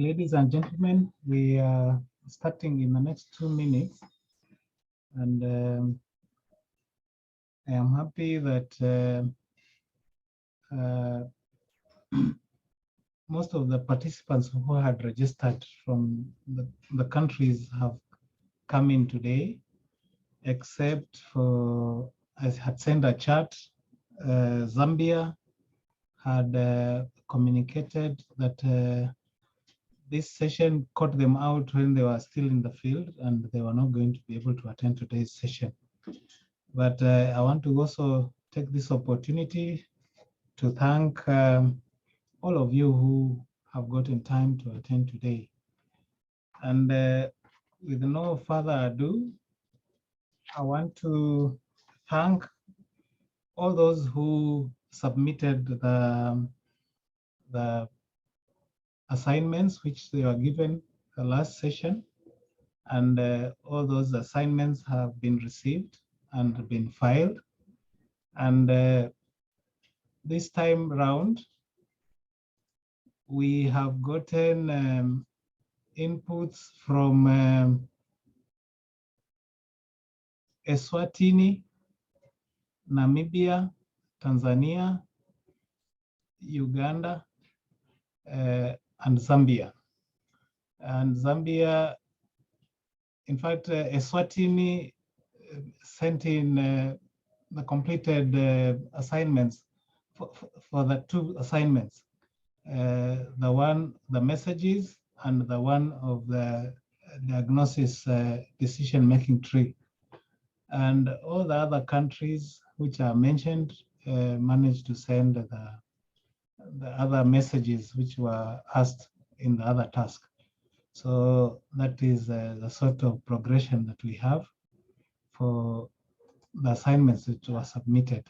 Ladies and gentlemen, we are starting in the next 2 minutes, and I am happy that most of the participants who had registered from the countries have come in today, except for, I had sent a chat, Zambia had communicated that this session caught them out when they were still in the field and they were not going to be able to attend today's session. But I want to also take this opportunity to thank all of you who have gotten time to attend today. And with no further ado, I want to thank all those who submitted the assignments which they were given the last session, and all those assignments have been received and been filed. And this time round, we have gotten inputs from Eswatini, Namibia, Tanzania, Uganda, and Zambia. And Zambia, in fact, Eswatini sent in the completed assignments for the 2 assignments. The messages and the one of the diagnosis decision-making tree. And all the other countries which are mentioned managed to send the other messages which were asked in the other task. So that is the sort of progression that we have for the assignments which were submitted.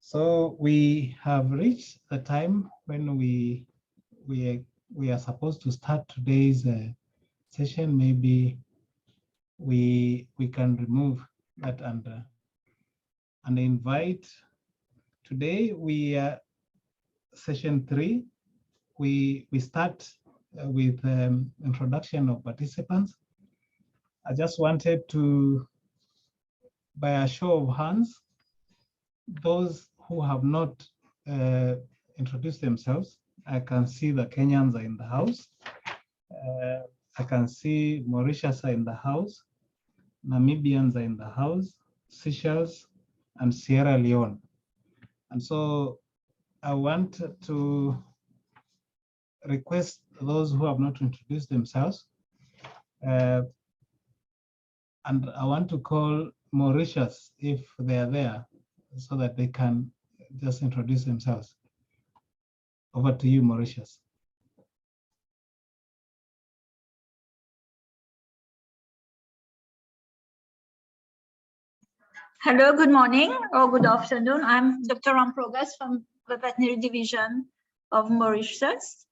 So we have reached the time when we are supposed to start today's session. Maybe we can remove that and invite. Today we are session 3. We start with introduction of participants. I just wanted to, by a show of hands, those who have not introduced themselves. I can see the Kenyans are in the house. I can see Mauritius are in the house. Namibians are in the house, Seychelles, and Sierra Leone. And so I want to request those who have not introduced themselves, and I want to call Mauritius if they are there, so that they can just introduce themselves. Over to you, Mauritius. Hello, good morning or good afternoon. I'm Dr. Ramprogas from the Veterinary Division of Mauritius.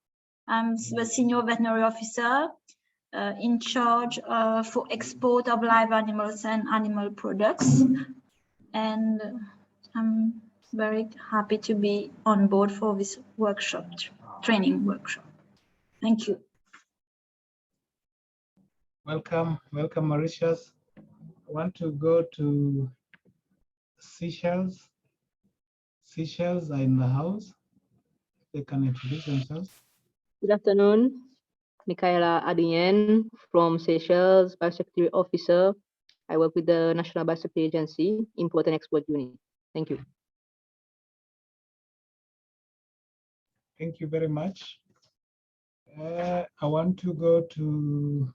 I'm the Senior Veterinary Officer in charge for export of live animals and animal products. And I'm very happy to be on board for this workshop, training workshop. Thank you. Welcome, welcome, Mauritius. I want to go to Seychelles. Seychelles are in the house. They can introduce themselves. Good afternoon. Michaela Adrien from Seychelles, Biosecurity Officer. I work with the National Biosecurity Agency, Import and Export Unit. Thank you. Thank you very much. I want to go to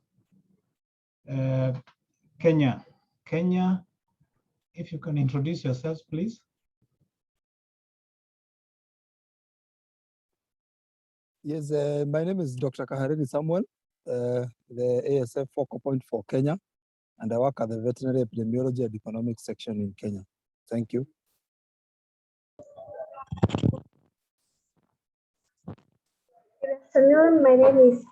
Kenya. Kenya, if you can introduce yourselves, please. Yes, my name is Dr. Kahariri Samuel, the ASF focal point for Kenya, and I work at the Veterinary Epidemiology and Economics section in Kenya. Thank you. Good afternoon, my name is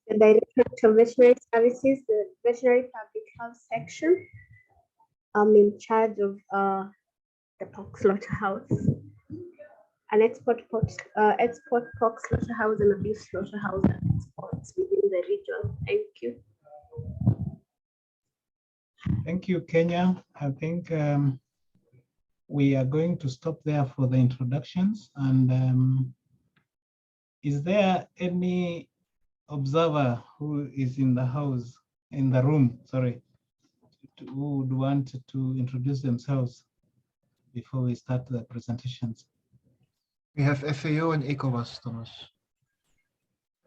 the Director of Veterinary Services, the Veterinary Public Health section. I'm in charge of the pork slaughterhouse. an export pork slaughterhouse and a beef slaughterhouse exports within the region. Thank you. Thank you, Kenya. I think we are going to stop there for the introductions. And is there any observer who is in the house, in the room, sorry, who would want to introduce themselves before we start the presentations? We have FAO and ECOWAS, Thomas.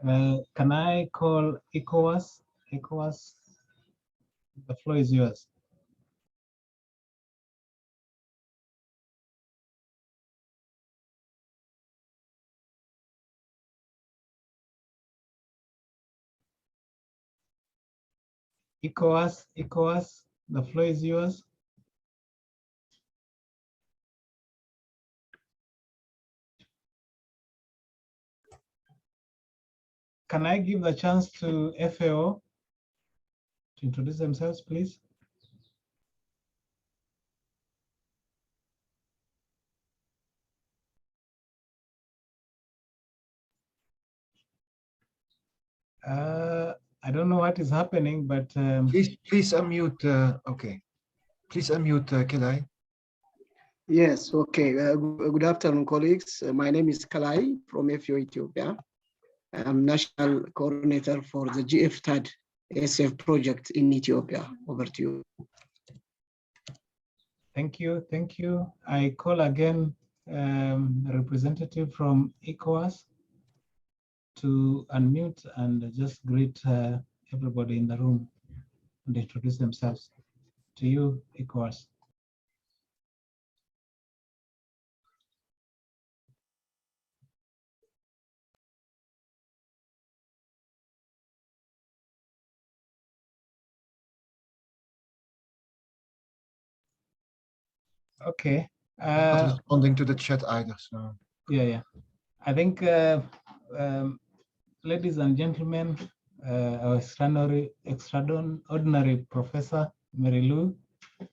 Can I call ECOWAS? ECOWAS, the floor is yours. ECOWAS, the floor is yours. Can I give the chance to FAO to introduce themselves, please? I don't know what is happening, but Please unmute. Okay, please unmute, Kelai. Yes, okay. Good afternoon, colleagues. My name is Kalai from FAO Ethiopia. I'm National Coordinator for the GF-TAD ASF project in Ethiopia. Over to you. Thank you. Thank you. I call again a representative from ECOWAS to unmute and just greet everybody in the room and introduce themselves. To you, ECOWAS. Okay. Not responding to the chat either. So Yeah. I think, ladies and gentlemen, our extraordinary Professor Mary Lou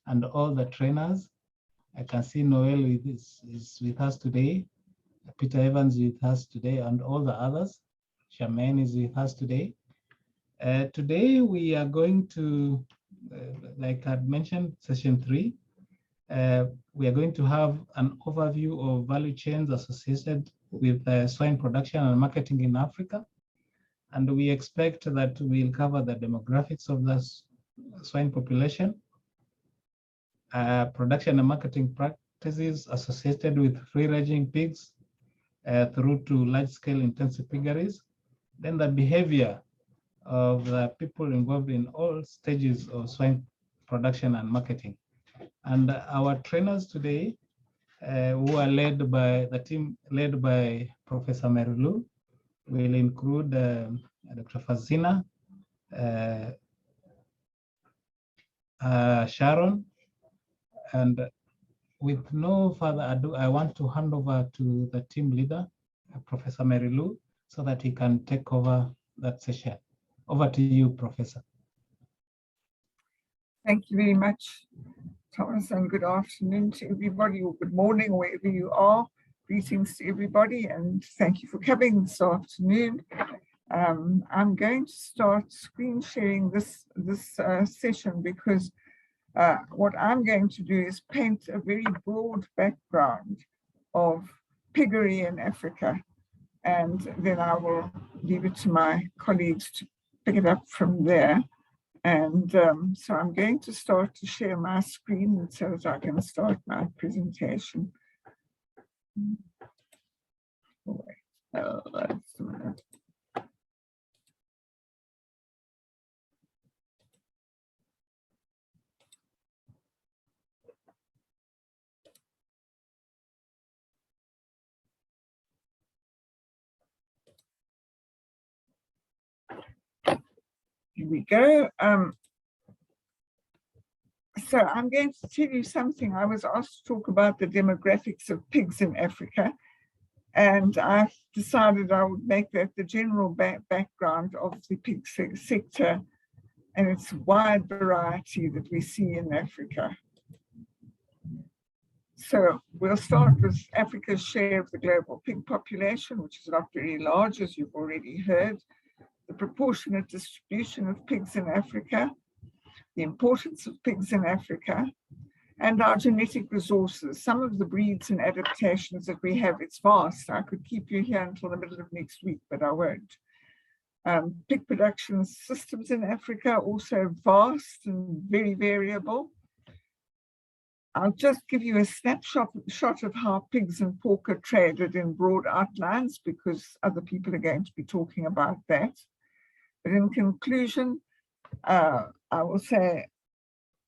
and all the trainers. I can see Noel is with us today. Peter Evans is with us today, and all the others. Charmaine is with us today. Today we are going to, like I mentioned, session 3. We are going to have an overview of value chains associated with swine production and marketing in Africa. And we expect that we'll cover the demographics of the swine population, production and marketing practices associated with free-ranging pigs through to large-scale intensive piggeries, then the behavior of the people involved in all stages of swine production and marketing. And our trainers today, who are led by the team led by Professor Merulu, will include Dr. Fazina, Sharon, and with no further ado, I want to hand over to the team leader, Professor Merulu, so that he can take over that session. Over to you, Professor. Thank you very much, Thomas, and good afternoon to everybody, or good morning, wherever you are. Greetings to everybody, and thank you for coming this afternoon. I'm going to start screen sharing this session because what I'm going to do is paint a very broad background of piggery in Africa, and then I will leave it to my colleagues to pick it up from there. And so I'm going to start to share my screen so that I can start my presentation. Oh, that's a minute. Here we go. So I'm going to tell you something. I was asked to talk about the demographics of pigs in Africa, and I've decided I would make that the general background of the pig sector and its wide variety that we see in Africa. So we'll start with Africa's share of the global pig population, which is not very large, as you've already heard, the proportionate distribution of pigs in Africa, the importance of pigs in Africa, and our genetic resources. Some of the breeds and adaptations that we have, it's vast. I could keep you here until the middle of next week, but I won't. Pig production systems in Africa, also vast and very variable. I'll just give you a snapshot of how pigs and pork are traded in broad outlines, because other people are going to be talking about that. But in conclusion, I will say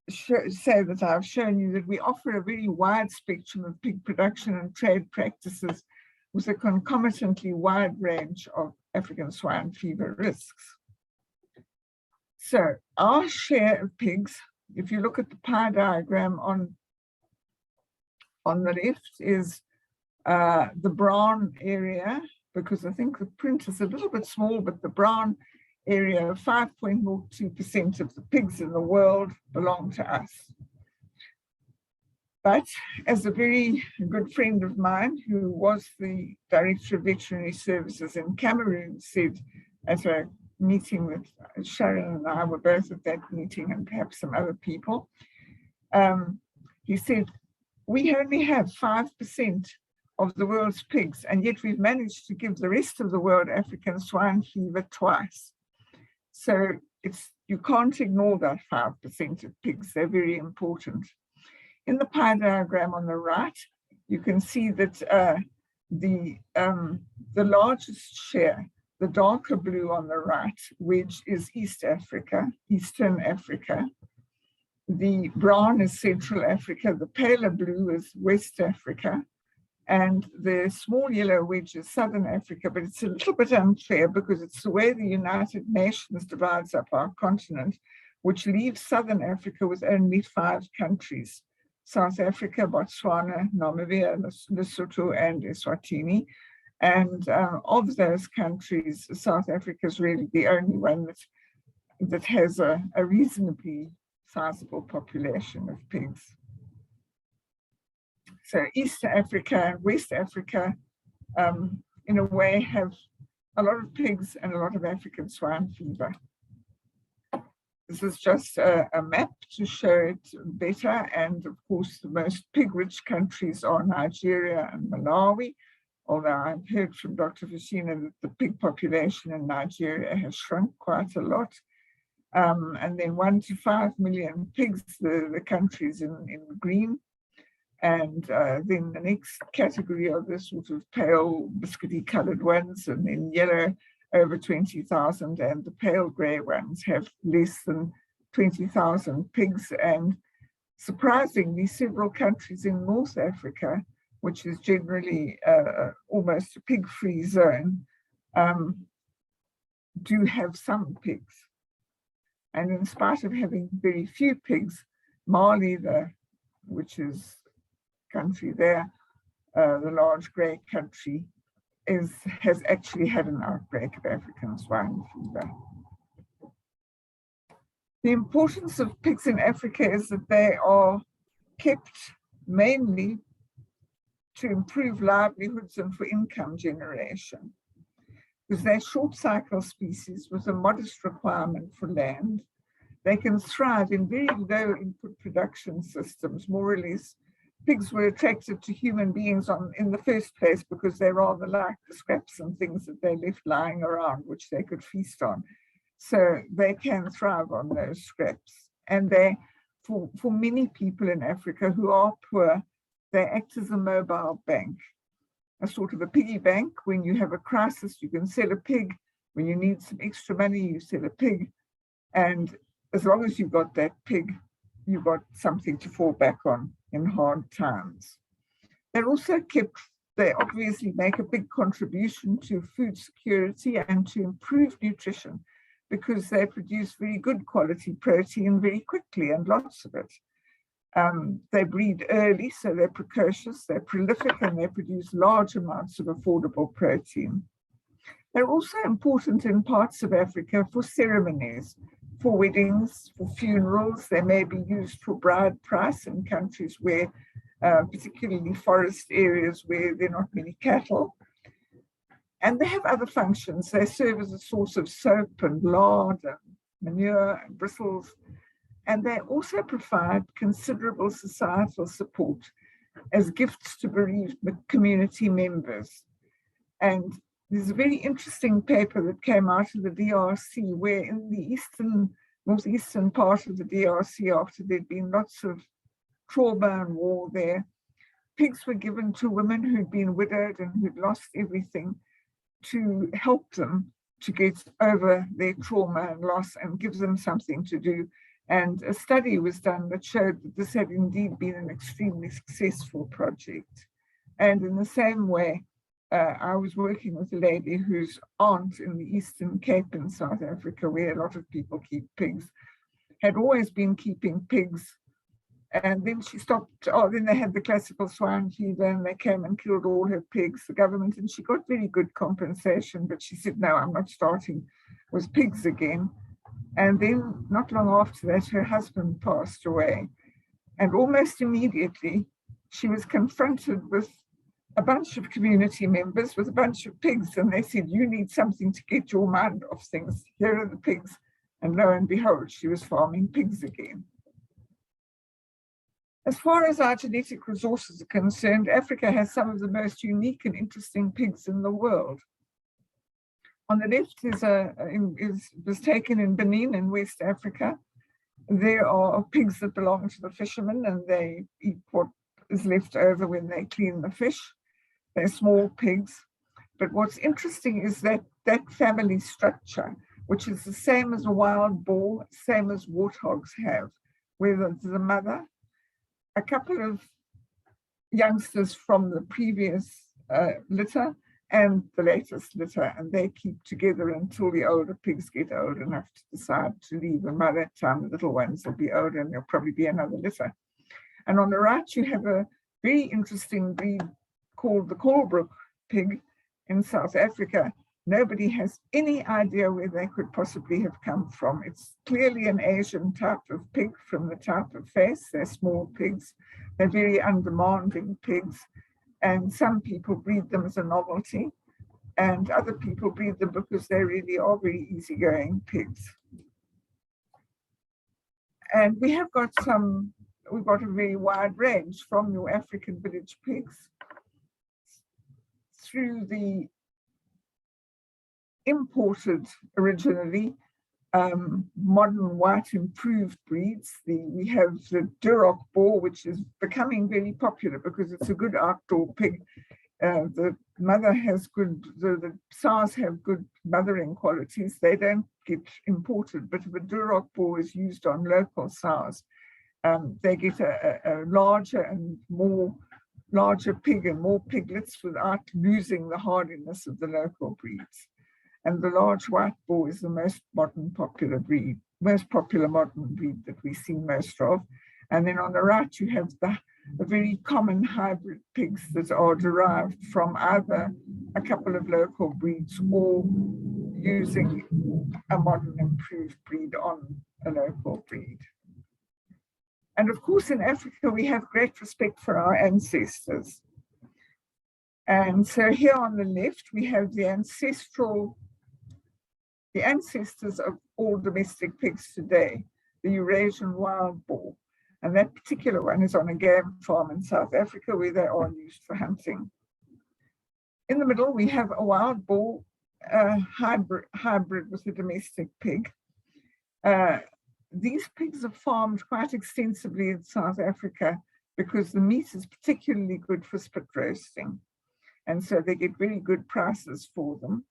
that I've shown you that we offer a very wide spectrum of pig production and trade practices with a concomitantly wide range of African swine fever risks. So our share of pigs, if you look at the pie diagram on the left, is the brown area, because I think the print is a little bit small, but the brown area, 5.02% of the pigs in the world belong to us. But as a very good friend of mine who was the Director of Veterinary Services in Cameroon said at a meeting with Sharon, and I were both at that meeting, and perhaps some other people, he said, we only have 5% of the world's pigs, and yet we've managed to give the rest of the world African swine fever twice. So you can't ignore that 5% of pigs, they're very important. In the pie diagram on the right, you can see that the largest share, the darker blue on the right, which is Eastern Africa. The brown is Central Africa, the paler blue is West Africa, and the small yellow wedge is Southern Africa, but it's a little bit unfair because it's the way the United Nations divides up our continent, which leaves Southern Africa with only 5 countries: South Africa, Botswana, Namibia, Lesotho, and Eswatini. And of those countries, South Africa is really the only one that has a reasonably sizable population of pigs. So East Africa and West Africa, in a way, have a lot of pigs and a lot of African swine fever. This is just a map to show it better. And of course, the most pig-rich countries are Nigeria and Malawi, although I've heard from Dr. Fashina that the pig population in Nigeria has shrunk quite a lot. And then 1 to 5 million pigs, the countries in green. And then the next category are the sort of pale biscuity colored ones, and then yellow over 20,000, and the pale gray ones have less than 20,000 pigs. And surprisingly, several countries in North Africa, which is generally almost a pig-free zone, do have some pigs. And in spite of having very few pigs, Mali, which is country there, the large grey country, has actually had an outbreak of African swine fever. The importance of pigs in Africa is that they are kept mainly to improve livelihoods and for income generation, because they're short cycle species with a modest requirement for land. They can thrive in very low input production systems, more or less. Pigs were attracted to human beings in the first place because they rather like the scraps and things that they left lying around, which they could feast on. So they can thrive on those scraps. And for many people in Africa who are poor, they act as a mobile bank, a sort of a piggy bank. When you have a crisis, you can sell a pig. When you need some extra money, you sell a pig. And as long as you've got that pig, you've got something to fall back on in hard times. They obviously make a big contribution to food security and to improve nutrition, because they produce very good quality protein very quickly, and lots of it. They breed early, so they're precocious, they're prolific, and they produce large amounts of affordable protein. They're also important in parts of Africa for ceremonies, for weddings, for funerals. They may be used for bride price in countries where particularly forest areas where there are not many cattle. And they have other functions. They serve as a source of soap and lard and manure and bristles. And they also provide considerable societal support as gifts to bereaved community members. And there's a very interesting paper that came out of the DRC, where in the northeastern part of the DRC, after there'd been lots of trauma and war there, pigs were given to women who'd been widowed and who'd lost everything to help them to get over their trauma and loss and give them something to do. And a study was done that showed that this had indeed been an extremely successful project. And in the same way, I was working with a lady whose aunt in the Eastern Cape in South Africa, where a lot of people keep pigs, had always been keeping pigs. And then she stopped, then they had the classical swine fever and they came and killed all her pigs, the government, and she got very good compensation, but she said, no, I'm not starting with pigs again. And then not long after that, her husband passed away. And almost immediately, she was confronted with a bunch of community members with a bunch of pigs. And they said, you need something to get your mind off things. Here are the pigs. And lo and behold, she was farming pigs again. As far as our genetic resources are concerned, Africa has some of the most unique and interesting pigs in the world. On the left was taken in Benin in West Africa. There are pigs that belong to the fishermen and they eat what is left over when they clean the fish. They're small pigs. But what's interesting is that family structure, which is the same as a wild boar, same as warthogs have, where the mother, a couple of youngsters from the previous litter and the latest litter, and they keep together until the older pigs get old enough to decide to leave. And by that time, the little ones will be older and there'll probably be another litter. And on the right, you have a very interesting breed called the Colebrook pig in South Africa. Nobody has any idea where they could possibly have come from. It's clearly an Asian type of pig from the type of face. They're small pigs. They're very undemanding pigs. And some people breed them as a novelty, and other people breed them because they really are very easygoing pigs. And we've got a very wide range from your African village pigs through the imported originally modern white improved breeds. We have the Duroc boar, which is becoming very popular because it's a good outdoor pig. The mother has the sows have good mothering qualities. They don't get imported, but if a Duroc boar is used on local sows, they get a larger and larger pig and more piglets without losing the hardiness of the local breeds. And the large white boar is the most modern popular breed, most popular modern breed that we see most of. And then on the right, you have the very common hybrid pigs that are derived from either a couple of local breeds or using a modern improved breed on a local breed. And of course, in Africa, we have great respect for our ancestors. And so here on the left, we have the ancestors of all domestic pigs today, the Eurasian wild boar. And that particular one is on a game farm in South Africa where they are used for hunting. In the middle, we have a wild boar hybrid with a domestic pig. These pigs are farmed quite extensively in South Africa because the meat is particularly good for spit roasting. And so they get very good prices for them.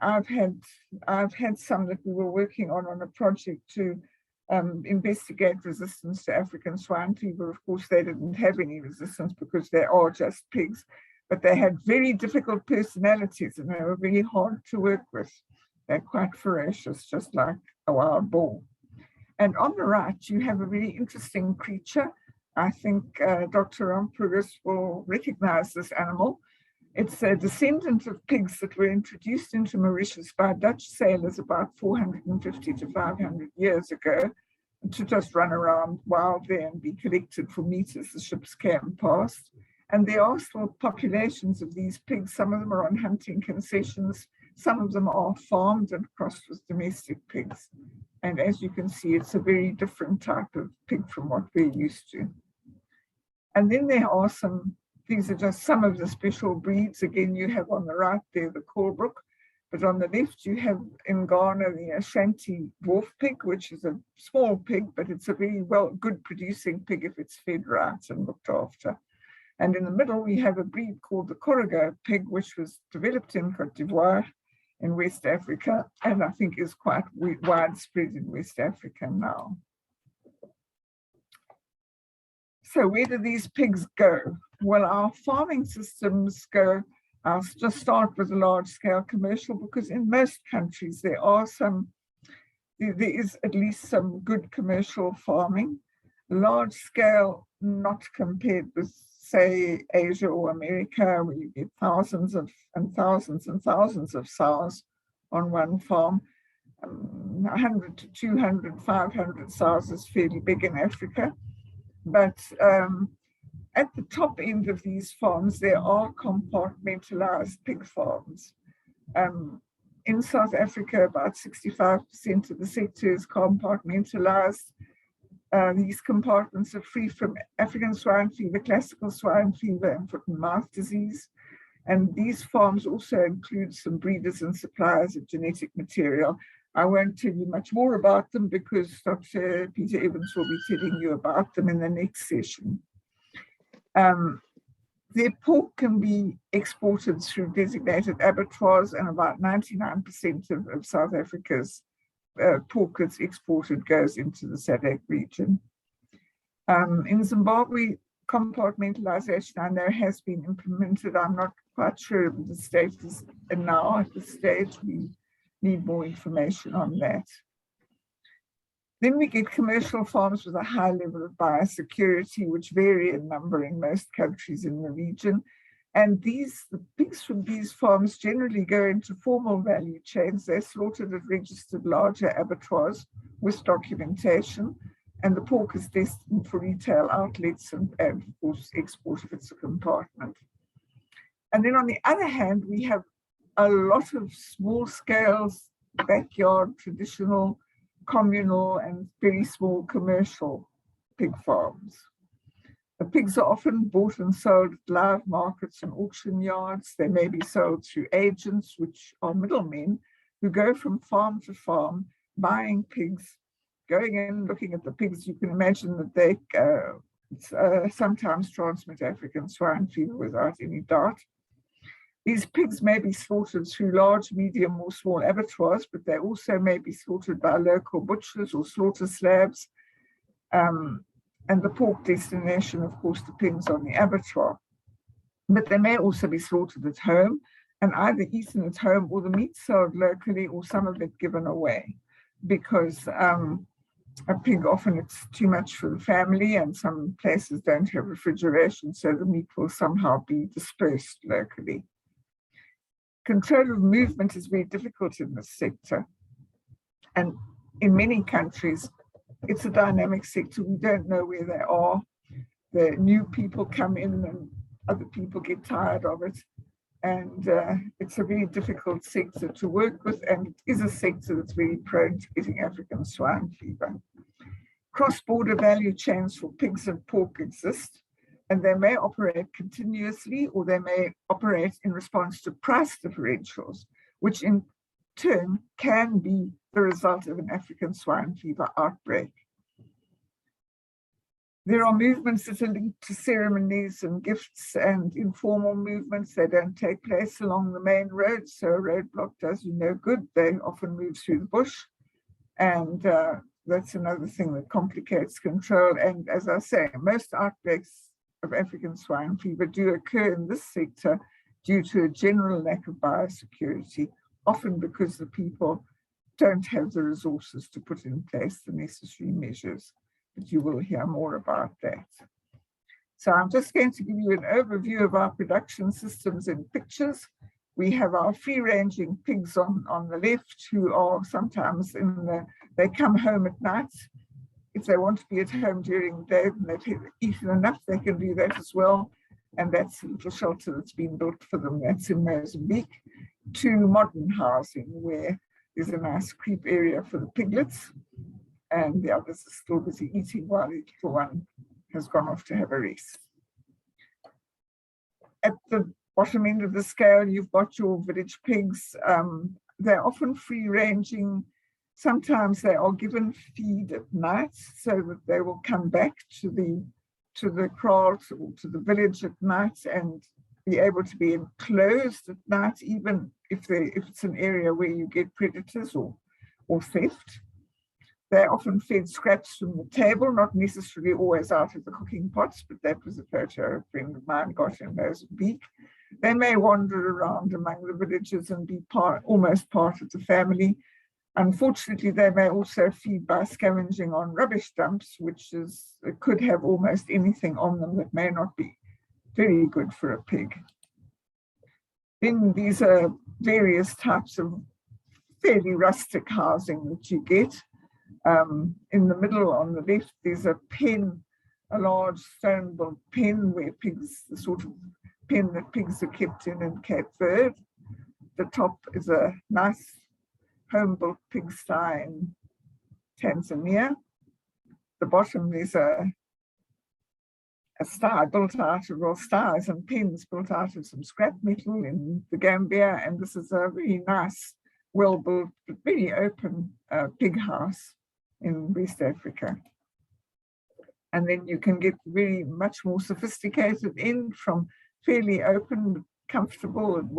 I've had some that we were working on a project to investigate resistance to African swine fever. Of course, they didn't have any resistance because they are just pigs, but they had very difficult personalities and they were very hard to work with. They're quite ferocious, just like a wild boar. And on the right, you have a very interesting creature. I think Dr. Ramprogus will recognize this animal. It's a descendant of pigs that were introduced into Mauritius by Dutch sailors about 450 to 500 years ago. to just run around wild there and be collected for meat as the ships came past. And there are still populations of these pigs. Some of them are on hunting concessions. Some of them are farmed and crossed with domestic pigs. And as you can see, it's a very different type of pig from what we're used to. And then there are some, these are just some of the special breeds. Again, you have on the right there the Colebrook, but on the left you have in Ghana the Ashanti dwarf pig, which is a small pig, but it's a very good producing pig if it's fed right and looked after. And in the middle, we have a breed called the Corrigan pig, which was developed in Cote d'Ivoire in West Africa, and I think is quite widespread in West Africa now. So where do these pigs go? Well, our farming systems go, I'll just start with a large scale commercial, because in most countries there is at least some good commercial farming. Large scale, not compared with, say, Asia or America, where you get thousands and thousands of sows on one farm. 100 to 200, 500 sows is fairly big in Africa. But at the top end of these farms, there are compartmentalized pig farms. In South Africa, about 65% of the sector is compartmentalized. These compartments are free from African swine fever, classical swine fever, and foot and mouth disease. And these farms also include some breeders and suppliers of genetic material. I won't tell you much more about them because Dr. Peter Evans will be telling you about them in the next session. Their pork can be exported through designated abattoirs, and about 99% of South Africa's pork that's exported goes into the SADC region. In Zimbabwe, compartmentalization, I know, has been implemented. I'm not quite sure of the status now. At this stage, we need more information on that. Then we get commercial farms with a high level of biosecurity, which vary in number in most countries in the region. And the pigs from these farms generally go into formal value chains. They're slaughtered at registered larger abattoirs with documentation, and the pork is destined for retail outlets and of course export if it's a compartment. And then on the other hand, we have a lot of small scale, backyard, traditional, communal, and very small commercial pig farms. The pigs are often bought and sold at live markets and auction yards. They may be sold through agents, which are middlemen, who go from farm to farm, buying pigs, going in, looking at the pigs. You can imagine that they sometimes transmit African swine fever without any doubt. These pigs may be slaughtered through large, medium, or small abattoirs, but they also may be slaughtered by local butchers or slaughter slabs. And the pork destination, of course, depends on the abattoir. But they may also be slaughtered at home and either eaten at home or the meat sold locally or some of it given away, because a pig, often it's too much for the family and some places don't have refrigeration, so the meat will somehow be dispersed locally. Control of movement is very difficult in this sector. And in many countries, it's a dynamic sector. We don't know where they are. The new people come in and other people get tired of it. And it's a very difficult sector to work with. And it is a sector that's very prone to getting African swine fever. Cross-border value chains for pigs and pork exist, and they may operate continuously or they may operate in response to price differentials, which in turn can be the result of an African swine fever outbreak. There are movements that are linked to ceremonies and gifts and informal movements. They don't take place along the main road, so a roadblock does you no good. They often move through the bush, and that's another thing that complicates control. And as I say, most outbreaks of African swine fever do occur in this sector due to a general lack of biosecurity, often because the people don't have the resources to put in place the necessary measures. But you will hear more about that. So I'm just going to give you an overview of our production systems in pictures. We have our free-ranging pigs on the left, who are sometimes they come home at night if they want to be at home during the day and they've eaten enough, they can do that as well. And that's a little shelter that's been built for them. That's in Mozambique. To modern housing where there's a nice creep area for the piglets, and the others are still busy eating while the little one has gone off to have a rest. At the bottom end of the scale, you've got your village pigs. They're often free ranging. Sometimes they are given feed at night so that they will come back to the kraal or to the village at night and be able to be enclosed at night, even if it's an area where you get predators or theft. They're often fed scraps from the table, not necessarily always out of the cooking pots, but that was a photo a friend of mine got in Mozambique. They may wander around among the villages and be almost part of the family. Unfortunately, they may also feed by scavenging on rubbish dumps, which could have almost anything on them that may not be very good for a pig. Then these are various types of fairly rustic housing that you get. In the middle on the left, there's a pen, a large stone-built pen where pigs, the sort of pen that pigs are kept in Cape Verde. The top is a nice home-built pigsty in Tanzania. The bottom there's a sty built out of, well, styes and pens built out of some scrap metal in the Gambia, and this is a very nice, well-built, but very open pig house in West Africa. And then you can get very much more sophisticated end from fairly open, comfortable and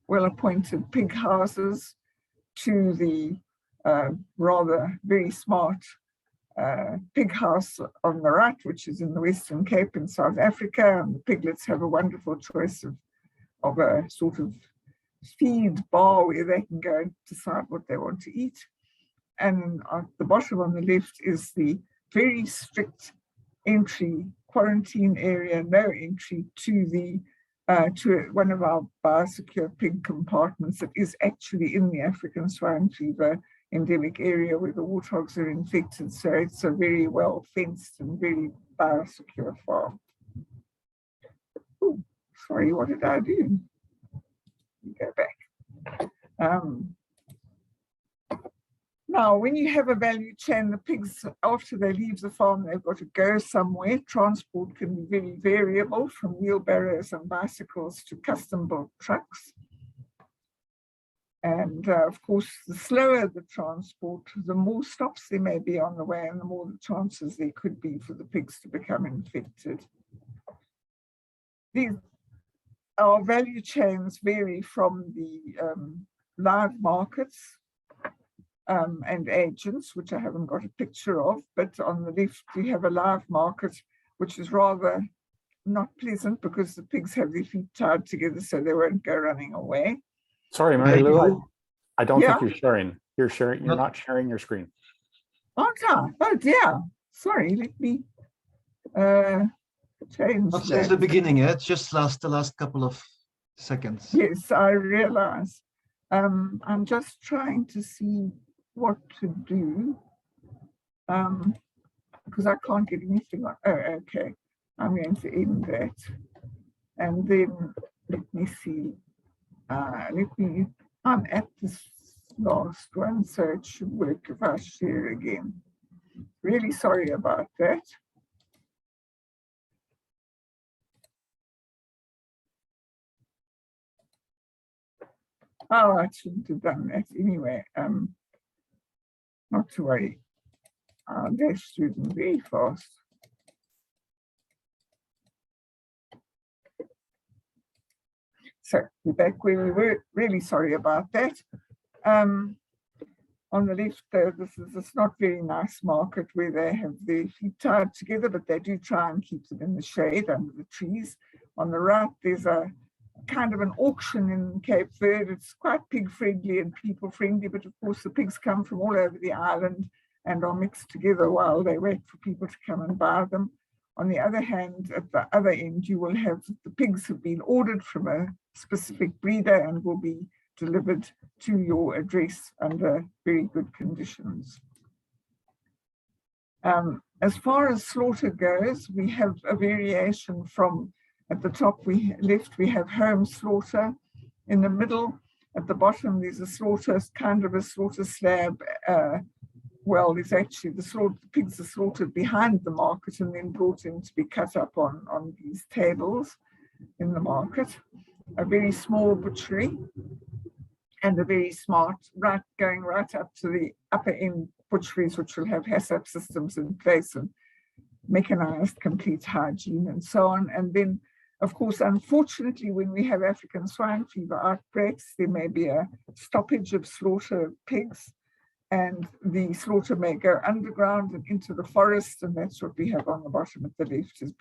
well-appointed pig houses to the rather very smart pig house on the right, which is in the Western Cape in South Africa. And the piglets have a wonderful choice of a sort of feed bar where they can go and decide what they want to eat. And at the bottom on the left is the very strict entry quarantine area, no entry to one of our biosecure pig compartments that is actually in the African swine fever endemic area where the warthogs are infected. So it's a very well fenced and very biosecure farm. Oh, sorry, what did I do? Go back. Now, when you have a value chain, the pigs, after they leave the farm, they've got to go somewhere. Transport can be very variable, from wheelbarrows and bicycles to custom-built trucks. And of course, the slower the transport, the more stops there may be on the way and the more the chances there could be for the pigs to become infected. Our value chains vary from the live markets and agents, which I haven't got a picture of, but on the left we have a live market, which is rather not pleasant because the pigs have their feet tied together so they won't go running away. Sorry, Mary Lou, I don't think Yeah. you're sharing. You're not sharing your screen. Aren't I? Oh dear, sorry, let me change Not since that. the beginning, yeah? It's just the last couple of seconds. Yes, I realize. I'm just trying to see what to do because I can't get anything on. Oh, okay. I'm going to end that. And then let me see. I'm at this last one, so it should work if I share again. Really sorry about that. Oh, I shouldn't have done that anyway. Not to worry. I'll dash through them very fast. So we're back where we were. Really sorry about that. On the left, this is this not very nice market where they have their feet tied together, but they do try and keep them in the shade under the trees. On the right, there's a kind of an auction in Cape Verde. It's quite pig friendly and people friendly, but of course the pigs come from all over the island and are mixed together while they wait for people to come and buy them. On the other hand, at the other end, you will have the pigs have been ordered from a specific breeder and will be delivered to your address under very good conditions. As far as slaughter goes, we have a variation from at the top left, we have home slaughter. In the middle, at the bottom, there's a slaughter, kind of a slaughter slab. Well, it's actually the pigs are slaughtered behind the market and then brought in to be cut up on these tables in the market. A very small butchery and a very smart, going right up to the upper end butcheries, which will have HACCP systems in place and mechanized complete hygiene and so on. And then, of course, unfortunately, when we have African swine fever outbreaks, there may be a stoppage of slaughter of pigs, and the slaughter may go underground and into the forest, and that's what we have on the bottom at the left is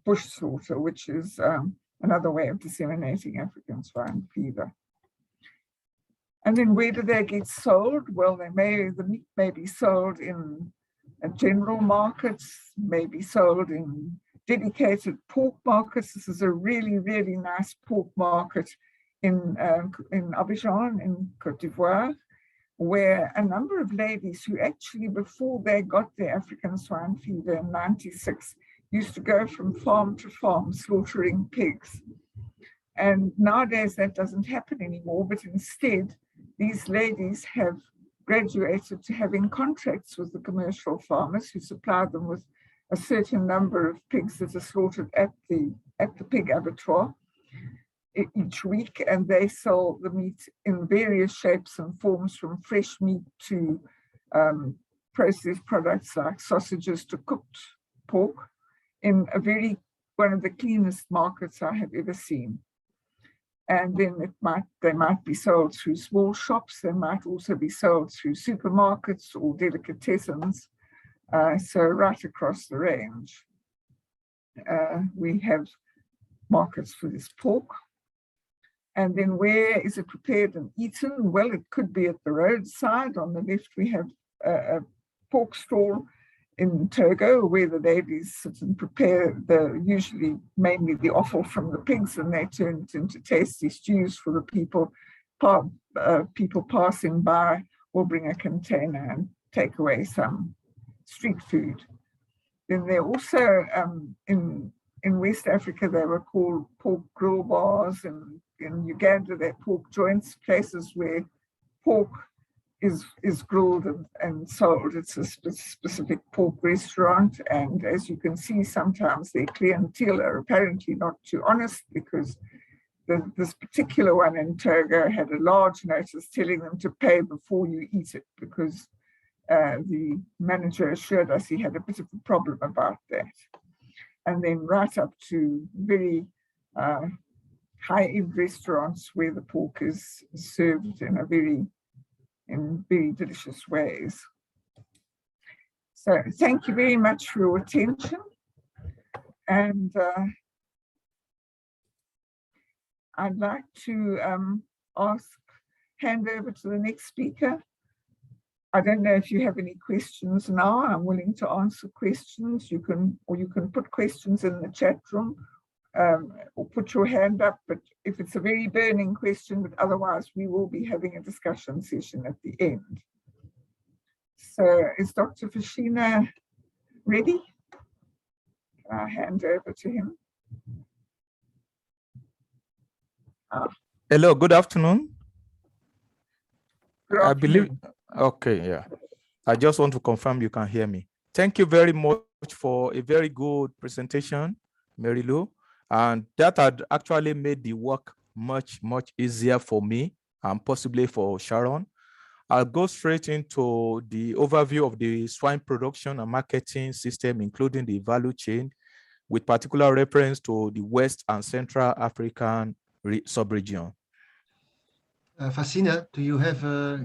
bush slaughter, which is another way of disseminating African swine fever. And then where do they get sold? Well, the meat may be sold in general markets, may be sold in dedicated pork markets. This is a really, really nice pork market in Abidjan, in Côte d'Ivoire, where a number of ladies who actually, before they got the African swine fever in '96, used to go from farm to farm slaughtering pigs. And nowadays that doesn't happen anymore, but instead, these ladies have graduated to having contracts with the commercial farmers who supply them with a certain number of pigs that are slaughtered at the pig abattoir each week, and they sell the meat in various shapes and forms, from fresh meat to processed products like sausages to cooked pork, in one of the cleanest markets I have ever seen. And then they might be sold through small shops. They might also be sold through supermarkets or delicatessens. So right across the range, we have markets for this pork. And then where is it prepared and eaten? Well, it could be at the roadside. On the left, we have a pork stall in Togo, where the ladies sit and prepare usually mainly the offal from the pigs, and they turn it into tasty stews for the people. People passing by will bring a container and take away some street food. Then they're also in West Africa, they were called pork grill bars, and in Uganda, they're pork joints, places where pork is grilled and sold. It's a specific pork restaurant, and as you can see, sometimes their clientele are apparently not too honest, because this particular one in Togo had a large notice telling them to pay before you eat it, because the manager assured us he had a bit of a problem about that. And then right up to very high-end restaurants where the pork is served in very delicious ways. So thank you very much for your attention. And I'd like to hand over to the next speaker. I don't know if you have any questions now. I'm willing to answer questions. You can put questions in the chat room, or put your hand up, but if it's a very burning question, but otherwise we will be having a discussion session at the end. So is Dr. Fashina ready? Can I hand over to him? Hello, good afternoon. Good afternoon. I believe, okay, yeah. I just want to confirm you can hear me. Thank you very much for a very good presentation, Mary Lou. And that had actually made the work much easier for me and possibly for Sharon. I'll go straight into the overview of the swine production and marketing system, including the value chain, with particular reference to the West and Central African sub-region. Fasina, do you have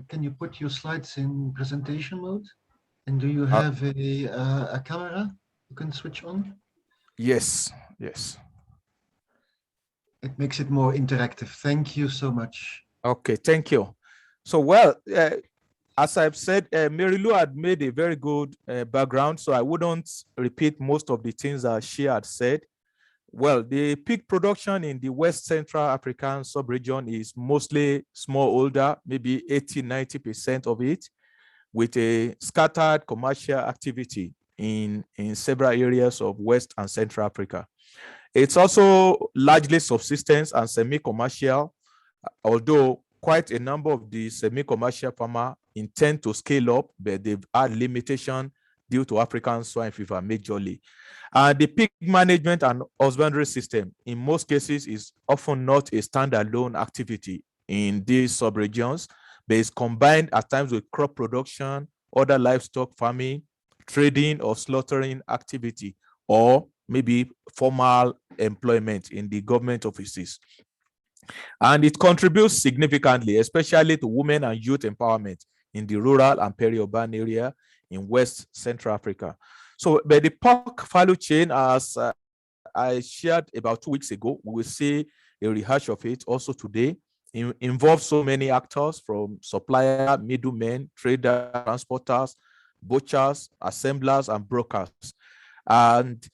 can you put your slides in presentation mode? And do you have a camera you can switch on? Yes. It makes it more interactive. Thank you so much. Okay, thank you. So, well, as I've said, Mary Lou had made a very good background, so I wouldn't repeat most of the things that she had said. Well, the pig production in the West Central African sub-region is mostly smallholder, maybe 80–90% of it, with a scattered commercial activity in several areas of West and Central Africa. It's also largely subsistence and semi-commercial, although quite a number of the semi-commercial farmers intend to scale up, but they've had limitation due to African swine fever majorly. The pig management and husbandry system, in most cases, is often not a standalone activity in these sub-regions, but is combined at times with crop production, other livestock farming, trading or slaughtering activity, or maybe formal employment in the government offices. And it contributes significantly, especially to women and youth empowerment in the rural and peri-urban area in West Central Africa. So, but the pork value chain, as I shared about 2 weeks ago, we will see a rehash of it also today. It involves so many actors, from supplier, middlemen, traders, transporters, butchers, assemblers, and brokers. And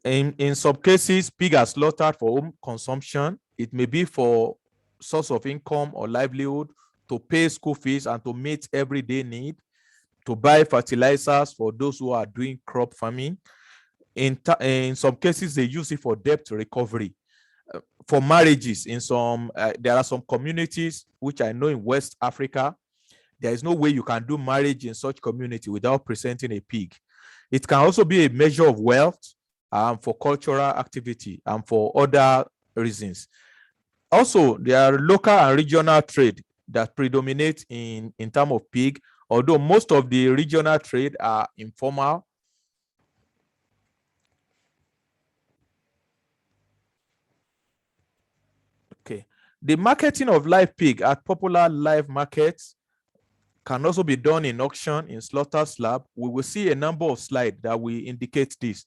in some cases, pigs are slaughtered for home consumption. It may be for source of income or livelihood, to pay school fees and to meet everyday need, to buy fertilizers for those who are doing crop farming. In some cases, they use it for debt recovery. For marriages, in some there are some communities which I know in West Africa, there is no way you can do marriage in such community without presenting a pig. It can also be a measure of wealth for cultural activity and for other reasons. Also, there are local and regional trade that predominate in terms of pig, although most of the regional trade are informal. Okay. The marketing of live pig at popular live markets can also be done in auction, in slaughter slab. We will see a number of slides that will indicate this.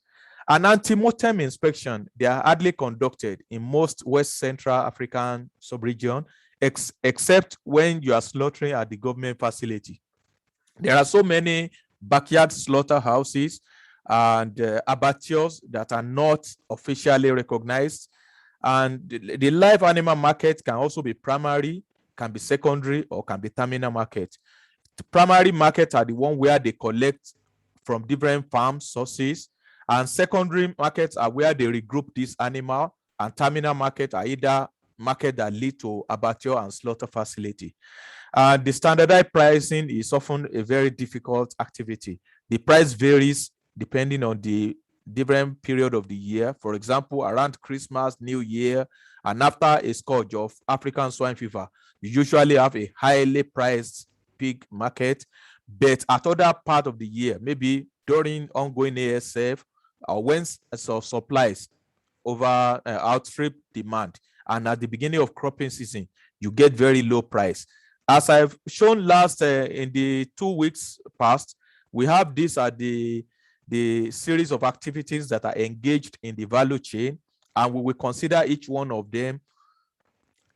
An ante-mortem inspection, they are hardly conducted in most West Central African sub-region, except when you are slaughtering at the government facility. There are so many backyard slaughterhouses and abattoirs that are not officially recognized. And the live animal market can also be primary, can be secondary, or can be terminal market. The primary markets are the one where they collect from different farm sources, and secondary markets are where they regroup this animal, and terminal markets are either market that lead to abattoir and slaughter facility. The standardized pricing is often a very difficult activity. The price varies depending on the different period of the year. For example, around Christmas, New Year, and after a scourge of African swine fever, you usually have a highly priced pig market. But at other part of the year, maybe during ongoing ASF, or when supplies outstrip demand, and at the beginning of cropping season, you get very low price. As I've shown last in the 2 weeks past, we have this at the series of activities that are engaged in the value chain, and we will consider each one of them.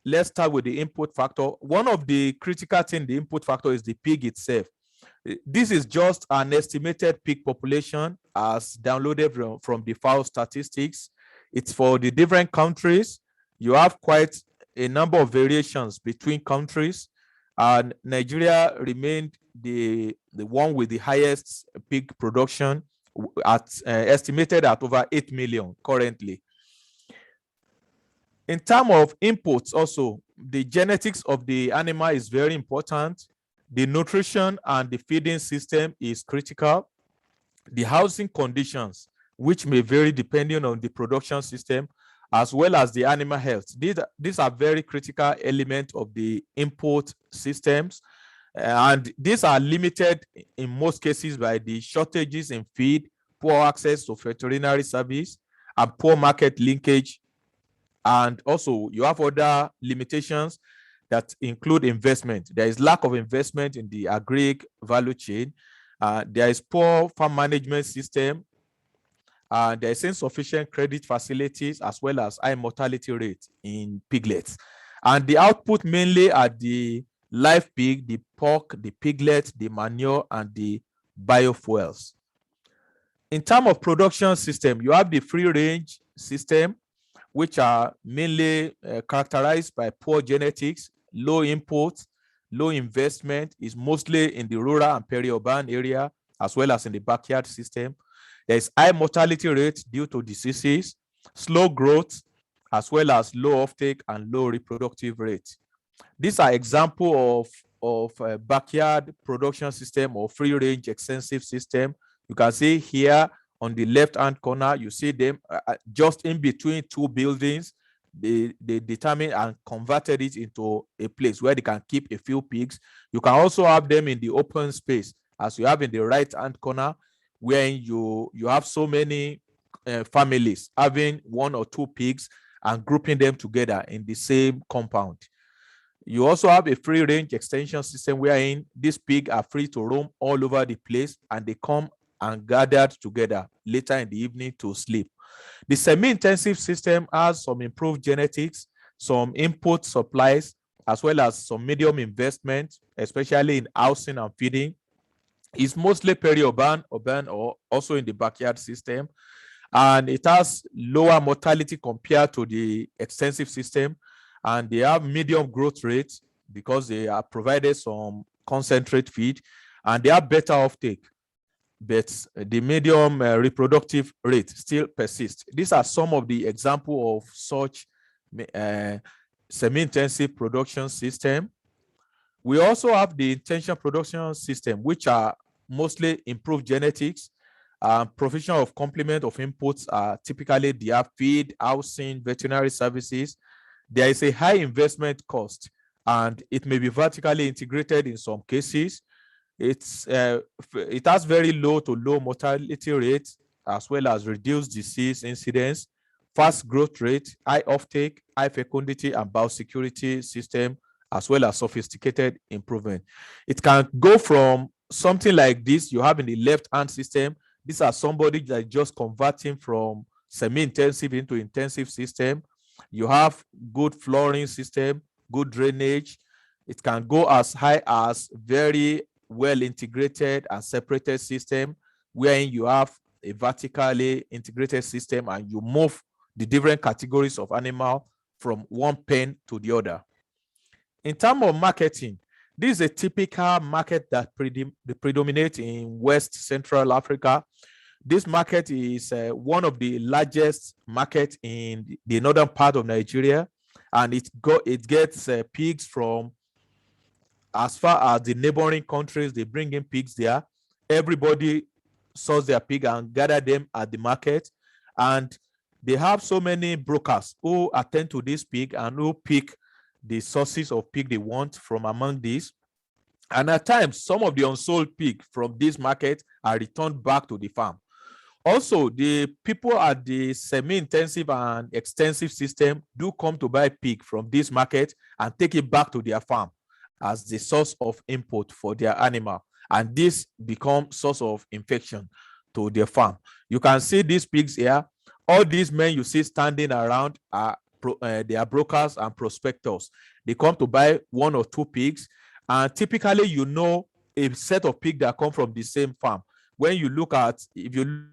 Let's start with the input factor. One of the critical things, the input factor, is the pig itself. This is just an estimated pig population as downloaded from the FAO statistics. It's for the different countries. You have quite a number of variations between countries, and Nigeria remained the one with the highest pig production, estimated at over 8 million currently. In terms of inputs also, the genetics of the animal is very important. The nutrition and the feeding system is critical. The housing conditions, which may vary depending on the production system, as well as the animal health. These are very critical elements of the input systems. And these are limited in most cases by the shortages in feed, poor access to veterinary service, and poor market linkage. And also, you have other limitations that include investment. There is lack of investment in the agri value chain. There is poor farm management system. There is insufficient credit facilities, as well as high mortality rate in piglets. And the output mainly are the live pig, the pork, the piglet, the manure, and the biofuels. In terms of production system, you have the free range system, which are mainly characterized by poor genetics, low input, low investment, is mostly in the rural and peri-urban area, as well as in the backyard system. There's high mortality rate due to diseases, slow growth, as well as low offtake and low reproductive rate. These are examples of a backyard production system or free range extensive system. You can see here on the left-hand corner, you see them just in between two buildings. They determined and converted it into a place where they can keep a few pigs. You can also have them in the open space, as you have in the right-hand corner, where you have so many families having one or two pigs and grouping them together in the same compound. You also have a free range extension system wherein these pigs are free to roam all over the place and they come and gathered together later in the evening to sleep. The semi-intensive system has some improved genetics, some input supplies, as well as some medium investment, especially in housing and feeding. It's mostly peri-urban, urban, or also in the backyard system. And it has lower mortality compared to the extensive system. And they have medium growth rates because they are provided some concentrate feed, and they have better offtake, but the medium reproductive rate still persists. These are some of the examples of such semi-intensive production system. We also have the intention production system, which are mostly improved genetics. Provision of complement of inputs are typically their feed, housing, veterinary services. There is a high investment cost, and it may be vertically integrated in some cases. It has very low to low mortality rates, as well as reduced disease incidence, fast growth rate, high offtake, high fecundity, and biosecurity system, as well as sophisticated improvement. It can go from something like this you have in the left-hand system. These are somebody that is just converting from semi-intensive into intensive system. You have good flooring system, good drainage. It can go as high as very well integrated and separated system, wherein you have a vertically integrated system and you move the different categories of animal from one pen to the other. In terms of marketing, this is a typical market that predominates in West Central Africa. This market is one of the largest markets in the northern part of Nigeria, and it gets pigs from as far as the neighboring countries. They bring in pigs there. Everybody source their pig and gather them at the market, and they have so many brokers who attend to this pig and who pick the sources of pig they want from among these. And at times, some of the unsold pig from this market are returned back to the farm. Also, the people at the semi-intensive and extensive system do come to buy pig from this market and take it back to their farm as the source of input for their animal. And this becomes source of infection to their farm. You can see these pigs here. All these men you see standing around are they are brokers and prospectors. They come to buy one or two pigs, and typically, you know, a set of pigs that come from the same farm. When you look at, if you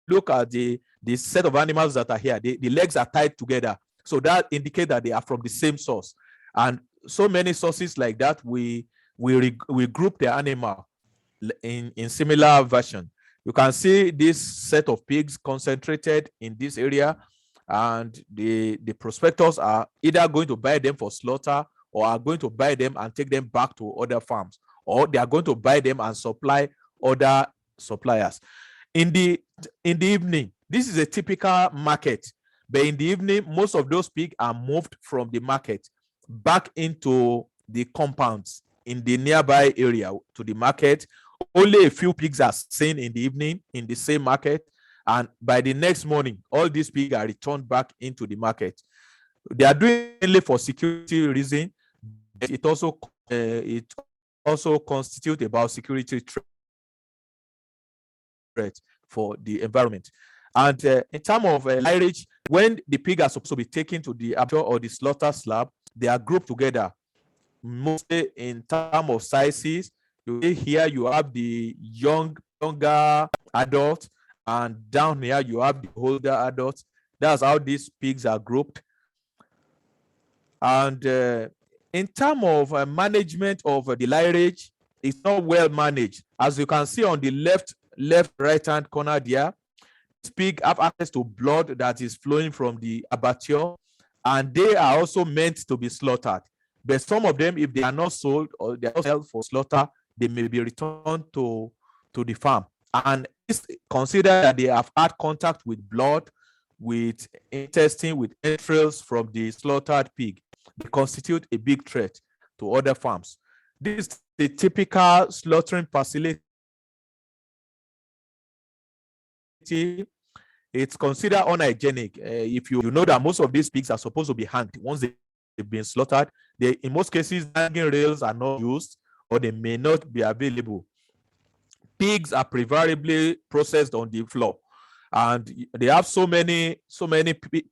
look at the set of animals that are here, the legs are tied together. So that indicates that they are from the same source. And so many sources like that, we group the animal in similar version. You can see this set of pigs concentrated in this area, and the prospectors are either going to buy them for slaughter or are going to buy them and take them back to other farms, or they are going to buy them and supply other suppliers. In the evening, this is a typical market, but in the evening, most of those pigs are moved from the market back into the compounds in the nearby area to the market. Only a few pigs are seen in the evening in the same market, and by the next morning, all these pigs are returned back into the market. They are doing it only for security reason. It also constitutes a biosecurity threat for the environment. And in terms of lineage, when the pig are supposed to be taken to the abattoir or the slaughter slab, they are grouped together, mostly in terms of sizes. Here you have the younger adult, and down here you have the older adults. That's how these pigs are grouped. And in terms of management of the lineage, it's not well managed. As you can see on the left right hand corner there, pig have access to blood that is flowing from the abattoir, and they are also meant to be slaughtered. But some of them, if they are not sold or they are not sold for slaughter, they may be returned to the farm. And it's considered that they have had contact with blood, with intestine, with entrails from the slaughtered pig. They constitute a big threat to other farms. This is the typical slaughtering facility. It's considered unhygienic. If you know that most of these pigs are supposed to be hanged once they've been slaughtered, in most cases, hanging rails are not used or they may not be available. Pigs are preferably processed on the floor, and they have so many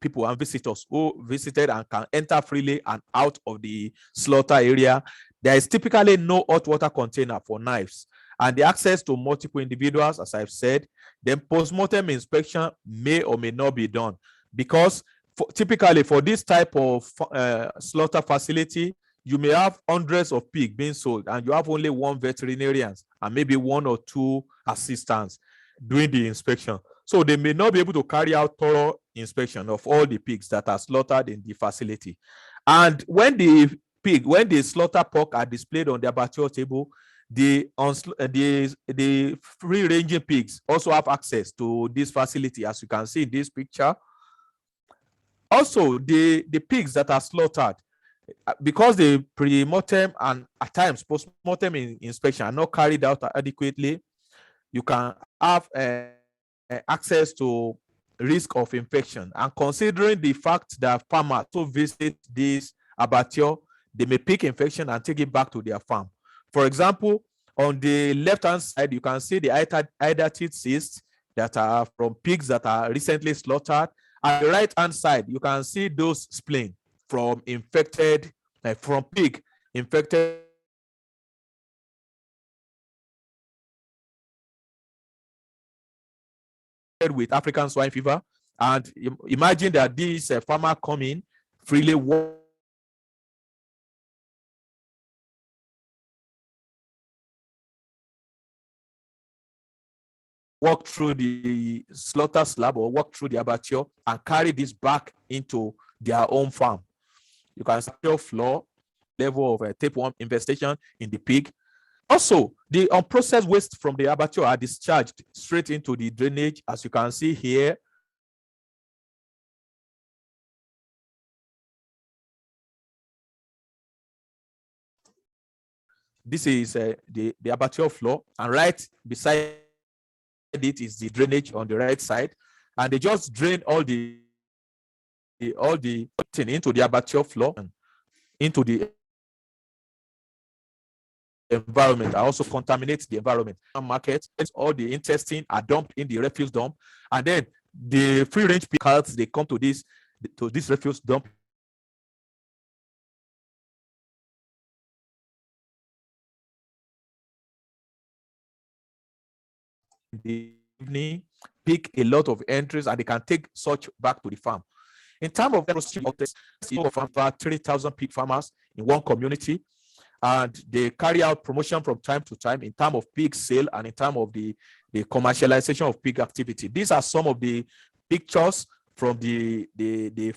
people and visitors who visited and can enter freely and out of the slaughter area. There is typically no hot water container for knives, and the access to multiple individuals, as I've said. Then post-mortem inspection may or may not be done, because typically for this type of slaughter facility, you may have hundreds of pigs being sold, and you have only one veterinarian and maybe one or two assistants doing the inspection. So they may not be able to carry out thorough inspection of all the pigs that are slaughtered in the facility. And when the slaughter pork are displayed on the abattoir table, the free-ranging pigs also have access to this facility, as you can see in this picture. Also, the pigs that are slaughtered, because the pre-mortem and at times post-mortem inspection are not carried out adequately, you can have access to risk of infection. And considering the fact that farmers to visit this abattoir, they may pick infection and take it back to their farm. For example, on the left-hand side, you can see the hydatid cysts that are from pigs that are recently slaughtered. On the right-hand side, you can see those spleen from infected, from pig infected with African swine fever. And imagine that this farmer coming freely walk through the slaughter slab or walk through the abattoir and carry this back into their own farm. You can see your floor level of tapeworm infestation in the pig. Also, the unprocessed waste from the abattoir are discharged straight into the drainage, as you can see here. This is the abattoir floor, and right beside it is the drainage on the right side, and they just drain all the thing into the abattoir floor and into the environment. I also contaminate the environment. Market, all the intestine are dumped in the refuse dump, and then the free range pigs, they come to this refuse dump. In the evening, pick a lot of entries, and they can take such back to the farm. In terms of about 3,000 pig farmers in one community, and they carry out promotion from time to time in terms of pig sale and in terms of the commercialization of pig activity. These are some of the pictures from the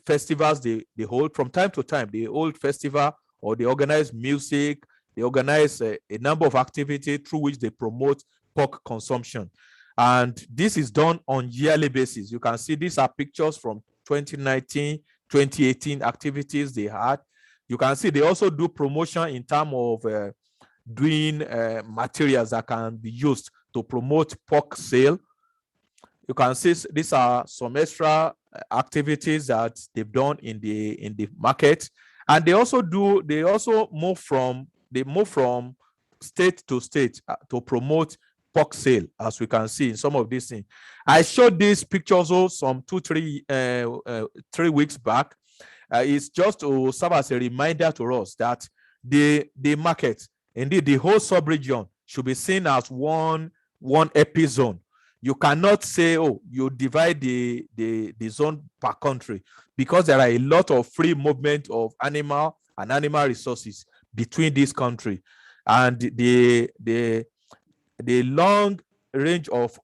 festivals they hold from time to time. They hold festival, or they organize music, they organize a number of activities through which they promote pork consumption. And this is done on yearly basis. You can see these are pictures from 2019, 2018 activities they had. You can see they also do promotion in terms of doing materials that can be used to promote pork sale. You can see these are some extra activities that they've done in the market, and they also move from state to state to promote pork sale, as we can see in some of these things. I showed these pictures also some 3 weeks back. It's just to serve as a reminder to us that the market, indeed the whole sub-region, should be seen as one epizone. You cannot say, oh, you divide the zone per country, because there are a lot of free movement of animal and animal resources between this country, and the long range of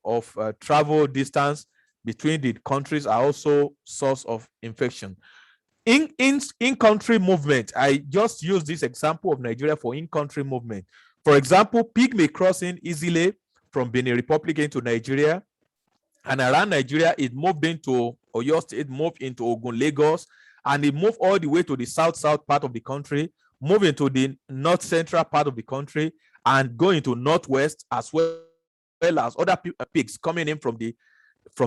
travel distance between the countries are also source of infection. In-country movement, I just use this example of Nigeria for in-country movement. For example, pig may cross in easily from Benin Republic into Nigeria, and around Nigeria, it moved into Oyo State, moved into Ogun, Lagos, and it moved all the way to the south part of the country, move into the north central part of the country, and go into northwest, as well as other pigs coming in from the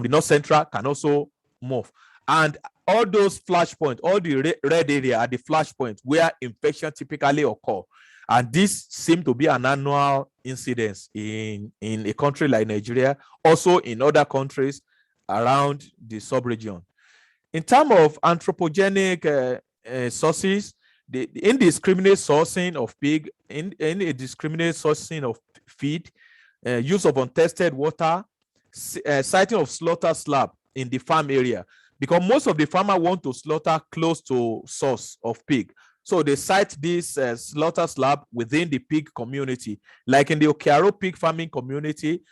north central can also move. And all those flashpoints, all the red area are the flashpoints where infection typically occur. And this seems to be an annual incidence in a country like Nigeria, also in other countries around the sub-region. In terms of anthropogenic sources, the indiscriminate sourcing of pig, indiscriminate sourcing of feed, use of untested water, sighting of slaughter slab in the farm area, because most of the farmers want to slaughter close to source of pig. So they site this slaughter slab within the pig community, like in the Okearo pig farming community,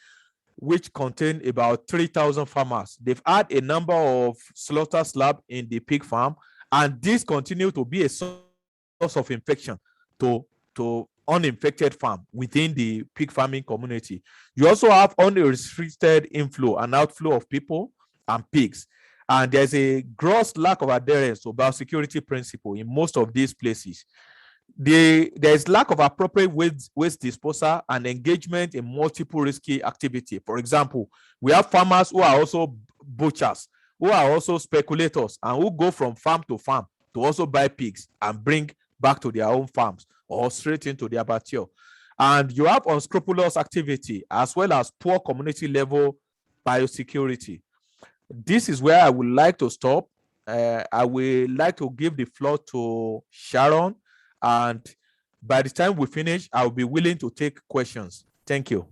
which contain about 3,000 farmers. They've had a number of slaughter slab in the pig farm, and this continue to be a source of infection to uninfected farm within the pig farming community. You also have unrestricted inflow and outflow of people and pigs. And there's a gross lack of adherence to biosecurity principle in most of these places. There's lack of appropriate waste disposal and engagement in multiple risky activity. For example, we have farmers who are also butchers, who are also speculators, and who go from farm to farm to also buy pigs and bring back to their own farms or straight into their abattoir. And you have unscrupulous activity as well as poor community level biosecurity. This is where I would like to stop. I would like to give the floor to Sharon, and by the time we finish, I'll be willing to take questions. Thank you.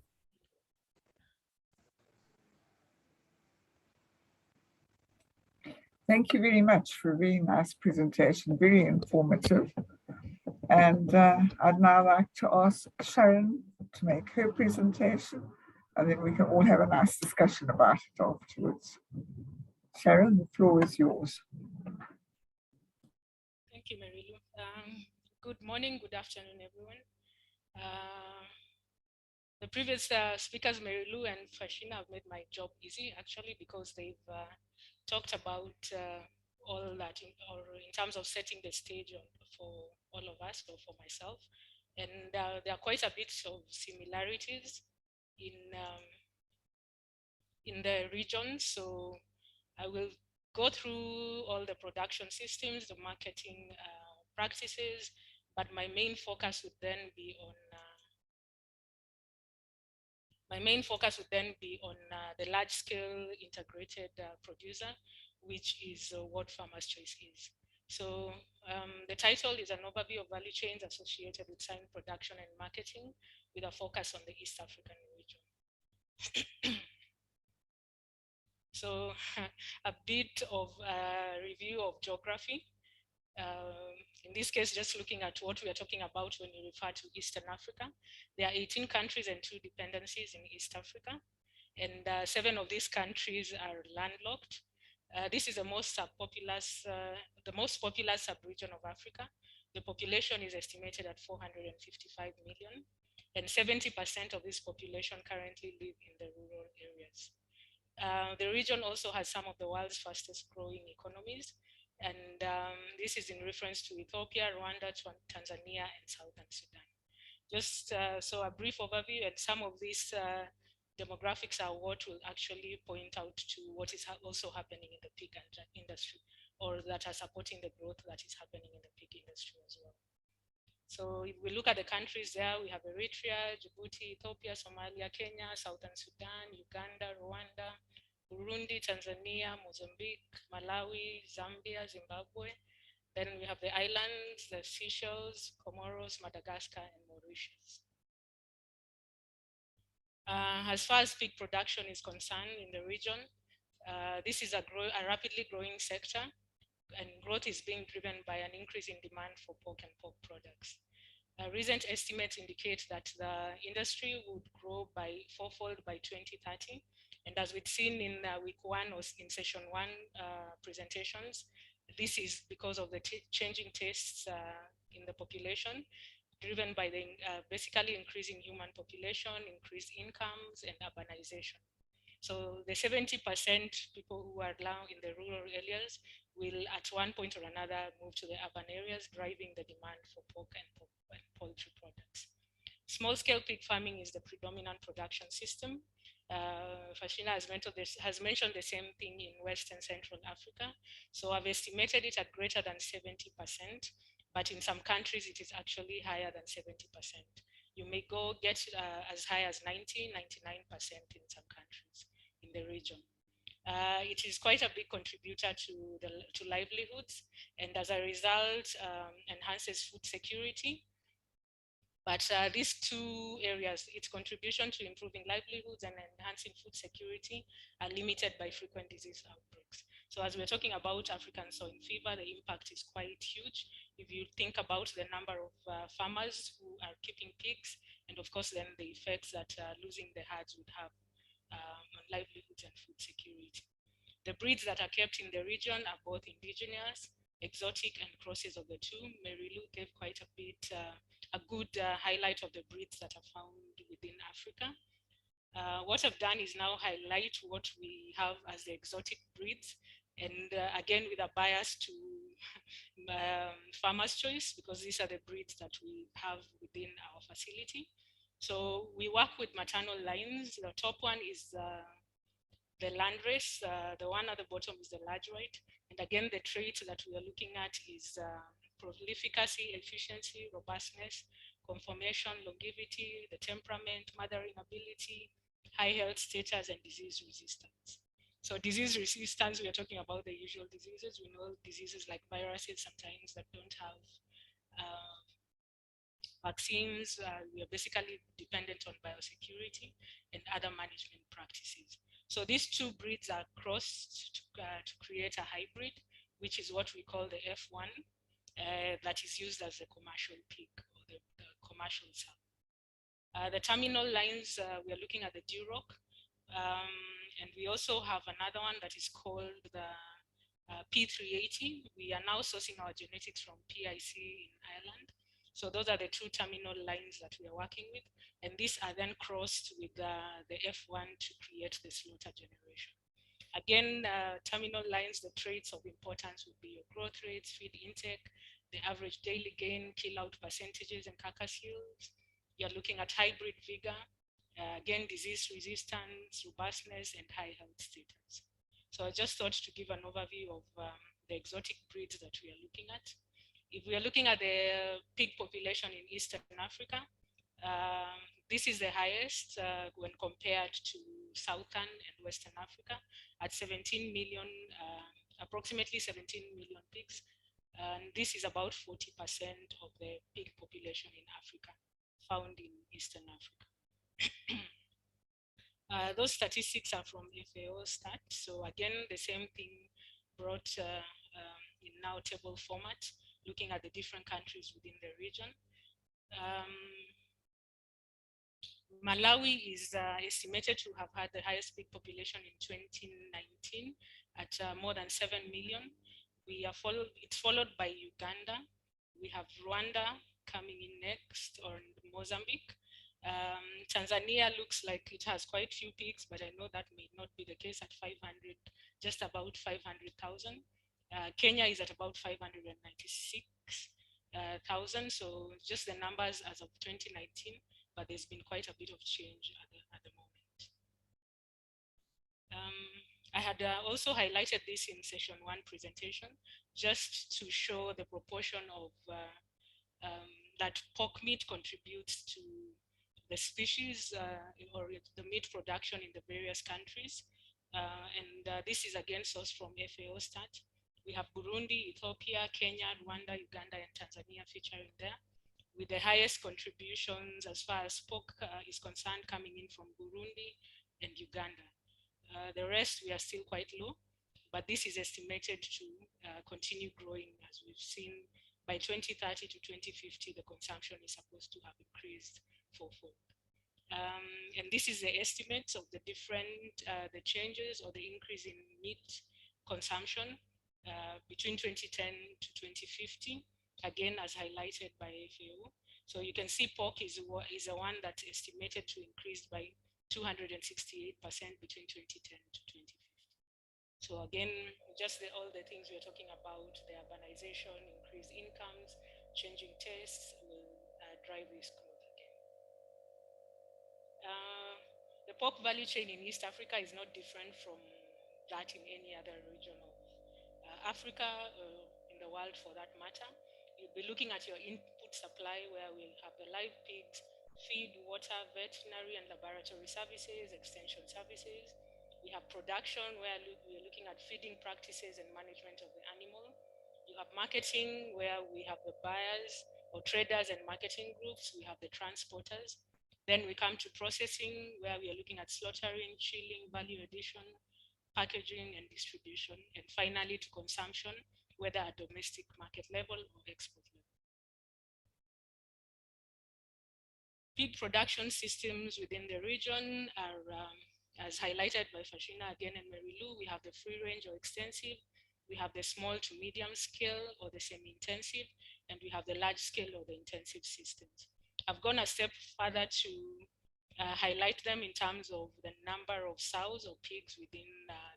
Thank you very much for a very nice presentation, very informative. And I'd now like to ask Sharon to make her presentation, and then we can all have a nice discussion about it afterwards. Sharon, the floor is yours. Thank you, Marilu. Good morning, good afternoon, everyone. The previous speakers, Marilu and Fashina, have made my job easy, actually, because they've talked about all that in terms of setting the stage for all of us, or for myself. And there are quite a bit of similarities in the region. So I will go through all the production systems, the marketing practices, but my main focus would then be on the large-scale integrated producer, which is what Farmer's Choice is. So the title is an overview of value chains associated with swine production and marketing, with a focus on the East African region. So a bit of a review of geography. In this case, just looking at what we are talking about when we refer to Eastern Africa. There are 18 countries and 2 dependencies in East Africa, and 7 of these countries are landlocked. This is the most populous sub-region of Africa. The population is estimated at 455 million, and 70% of this population currently live in the rural areas. The region also has some of the world's fastest growing economies, and this is in reference to Ethiopia, Rwanda, Tanzania, and Southern Sudan. Just so a brief overview, and some of these demographics are what will actually point out to what is also happening in the pig industry, or that are supporting the growth that is happening in the pig industry as well. So if we look at the countries there, we have Eritrea, Djibouti, Ethiopia, Somalia, Kenya, Southern Sudan, Uganda, Rwanda, Burundi, Tanzania, Mozambique, Malawi, Zambia, Zimbabwe. Then we have the islands, the Seychelles, Comoros, Madagascar, and Mauritius. As far as pig production is concerned in the region, this is a rapidly growing sector, and growth is being driven by an increase in demand for pork and pork products. Recent estimates indicate that the industry would grow by 4-fold by 2030, And as we've seen in week 1 or in session 1 presentations, this is because of the changing tastes in the population, driven by the basically increasing human population, increased incomes, and urbanization. So the 70% people who are now in the rural areas will at one point or another move to the urban areas, driving the demand for pork and poultry products. Small-scale pig farming is the predominant production system. Fashina has mentioned the same thing in West and Central Africa. So I've estimated it at greater than 70%, but in some countries it is actually higher than 70%. You may get as high as 90, 99% in some countries in the region. It is quite a big contributor to livelihoods, and as a result enhances food security. But these two areas, its contribution to improving livelihoods and enhancing food security, are limited by frequent disease outbreaks. So as we're talking about African swine fever, the impact is quite huge. If you think about the number of farmers who are keeping pigs, and of course then the effects that losing the herds would have on livelihoods and food security. The breeds that are kept in the region are both indigenous, exotic, and crosses of the two. Mary Lou gave quite a bit, a good highlight of the breeds that are found within Africa. What I've done is now highlight what we have as the exotic breeds, and again with a bias to farmer's choice, because these are the breeds that we have within our facility. So we work with maternal lines. The top one is the landrace. The one at the bottom is the large white. And again, the trait that we are looking at is prolificacy, efficiency, robustness, conformation, longevity, the temperament, mothering ability, high health status, and disease resistance. So disease resistance, we are talking about the usual diseases. We know diseases like viruses sometimes that don't have vaccines. We are basically dependent on biosecurity and other management practices. So these two breeds are crossed to create a hybrid, which is what we call the F1, that is used as a commercial pig, or the commercial sow. The terminal lines, we are looking at the Duroc, and we also have another one that is called the P380. We are now sourcing our genetics from PIC in Ireland. So those are the two terminal lines that we are working with. And these are then crossed with the F1 to create the slaughter generation. Again, terminal lines, the traits of importance would be your growth rates, feed intake, the average daily gain, kill out percentages, and carcass yields. You're looking at hybrid vigor, again, disease resistance, robustness, and high health status. So I just thought to give an overview of the exotic breeds that we are looking at. If we are looking at the pig population in Eastern Africa, this is the highest when compared to Southern and Western Africa at 17 million, approximately 17 million pigs. And this is about 40% of the pig population in Africa found in Eastern Africa. Those statistics are from FAO stat. So again, the same thing brought in now table format, looking at the different countries within the region. Malawi is estimated to have had the highest pig population in 2019 at more than 7 million. It's followed by Uganda. We have Rwanda coming in next, or Mozambique. Tanzania looks like it has quite few pigs, but I know that may not be the case at 500, just about 500,000. Kenya is at about 596,000. So just the numbers as of 2019, but there's been quite a bit of change at the moment. I had also highlighted this in session 1 presentation, just to show the proportion of that pork meat contributes to the species or the meat production in the various countries. This is again sourced from FAO stat. We have Burundi, Ethiopia, Kenya, Rwanda, Uganda, and Tanzania featuring there, with the highest contributions as far as pork is concerned coming in from Burundi and Uganda. The rest, we are still quite low, but this is estimated to continue growing. As we've seen, by 2030 to 2050, the consumption is supposed to have increased fourfold. And this is the estimates of the different, the changes or the increase in meat consumption between 2010 to 2050, again, as highlighted by FAO. So you can see pork is the one that's estimated to increase by 268% between 2010 to 2050. So again, just all the things we're talking about, the urbanization, increased incomes, changing tastes will drive this growth again. The pork value chain in East Africa is not different from that in any other region of Africa, in the world for that matter. You'll be looking at your input supply where we'll have the live pigs, feed, water, veterinary and laboratory services, extension services. We have production where we're looking at feeding practices and management of the animal. You have marketing where we have the buyers or traders and marketing groups. We have the transporters. Then we come to processing where we are looking at slaughtering, chilling, value addition, packaging and distribution, and finally to consumption, whether at domestic market level or export level. Pig production systems within the region are, as highlighted by Fashina again and Mary Lou, we have the free range or extensive, we have the small to medium scale or the semi-intensive, and we have the large scale or the intensive systems. I've gone a step further to highlight them in terms of the number of sows or pigs within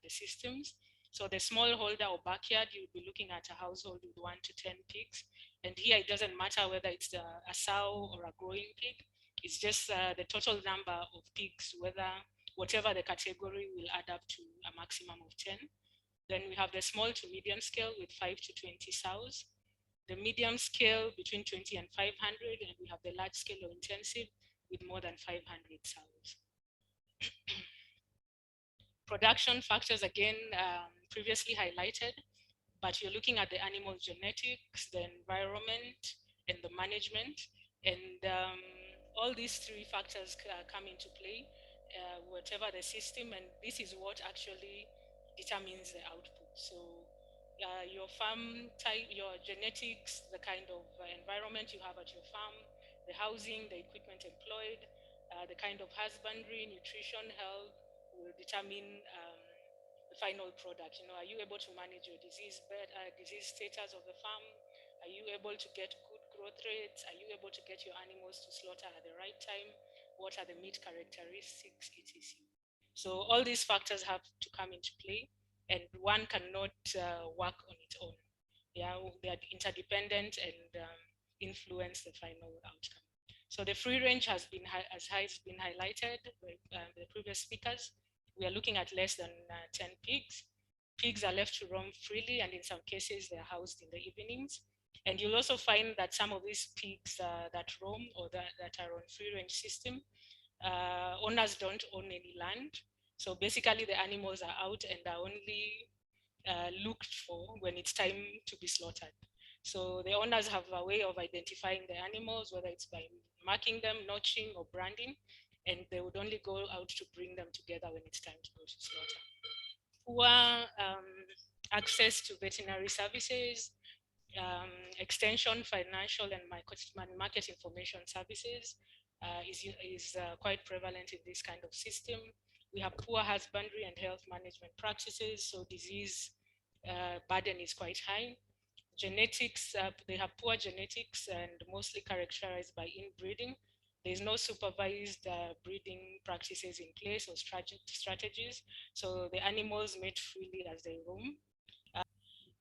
the systems. So the smallholder or backyard, you'll be looking at a household with 1 to 10 pigs. And here it doesn't matter whether it's a sow or a growing pig. It's just the total number of pigs, whatever the category will add up to a maximum of 10. Then we have the small to medium scale with 5 to 20 sows. The medium scale between 20 and 500, and we have the large scale or intensive with more than 500 sows. Production factors, again, previously highlighted, but you're looking at the animal genetics, the environment, and the management. And all these three factors come into play, whatever the system, and this is what actually determines the output. So your farm type, your genetics, the kind of environment you have at your farm, the housing, the equipment employed, the kind of husbandry, nutrition, health will determine the final product. You know, are you able to manage your disease status of the farm? Are you able to get good growth rates? Are you able to get your animals to slaughter at the right time? What are the meat characteristics, etc.? So all these factors have to come into play, and one cannot work on its own. Yeah, they are interdependent and influence the final outcome. So the free range has been highlighted by the previous speakers. We are looking at less than 10 pigs. Pigs are left to roam freely, and in some cases they're housed in the evenings. And you'll also find that some of these pigs that roam or that are on free range system, owners don't own any land. So basically the animals are out and are only looked for when it's time to be slaughtered. So the owners have a way of identifying the animals, whether it's by marking them, notching, or branding, and they would only go out to bring them together when it's time to go to slaughter. Poor access to veterinary services, extension, financial, and market information services is quite prevalent in this kind of system. We have poor husbandry and health management practices, so disease burden is quite high. Genetics, they have poor genetics and mostly characterized by inbreeding. There's no supervised breeding practices in place or strategies. So the animals mate freely as they roam.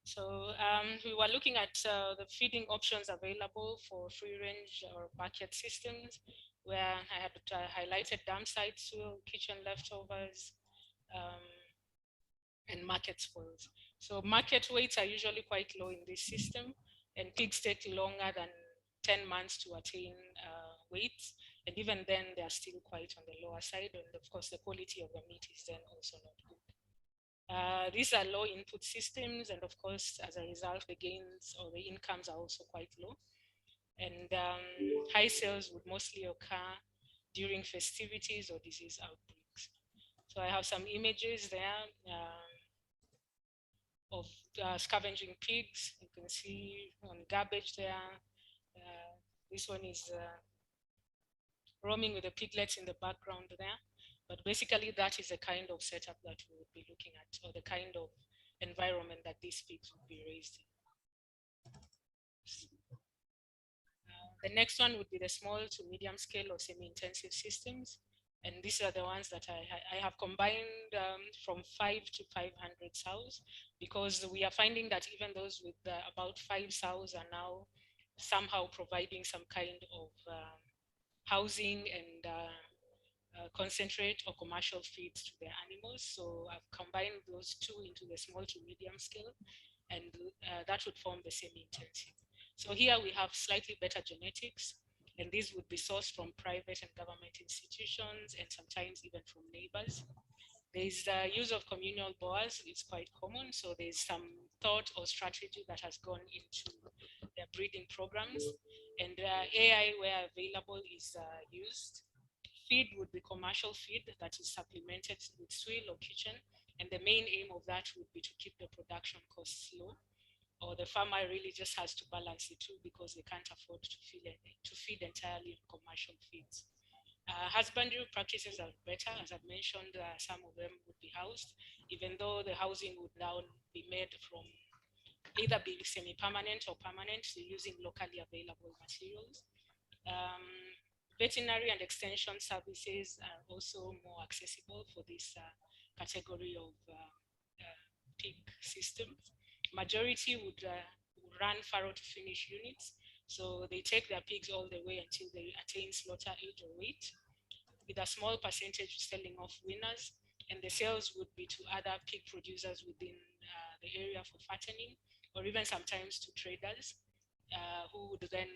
So we were looking at the feeding options available for free range or backyard systems, where I had highlighted dam sites, kitchen leftovers, and market spoils. So market weights are usually quite low in this system, and pigs take longer than 10 months to attain weights. And even then, they are still quite on the lower side. And of course, the quality of the meat is then also not good. These are low input systems. And of course, as a result, the gains or the incomes are also quite low. And high sales would mostly occur during festivities or disease outbreaks. So I have some images there of scavenging pigs. You can see on garbage there. This one is roaming with the piglets in the background there. But basically, that is the kind of setup that we would be looking at, or the kind of environment that these pigs would be raised in. The next one would be the small to medium scale or semi-intensive systems. And these are the ones that I have combined from 5 to 500 sows, because we are finding that even those with about 5 sows are now somehow providing some kind of housing and concentrate or commercial feeds to their animals. So I've combined those two into the small to medium scale, and that would form the semi-intensive. So here we have slightly better genetics, and these would be sourced from private and government institutions, and sometimes even from neighbors. There's the use of communal boars, it's quite common. So there's some thought or strategy that has gone into their breeding programs, and AI where available is used. Feed would be commercial feed that is supplemented with swill or kitchen, and the main aim of that would be to keep the production costs low, or the farmer really just has to balance the two because they can't afford to feed entirely on commercial feeds. Husbandry practices are better. As I've mentioned, some of them would be housed, even though the housing would now be made from either being semi-permanent or permanent, so using locally available materials. Veterinary and extension services are also more accessible for this category of pig systems. Majority would run farrow to finish units. So they take their pigs all the way until they attain slaughter age or weight, with a small percentage selling off winners. And the sales would be to other pig producers within the area for fattening, or even sometimes to traders who would then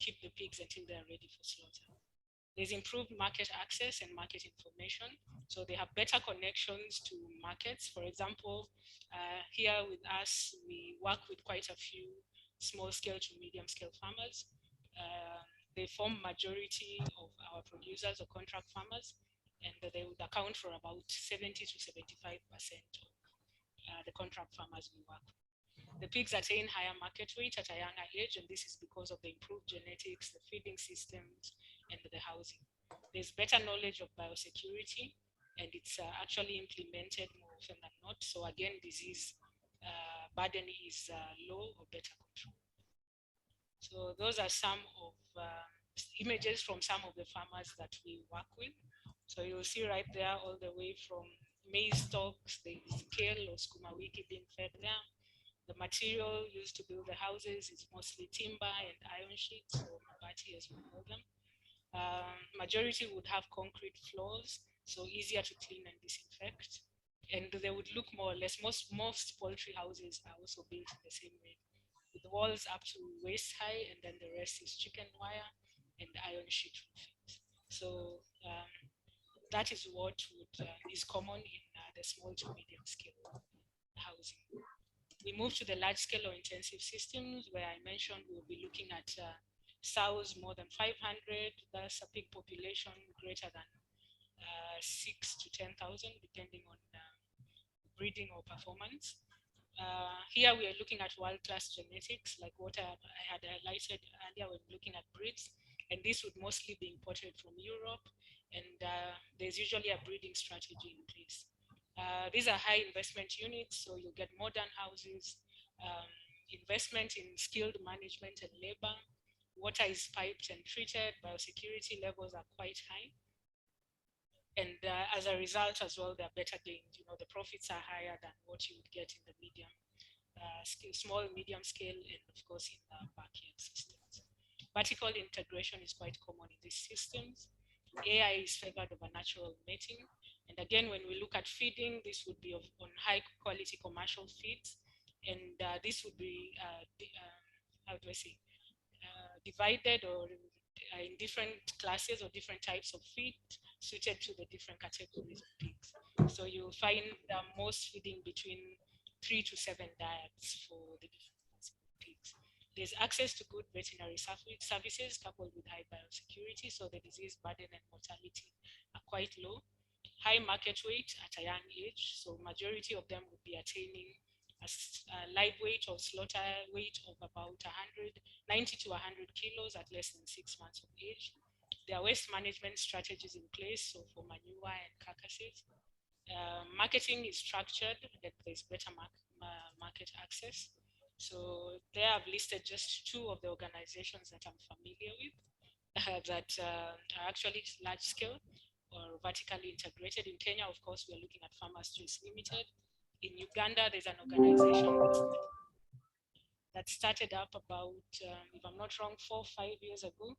keep the pigs until they're ready for slaughter. There's improved market access and market information. So they have better connections to markets. For example, here with us, we work with quite a few small scale to medium scale farmers. They form majority of our producers or contract farmers, and they would account for about 70 to 75% of the contract farmers we work with. The pigs attain higher market weight at a younger age, and this is because of the improved genetics, the feeding systems, and the housing. There's better knowledge of biosecurity, and it's actually implemented more often than not. So again, disease burden is low or better control. So those are some of images from some of the farmers that we work with. So you'll see right there all the way from maize stalks, there's kale or skuma wiki being fed there. The material used to build the houses is mostly timber and iron sheets, or mabati as we call them. Majority would have concrete floors, so easier to clean and disinfect. And they would look more or less, most poultry houses are also built in the same way, with walls up to waist high, and then the rest is chicken wire and iron sheet roofing. So that is what is common in the small to medium scale housing. We move to the large scale or intensive systems, where I mentioned we'll be looking at sows more than 500, thus a pig population greater than 6 to 10,000, depending on breeding or performance. Here we are looking at world-class genetics, like what I had highlighted earlier when looking at breeds, and this would mostly be imported from Europe, and there's usually a breeding strategy in place. These are high investment units, so you get modern houses, investment in skilled management and labor, water is piped and treated, biosecurity levels are quite high. And as a result as well, there are better gains. You know, the profits are higher than what you would get in the medium scale, small, medium scale, and of course in the backyard systems. Vertical integration is quite common in these systems. AI is favored over natural mating. And again, when we look at feeding, this would be on high quality commercial feeds. And this would be, how do I say, divided or in different classes or different types of feed suited to the different categories of pigs. So you'll find most feeding between 3 to 7 diets for the different classes of pigs. There's access to good veterinary services coupled with high biosecurity, so the disease burden and mortality are quite low. High market weight at a young age, so majority of them would be attaining a live weight or slaughter weight of about 90 to 100 kilos at less than 6 months of age. There are waste management strategies in place, so for manure and carcasses. Marketing is structured, that there's better market access. So there I've listed just two of the organizations that I'm familiar with that are actually large scale or vertically integrated. In Kenya, of course, we're looking at Farmers Choice Limited. In Uganda, there's an organization that started up about, if I'm not wrong, 4 or 5 years ago,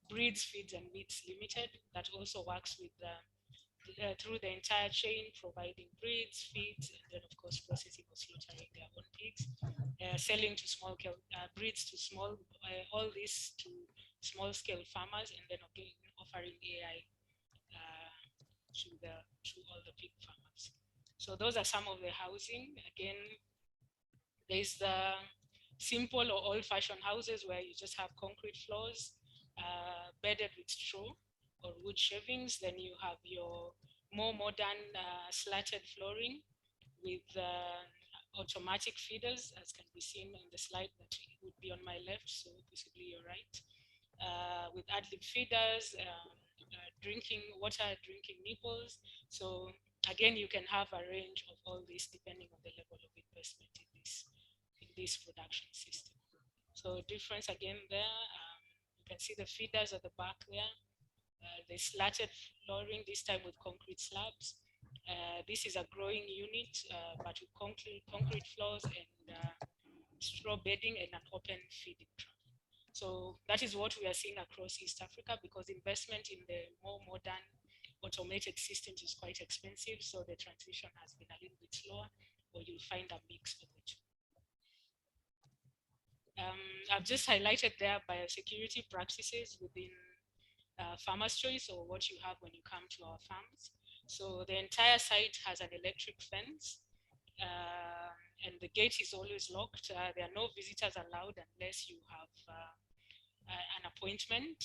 Breeds, Feeds and Meats Limited, that also works with through the entire chain, providing breeds, feeds, and then of course processing or slaughtering their own pigs, selling to small breeds to small, all this to small scale farmers, and then again offering AI to all the pig farmers. So those are some of the housing. Again, there's the simple or old-fashioned houses where you just have concrete floors, bedded with straw or wood shavings. Then you have your more modern slatted flooring with automatic feeders, as can be seen on the slide that would be on my left, so possibly you're right, with ad-lib feeders, drinking nipples. So again, you can have a range of all this depending on the level of investment in this production system. So difference again there, you can see the feeders at the back there. The slatted flooring, this time with concrete slabs. This is a growing unit, but with concrete floors and straw bedding and an open feeding trough. So that is what we are seeing across East Africa, because investment in the more modern automated systems is quite expensive. So the transition has been a little bit slower, or you'll find a mix of the two. I've just highlighted there biosecurity practices within Farmers Choice, or what you have when you come to our farms. So the entire site has an electric fence, and the gate is always locked. There are no visitors allowed unless you have an appointment.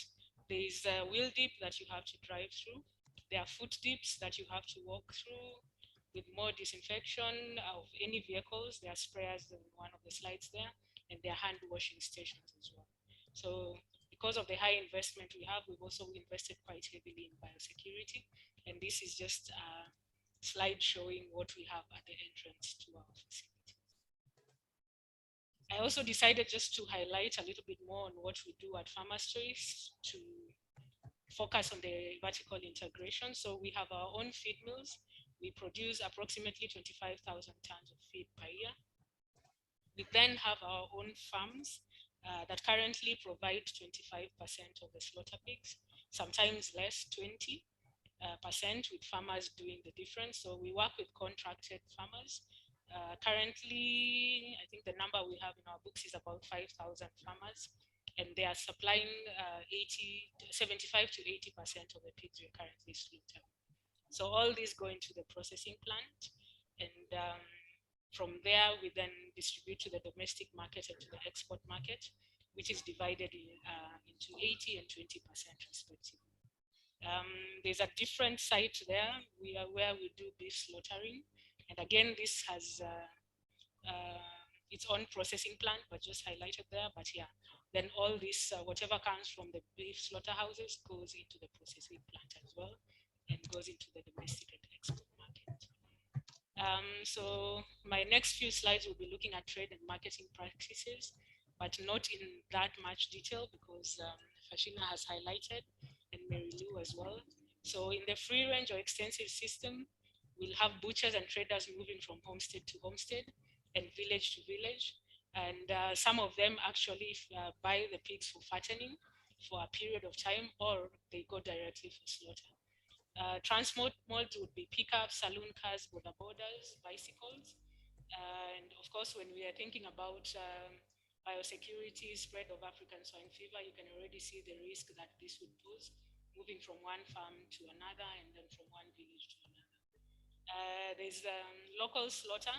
There is a wheel dip that you have to drive through. There are foot dips that you have to walk through with more disinfection of any vehicles. There are sprayers in one of the slides there, and there are hand washing stations as well. So because of the high investment we have, we've also invested quite heavily in biosecurity. And this is just a slide showing what we have at the entrance to our facility. I also decided just to highlight a little bit more on what we do at Farmers Choice to focus on the vertical integration. So we have our own feed mills. We produce approximately 25,000 tons of feed per year. We then have our own farms that currently provide 25% of the slaughter pigs, sometimes less, 20%, with farmers doing the difference. So we work with contracted farmers. Currently, I think the number we have in our books is about 5,000 farmers, and they are supplying 75 to 80% of the pigs we're currently slaughtering. So all these go into the processing plant, and from there, we then distribute to the domestic market and to the export market, which is divided into 80 and 20% respectively. There's a different site there where we do beef slaughtering. And again, this has its own processing plant, but just highlighted there. But yeah, then all this, whatever comes from the beef slaughterhouses goes into the processing plant as well, and goes into the domestic and export market. So my next few slides will be looking at trade and marketing practices, but not in that much detail because Fashina has highlighted, and Mary Lou as well. So in the free range or extensive system, we'll have butchers and traders moving from homestead to homestead and village to village. And some of them actually buy the pigs for fattening for a period of time, or they go directly for slaughter. Transport modes would be pickups, saloon cars, border borders, bicycles. And of course, when we are thinking about biosecurity, spread of African swine fever, you can already see the risk that this would pose, moving from one farm to another and then from one village to another. There's local slaughter,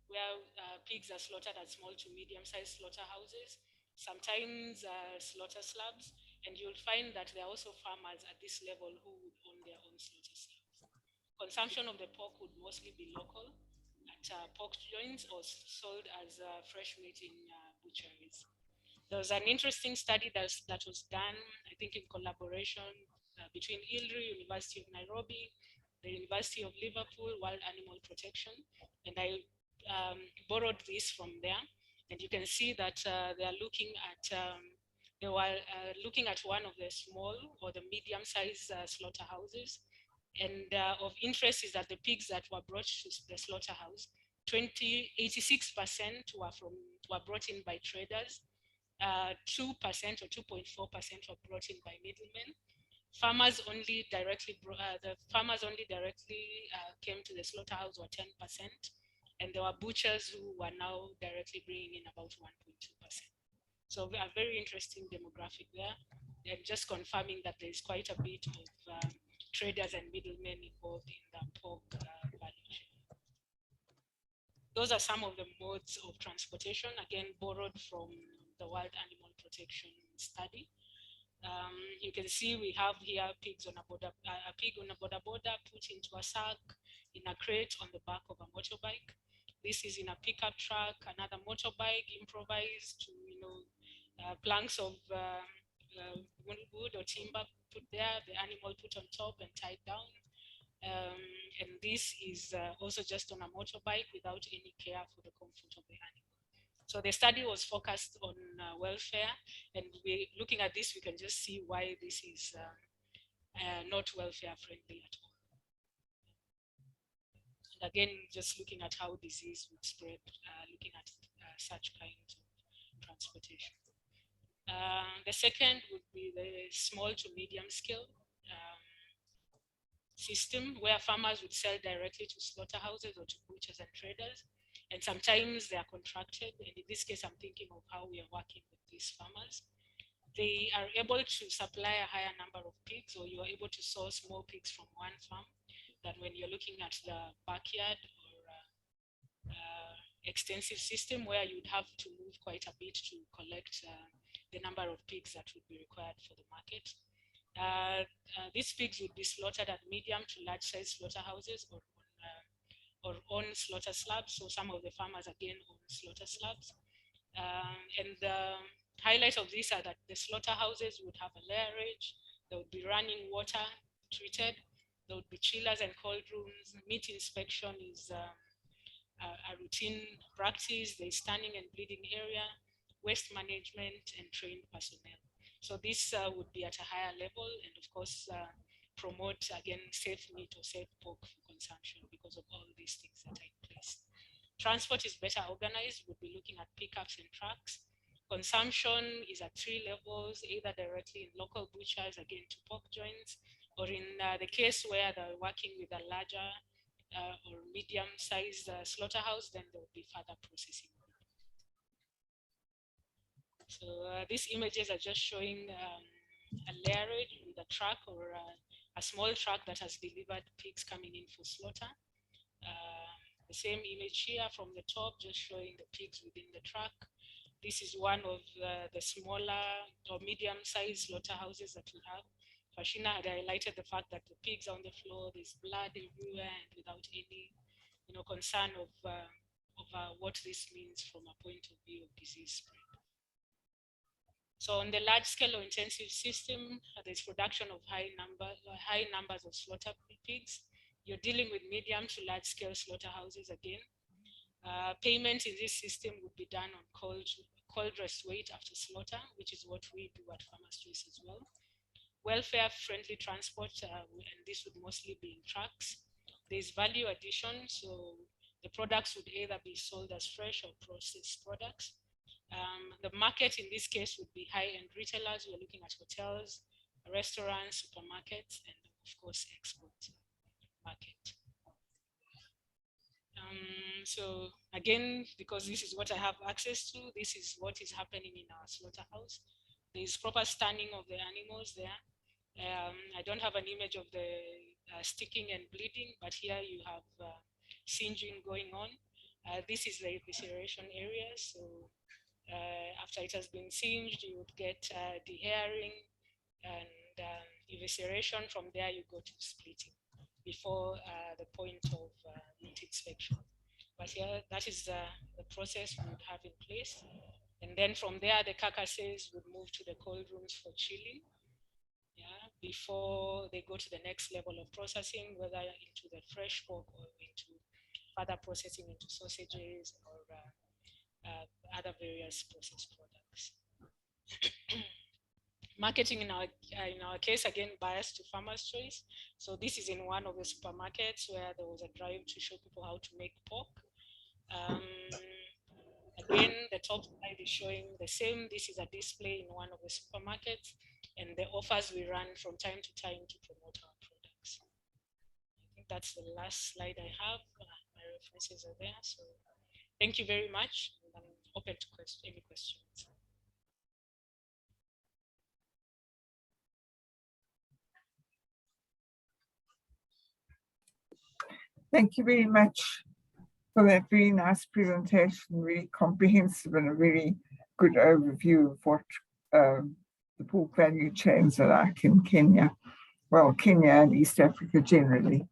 where pigs are slaughtered at small to medium-sized slaughterhouses, sometimes slaughter slabs, and you'll find that there are also farmers at this level who would own their own slaughter slabs. Consumption of the pork would mostly be local at pork joints or sold as fresh meat in butcheries. There was an interesting study that was done, I think in collaboration between ILRI, University of Nairobi, the University of Liverpool, Wild Animal Protection, and I borrowed this from there. And you can see that they are looking at they were looking at one of the small or the medium-sized slaughterhouses. And of interest is that the pigs that were brought to the slaughterhouse, 86% were brought in by traders, 2% or 2.4% were brought in by middlemen. Farmers only directly came to the slaughterhouse were 10%, and there were butchers who were now directly bringing in about 1.2%. So a very interesting demographic there, and just confirming that there is quite a bit of traders and middlemen involved in the pork value chain. Those are some of the modes of transportation, again, borrowed from the Wild Animal Protection study. You can see we have here pigs on a border, a pig on a border put into a sack in a crate on the back of a motorbike. This is in a pickup truck, another motorbike improvised to, planks of wood or timber put there, the animal put on top and tied down. And this is also just on a motorbike without any care for the comfort of the animal. So the study was focused on welfare, and looking at this, we can just see why this is not welfare friendly at all. And again, just looking at how disease would spread, looking at such kinds of transportation. The second would be the small to medium scale system, where farmers would sell directly to slaughterhouses or to butchers and traders. And sometimes they are contracted. And in this case, I'm thinking of how we are working with these farmers. They are able to supply a higher number of pigs, or you are able to source more pigs from one farm than when you're looking at the backyard or extensive system, where you'd have to move quite a bit to collect the number of pigs that would be required for the market. These pigs would be slaughtered at medium to large size slaughterhouses or on slaughter slabs. So some of the farmers again own slaughter slabs. And the highlight of this are that the slaughterhouses would have a layerage, there would be running water treated, there would be chillers and cold rooms. Meat inspection is a routine practice. There's stunning and bleeding area, waste management, and trained personnel. So this would be at a higher level, and of course, promote again safe meat or safe pork for consumption because of all these things that are in place. Transport is better organized. We'll be looking at pickups and trucks. Consumption is at 3 levels, either directly in local butchers, again to pork joints, or in the case where they're working with a larger or medium-sized slaughterhouse, then there will be further processing. So these images are just showing a layerage with a truck or a small truck that has delivered pigs coming in for slaughter. The same image here from the top, just showing the pigs within the truck. This is one of the smaller or medium-sized slaughterhouses that we have. Fashina had highlighted the fact that the pigs are on the floor, there's blood everywhere, and without any, concern of what this means from a point of view of disease spread. So on the large scale or intensive system, there's production of high numbers of slaughter pigs. You're dealing with medium to large scale slaughterhouses again. Payment in this system would be done on cold rest weight after slaughter, which is what we do at Farmers Choice as well. Welfare friendly transport, and this would mostly be in trucks. There's value addition, so the products would either be sold as fresh or processed products. The market in this case would be high-end retailers. We're looking at hotels, restaurants, supermarkets, and of course, export market. So again, because this is what I have access to, this is what is happening in our slaughterhouse. There is proper stunning of the animals there. I don't have an image of the sticking and bleeding, but here you have singeing going on. This is the evisceration area. So after it has been singed, you would get dehairing and evisceration. From there, you go to splitting before the point of meat inspection. But here, that is the process we would have in place. And then from there, the carcasses would move to the cold rooms for chilling. Yeah, before they go to the next level of processing, whether into the fresh pork or into further processing into sausages or other various processed products. Marketing in our case, again, biased to farmer's choice. So this is in one of the supermarkets where there was a drive to show people how to make pork. Again, the top slide is showing the same. This is a display in one of the supermarkets and the offers we run from time to time to promote our products. I think that's the last slide I have. My references are there. So thank you very much. I'm open to any questions. Thank you very much for that very nice presentation, very comprehensive and a very good overview of what the pork value chains are like in Kenya, well, Kenya and East Africa generally.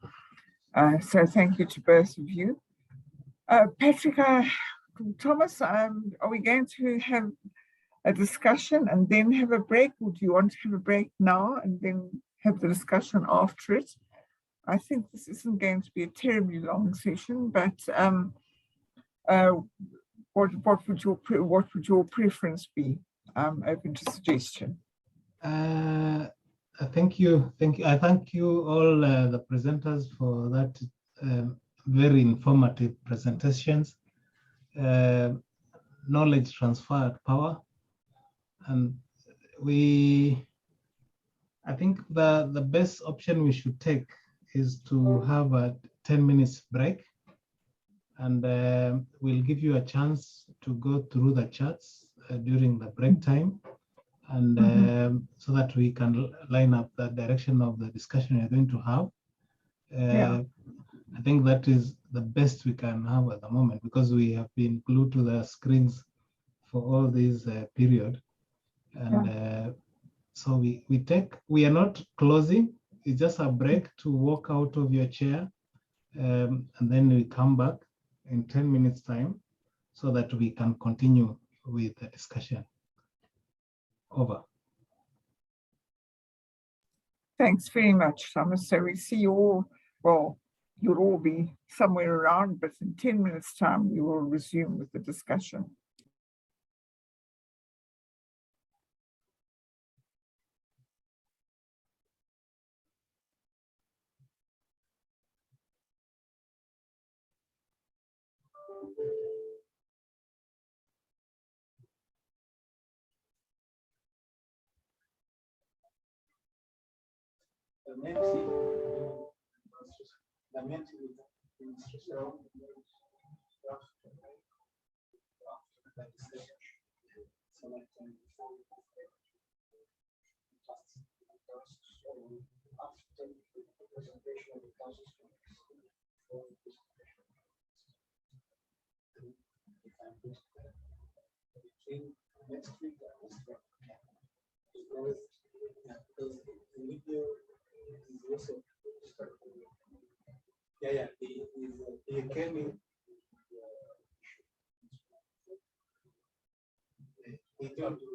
So thank you to both of you. Patrick, Thomas, are we going to have a discussion and then have a break, or do you want to have a break now and then have the discussion after it? I think this isn't going to be a terribly long session, but what would your preference be? Open to suggestion. Thank you. I thank you all the presenters for that very informative presentations. Knowledge transfer at power, and I think the best option we should take is to have a 10 minutes break, and we'll give you a chance to go through the charts during the break time, and so that we can line up the direction of the discussion we're going to have. I think that is the best we can have at the moment, because we have been glued to the screens for all this period, and so we are not closing. It's just a break to walk out of your chair, and then we come back in 10 minutes time so that we can continue with the discussion. Over. Thanks very much, Thomas. So we see you all, well, you'll all be somewhere around, but in 10 minutes time, we will resume with the discussion. He came in. He came to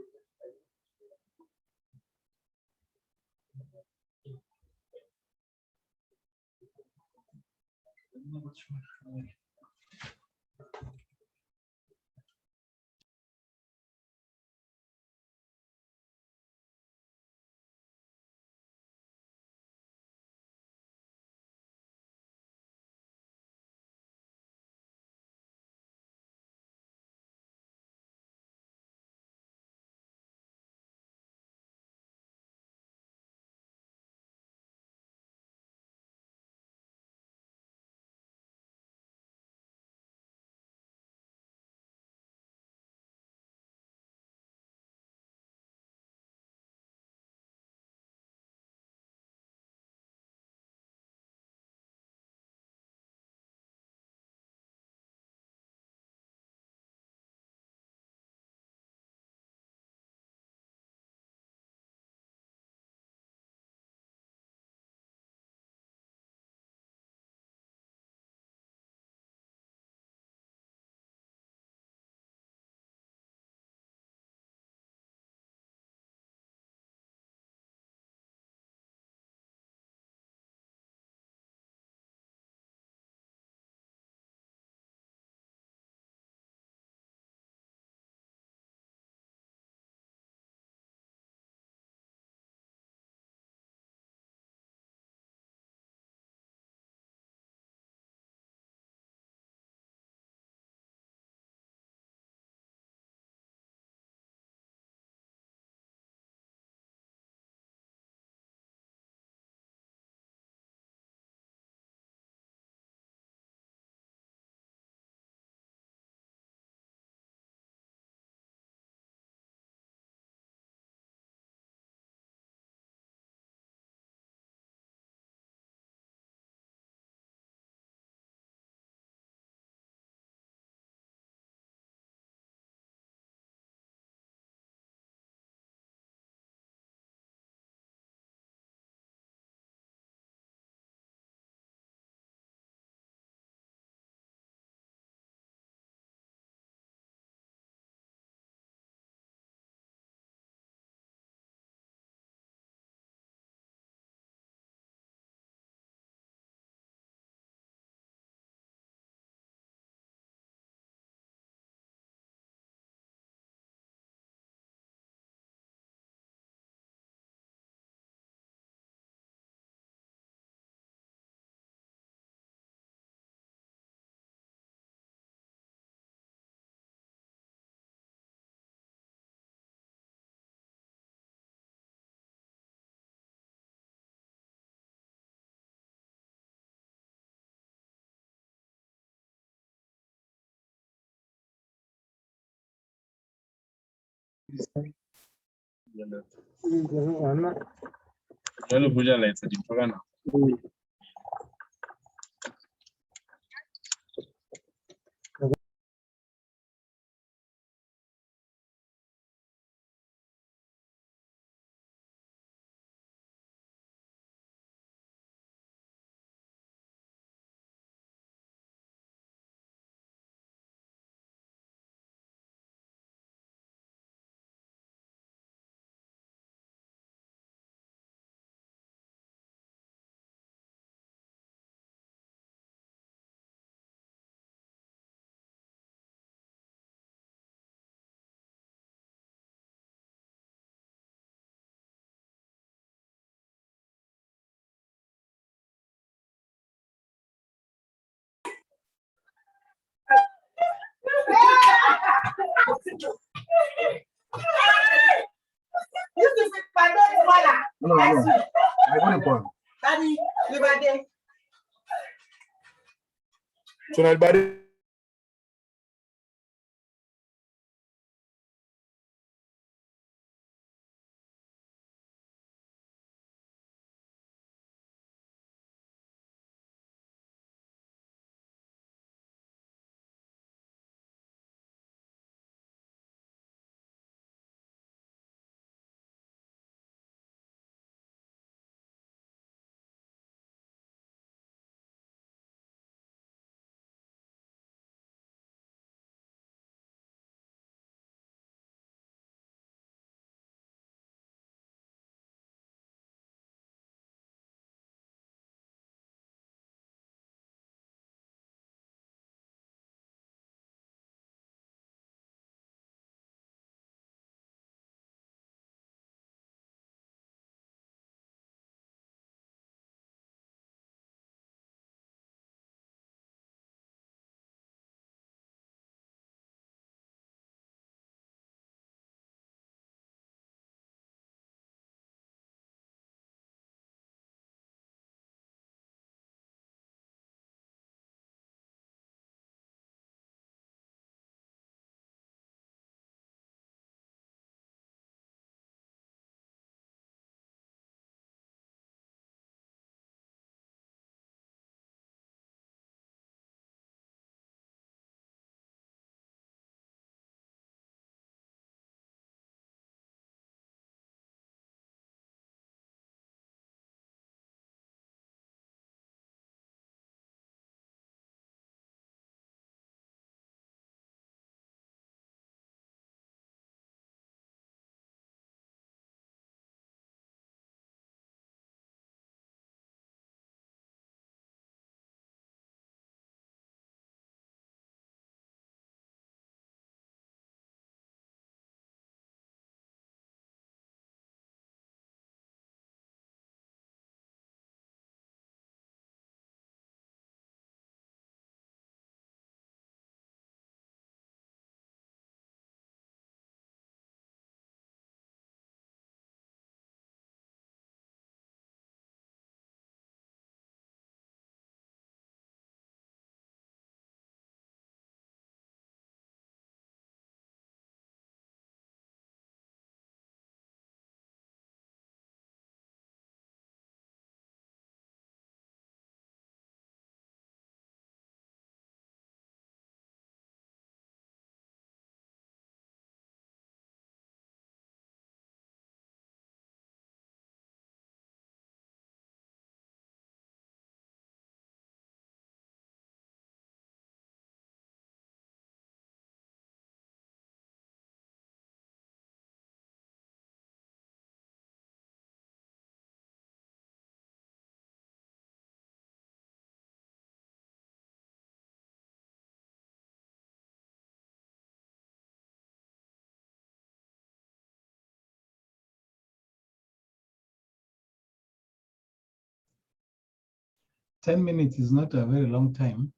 10 minutes is not a very long time.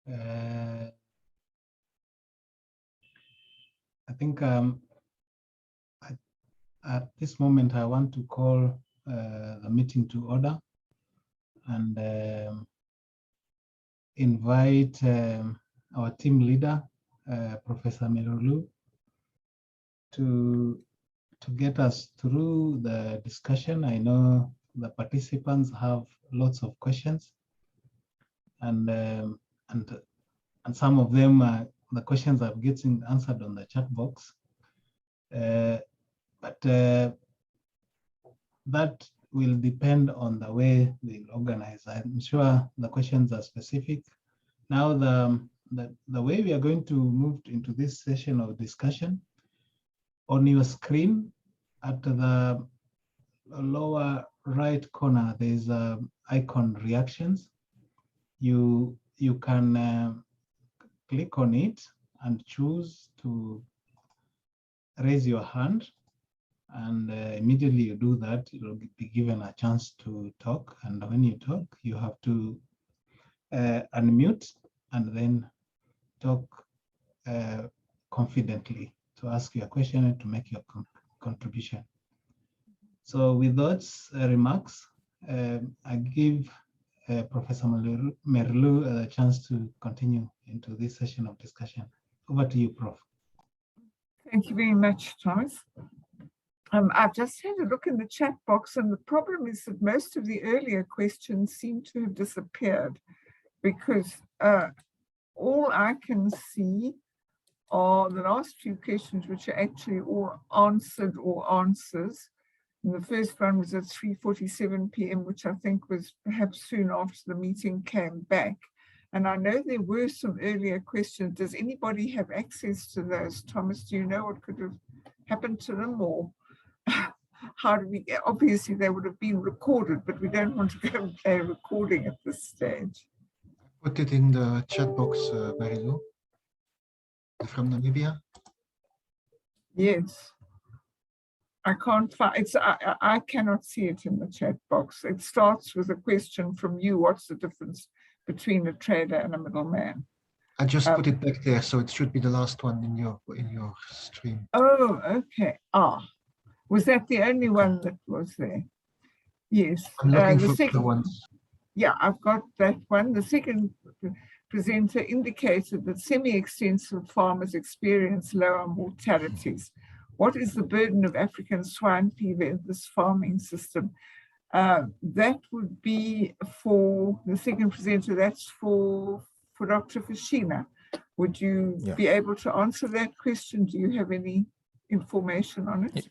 I think at this moment, I want to call the meeting to order and invite our team leader, Professor Merulu, to get us through the discussion. I know the participants have lots of questions, and some of them the questions are getting answered on the chat box. But that will depend on the way they organize. I'm sure the questions are specific. Now, the way we are going to move into this session of discussion, on your screen at the lower right corner, there's an icon reactions. You can click on it and choose to raise your hand, and immediately you do that, you'll be given a chance to talk. And when you talk, you have to unmute and then talk confidently to ask your question and to make your contribution. So with those remarks, I give Professor Merlu a chance to continue into this session of discussion. Over to you, Prof. Thank you very much, Thomas. I've just had a look in the chat box, and the problem is that most of the earlier questions seem to have disappeared, because all I can see are the last few questions, which are actually all answered or answers. And the first one was at 3:47 p.m., which I think was perhaps soon after the meeting came back. And I know there were some earlier questions. Does anybody have access to those? Thomas, do you know what could have happened to them, or how do we, obviously they would have been recorded, but we don't want to go and play a recording at this stage. Put it in the chat box, Marilu, from Namibia. Yes. I can't find it's. I cannot see it in the chat box. It starts with a question from you. What's the difference between a trader and a middleman? I just put it back there, so it should be the last one in your stream. Oh, okay. Was that the only one that was there? Yes. I'm looking the for second the ones. Yeah, I've got that one. The second presenter indicated that semi-extensive farmers experience lower mortalities. What is the burden of African swine fever in this farming system? That would be for the second presenter. That's for Dr. Fushina. Would you be able to answer that question? Do you have any information on it?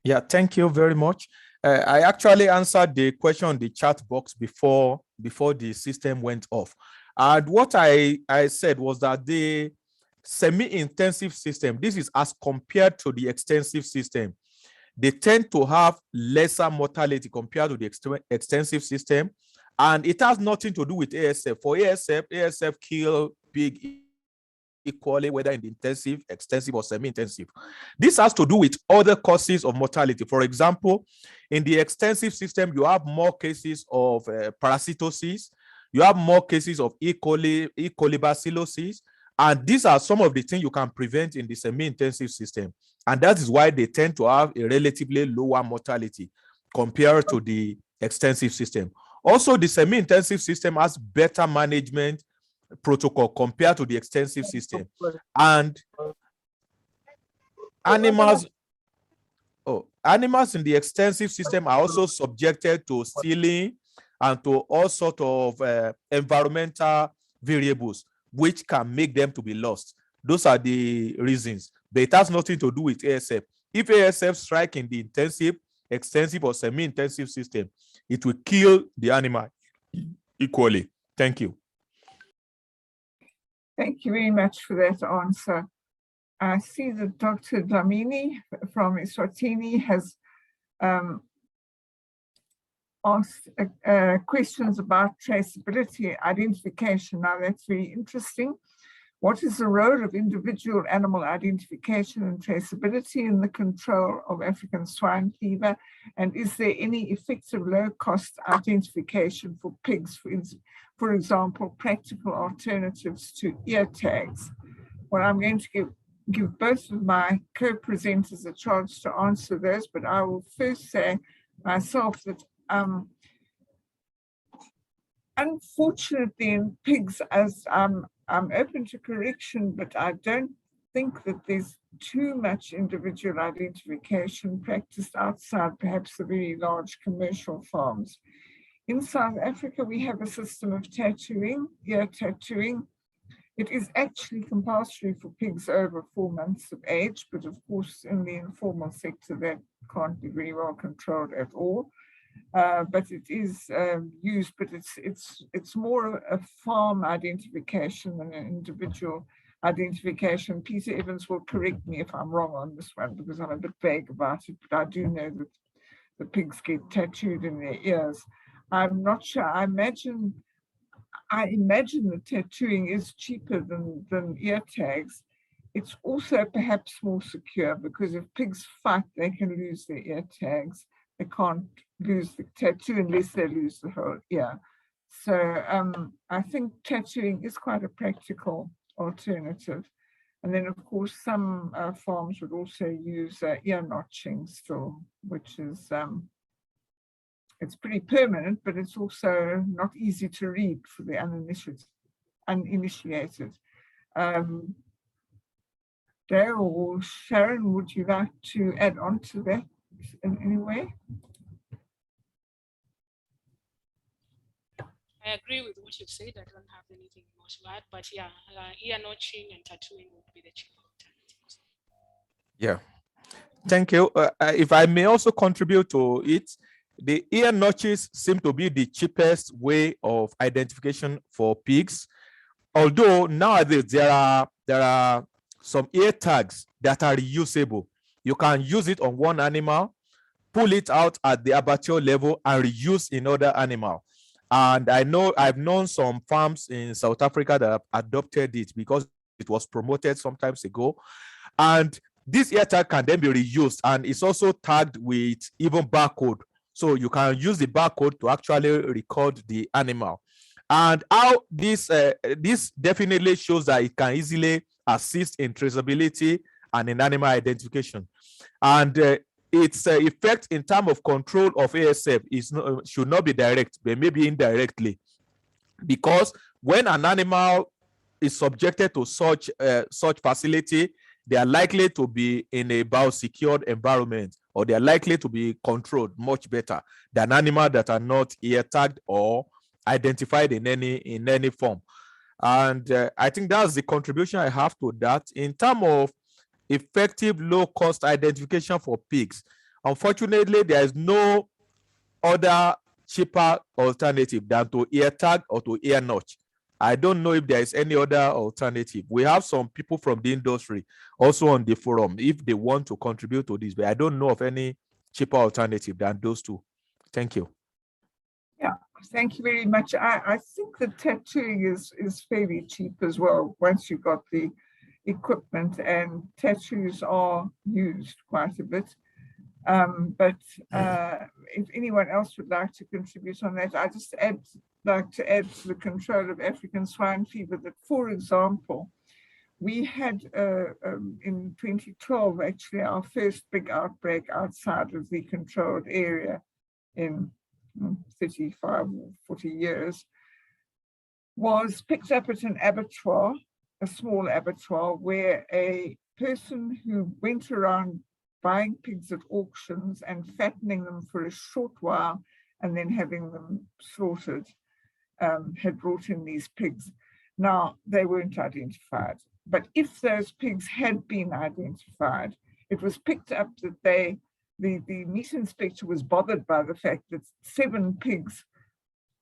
Yeah, thank you very much. I actually answered the question on the chat box before the system went off. And what I said was that the semi-intensive system, this is as compared to the extensive system, they tend to have lesser mortality compared to the extensive system. And it has nothing to do with ASF. For ASF kill pig equally, whether in the intensive, extensive, or semi-intensive. This has to do with other causes of mortality. For example, in the extensive system, you have more cases of parasitosis, you have more cases of E. coli bacillosis, and these are some of the things you can prevent in the semi-intensive system. And that is why they tend to have a relatively lower mortality compared to the extensive system. Also, the semi-intensive system has better management protocol compared to the extensive system. And animals in the extensive system are also subjected to stealing and to all sorts of environmental variables, which can make them to be lost. Those are the reasons, but it has nothing to do with ASF. If ASF strike in the intensive, extensive, or semi-intensive system, it will kill the animal equally. Thank you. Thank you very much for that answer. I see that Dr. Dlamini from Eswatini has asked questions about traceability identification. Now that's very interesting. What is the role of individual animal identification and traceability in the control of African swine fever? And is there any effective low-cost identification for pigs, for example, practical alternatives to ear tags? Well, I'm going to give both of my co-presenters a chance to answer those, but I will first say myself that unfortunately in pigs, as I'm open to correction, but I don't think that there's too much individual identification practiced outside perhaps the very large commercial farms. In South Africa, we have a system of tattooing, ear tattooing. It is actually compulsory for pigs over 4 months of age, but of course in the informal sector that can't be very well controlled at all. But it is used, but it's more a farm identification than an individual identification. Peter Evans will correct me if I'm wrong on this one because I'm a bit vague about it, but I do know that the pigs get tattooed in their ears. I'm not sure. I imagine that tattooing is cheaper than ear tags. It's also perhaps more secure because if pigs fight, they can lose their ear tags. They can't lose the tattoo unless they lose the whole ear. So I think tattooing is quite a practical alternative. And then of course some farms would also use ear notching still, which is it's pretty permanent, but it's also not easy to read for the uninitiated. Dale or Sharon, would you like to add on to that in any way? I agree with what you've said. I don't have anything more to add, but yeah, ear notching and tattooing would be the cheaper alternatives. Yeah, thank you. If I may also contribute to it, the ear notches seem to be the cheapest way of identification for pigs. Although nowadays there are some ear tags that are reusable. You can use it on one animal, pull it out at the abattoir level and reuse in other animal. And I've known some farms in South Africa that have adopted it because it was promoted some time ago. And this ear tag can then be reused, and it's also tagged with even barcode. So you can use the barcode to actually record the animal. And how this definitely shows that it can easily assist in traceability and in animal identification. And its effect in terms of control of ASF should not be direct, but maybe indirectly, because when an animal is subjected to such facility, they are likely to be in a biosecured environment, or they are likely to be controlled much better than animals that are not ear tagged or identified in any form. And I think that's the contribution I have to that. In terms of effective low-cost identification for pigs, unfortunately, there is no other cheaper alternative than to ear tag or to ear notch. I don't know if there is any other alternative. We have some people from the industry also on the forum if they want to contribute to this, but I don't know of any cheaper alternative than those two. Thank you. Yeah, thank you very much. I think the tattooing is fairly cheap as well once you've got the equipment, and tattoos are used quite a bit. But if anyone else would like to contribute on that, I just like to add to the control of African swine fever that, for example, we had in 2012 actually our first big outbreak outside of the controlled area in 35 or 40 years, was picked up at an abattoir, a small abattoir, where a person who went around buying pigs at auctions and fattening them for a short while and then having them slaughtered, had brought in these pigs. Now, they weren't identified, but if those pigs had been identified, it was picked up that the meat inspector was bothered by the fact that 7 pigs,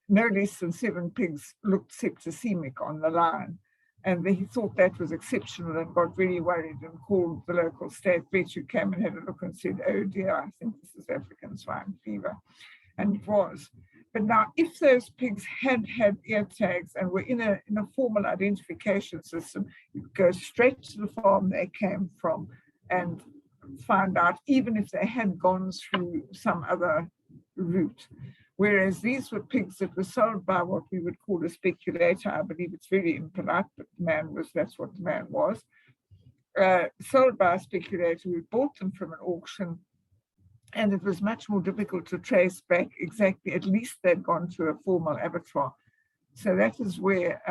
no less than 7 pigs, looked septicemic on the line. And he thought that was exceptional and got very worried and called the local state vet, who came and had a look and said, oh dear, I think this is African swine fever. And it was. But now, if those pigs had ear tags and were in a formal identification system, you could go straight to the farm they came from and find out, even if they had gone through some other route. Whereas these were pigs that were sold by what we would call a speculator. I believe it's very impolite, but that's what the man was. Sold by a speculator who bought them from an auction, and it was much more difficult to trace back exactly, at least they'd gone to a formal abattoir. So that is where,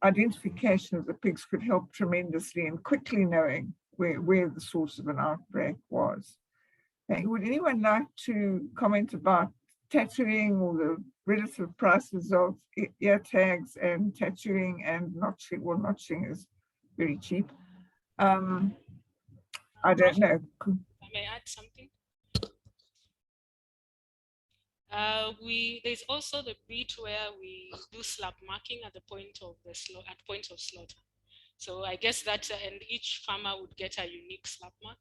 identification of the pigs could help tremendously in quickly knowing where the source of an outbreak was. And would anyone like to comment about tattooing or the relative prices of ear tags and tattooing and notching? Well, notching is very cheap. I don't know. I may add something. There's also the bit where we do slab marking at the point of slaughter. So I guess that and each farmer would get a unique slab mark,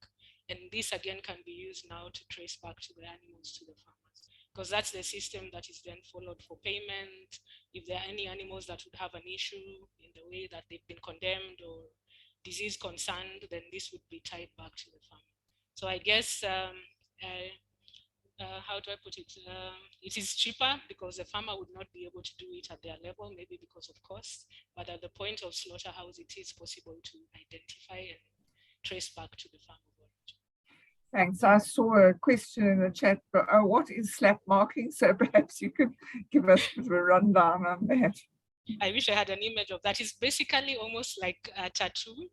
and this again can be used now to trace back to the animals to the farmers, because that's the system that is then followed for payment. If there are any animals that would have an issue in the way that they've been condemned or disease concerned, then this would be tied back to the farmer. So I guess how do I put it? It is cheaper because the farmer would not be able to do it at their level, maybe because of cost, but at the point of slaughterhouse, it is possible to identify and trace back to the farm of origin. Thanks. I saw a question in the chat, but what is slab marking? So perhaps you could give us a bit of a rundown on that. I wish I had an image of that. It's basically almost like a tattoo,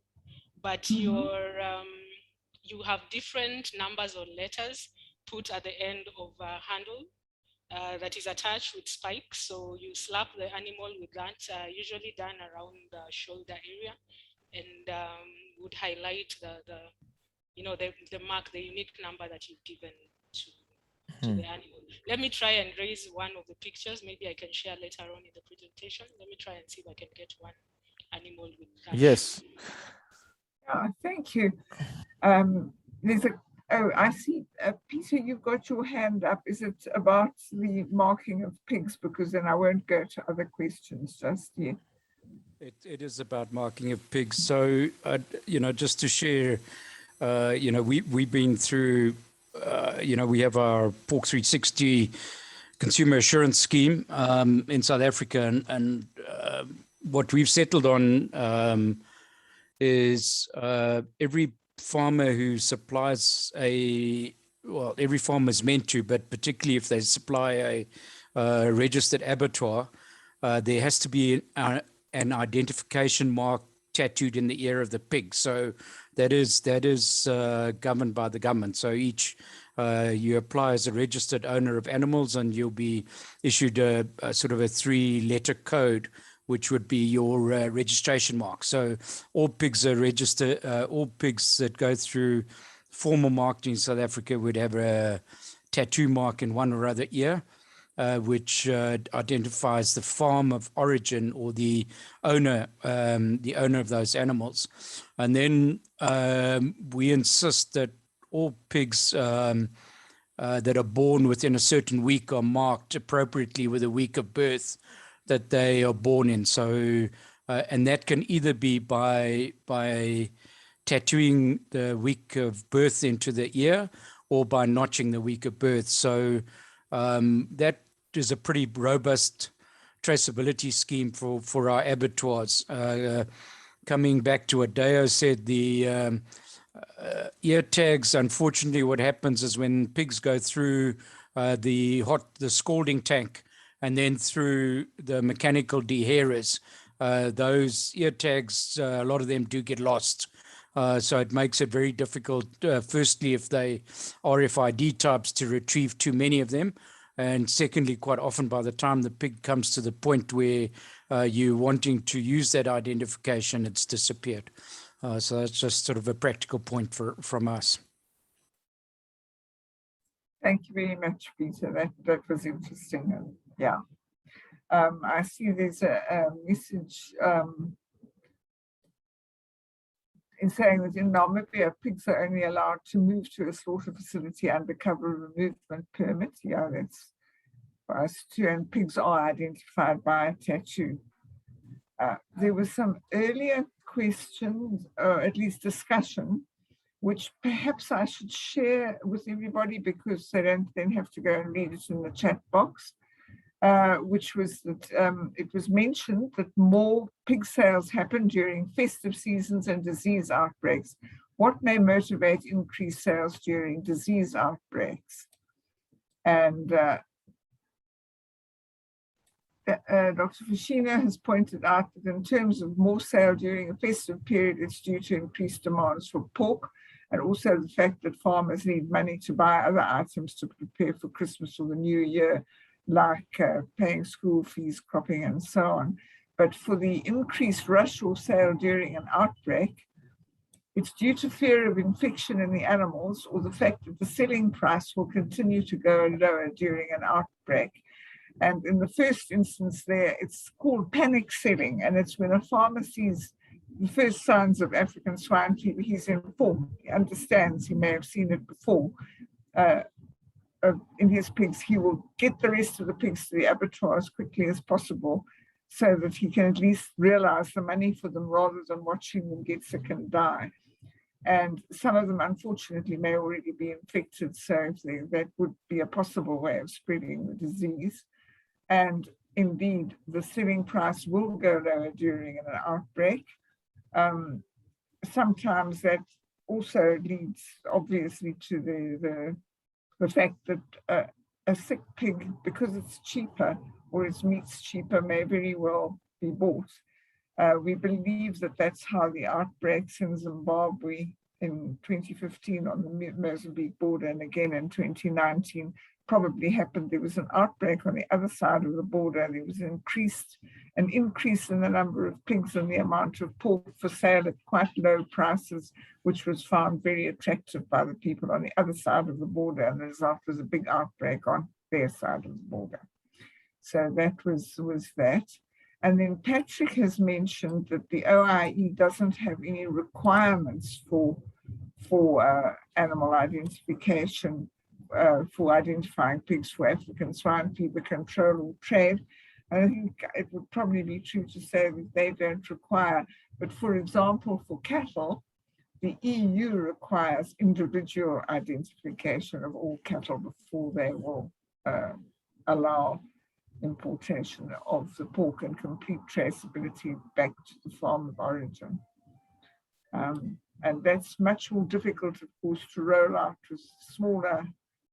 but you have different numbers or letters put at the end of a handle that is attached with spikes. So you slap the animal with that, usually done around the shoulder area, and would highlight the mark, the unique number that you've given to the animal. Let me try and raise one of the pictures. Maybe I can share later on in the presentation. Let me try and see if I can get one animal with that. Yes. Thank you. There's I see, Peter, you've got your hand up. Is it about the marking of pigs? Because then I won't go to other questions just yet. It is about marking of pigs. So, just to share, we've been through, we have our Pork 360 consumer assurance scheme in South Africa. And what we've settled on is every farmer who supplies every farmer is meant to, but particularly if they supply a registered abattoir, there has to be an identification mark tattooed in the ear of the pig. So that is governed by the government. So each you apply as a registered owner of animals, and you'll be issued a sort of a 3-letter code, which would be your registration mark. So all pigs are registered, all pigs that go through formal marketing in South Africa would have a tattoo mark in one or other ear, which identifies the farm of origin or the owner of those animals. And then we insist that all pigs that are born within a certain week are marked appropriately with a week of birth that they are born in. So, and that can either be by tattooing the week of birth into the ear or by notching the week of birth. So that is a pretty robust traceability scheme for our abattoirs. Coming back to what Deo said, the ear tags, unfortunately, what happens is when pigs go through the scalding tank, and then through the mechanical dehairers, those ear tags, a lot of them do get lost. So it makes it very difficult, firstly, if they RFID types, to retrieve too many of them. And secondly, quite often by the time the pig comes to the point where you're wanting to use that identification, it's disappeared. So that's just sort of a practical point from us. Thank you very much, Peter. That was interesting. Yeah. I see there's a message in saying that in Namibia, pigs are only allowed to move to a slaughter facility under cover of a movement permit. Yeah, that's for us too. And pigs are identified by a tattoo. There was some earlier questions, or at least discussion, which perhaps I should share with everybody because they don't then have to go and read it in the chat box, which was that it was mentioned that more pig sales happen during festive seasons and disease outbreaks. What may motivate increased sales during disease outbreaks? And Dr. Fushina has pointed out that in terms of more sale during a festive period, it's due to increased demands for pork, and also the fact that farmers need money to buy other items to prepare for Christmas or the New Year, like paying school fees, cropping, and so on. But for the increased rush or sale during an outbreak, it's due to fear of infection in the animals or the fact that the selling price will continue to go lower during an outbreak. And in the first instance there, it's called panic selling, and it's when a farmer sees the first signs of African swine fever, he's informed, he understands, he may have seen it before. In his pigs, he will get the rest of the pigs to the abattoir as quickly as possible so that he can at least realize the money for them rather than watching them get sick and die. And some of them, unfortunately, may already be infected, so that would be a possible way of spreading the disease. And indeed, the selling price will go lower during an outbreak. Sometimes that also leads, obviously, to the fact that a sick pig, because it's cheaper or its meat's cheaper, may very well be bought. We believe that that's how the outbreaks in Zimbabwe in 2015 on the Mozambique border and again in 2019 probably happened. There was an outbreak on the other side of the border. There was an increase in the number of pigs and the amount of pork for sale at quite low prices, which was found very attractive by the people on the other side of the border. And the result was a big outbreak on their side of the border. So that was that. And then Patrick has mentioned that the OIE doesn't have any requirements for animal identification, for identifying pigs for African swine fever control or trade. I think it would probably be true to say that they don't require, but for example, for cattle, the EU requires individual identification of all cattle before they will allow importation of the pork and complete traceability back to the farm of origin. And that's much more difficult, of course, to roll out with smaller,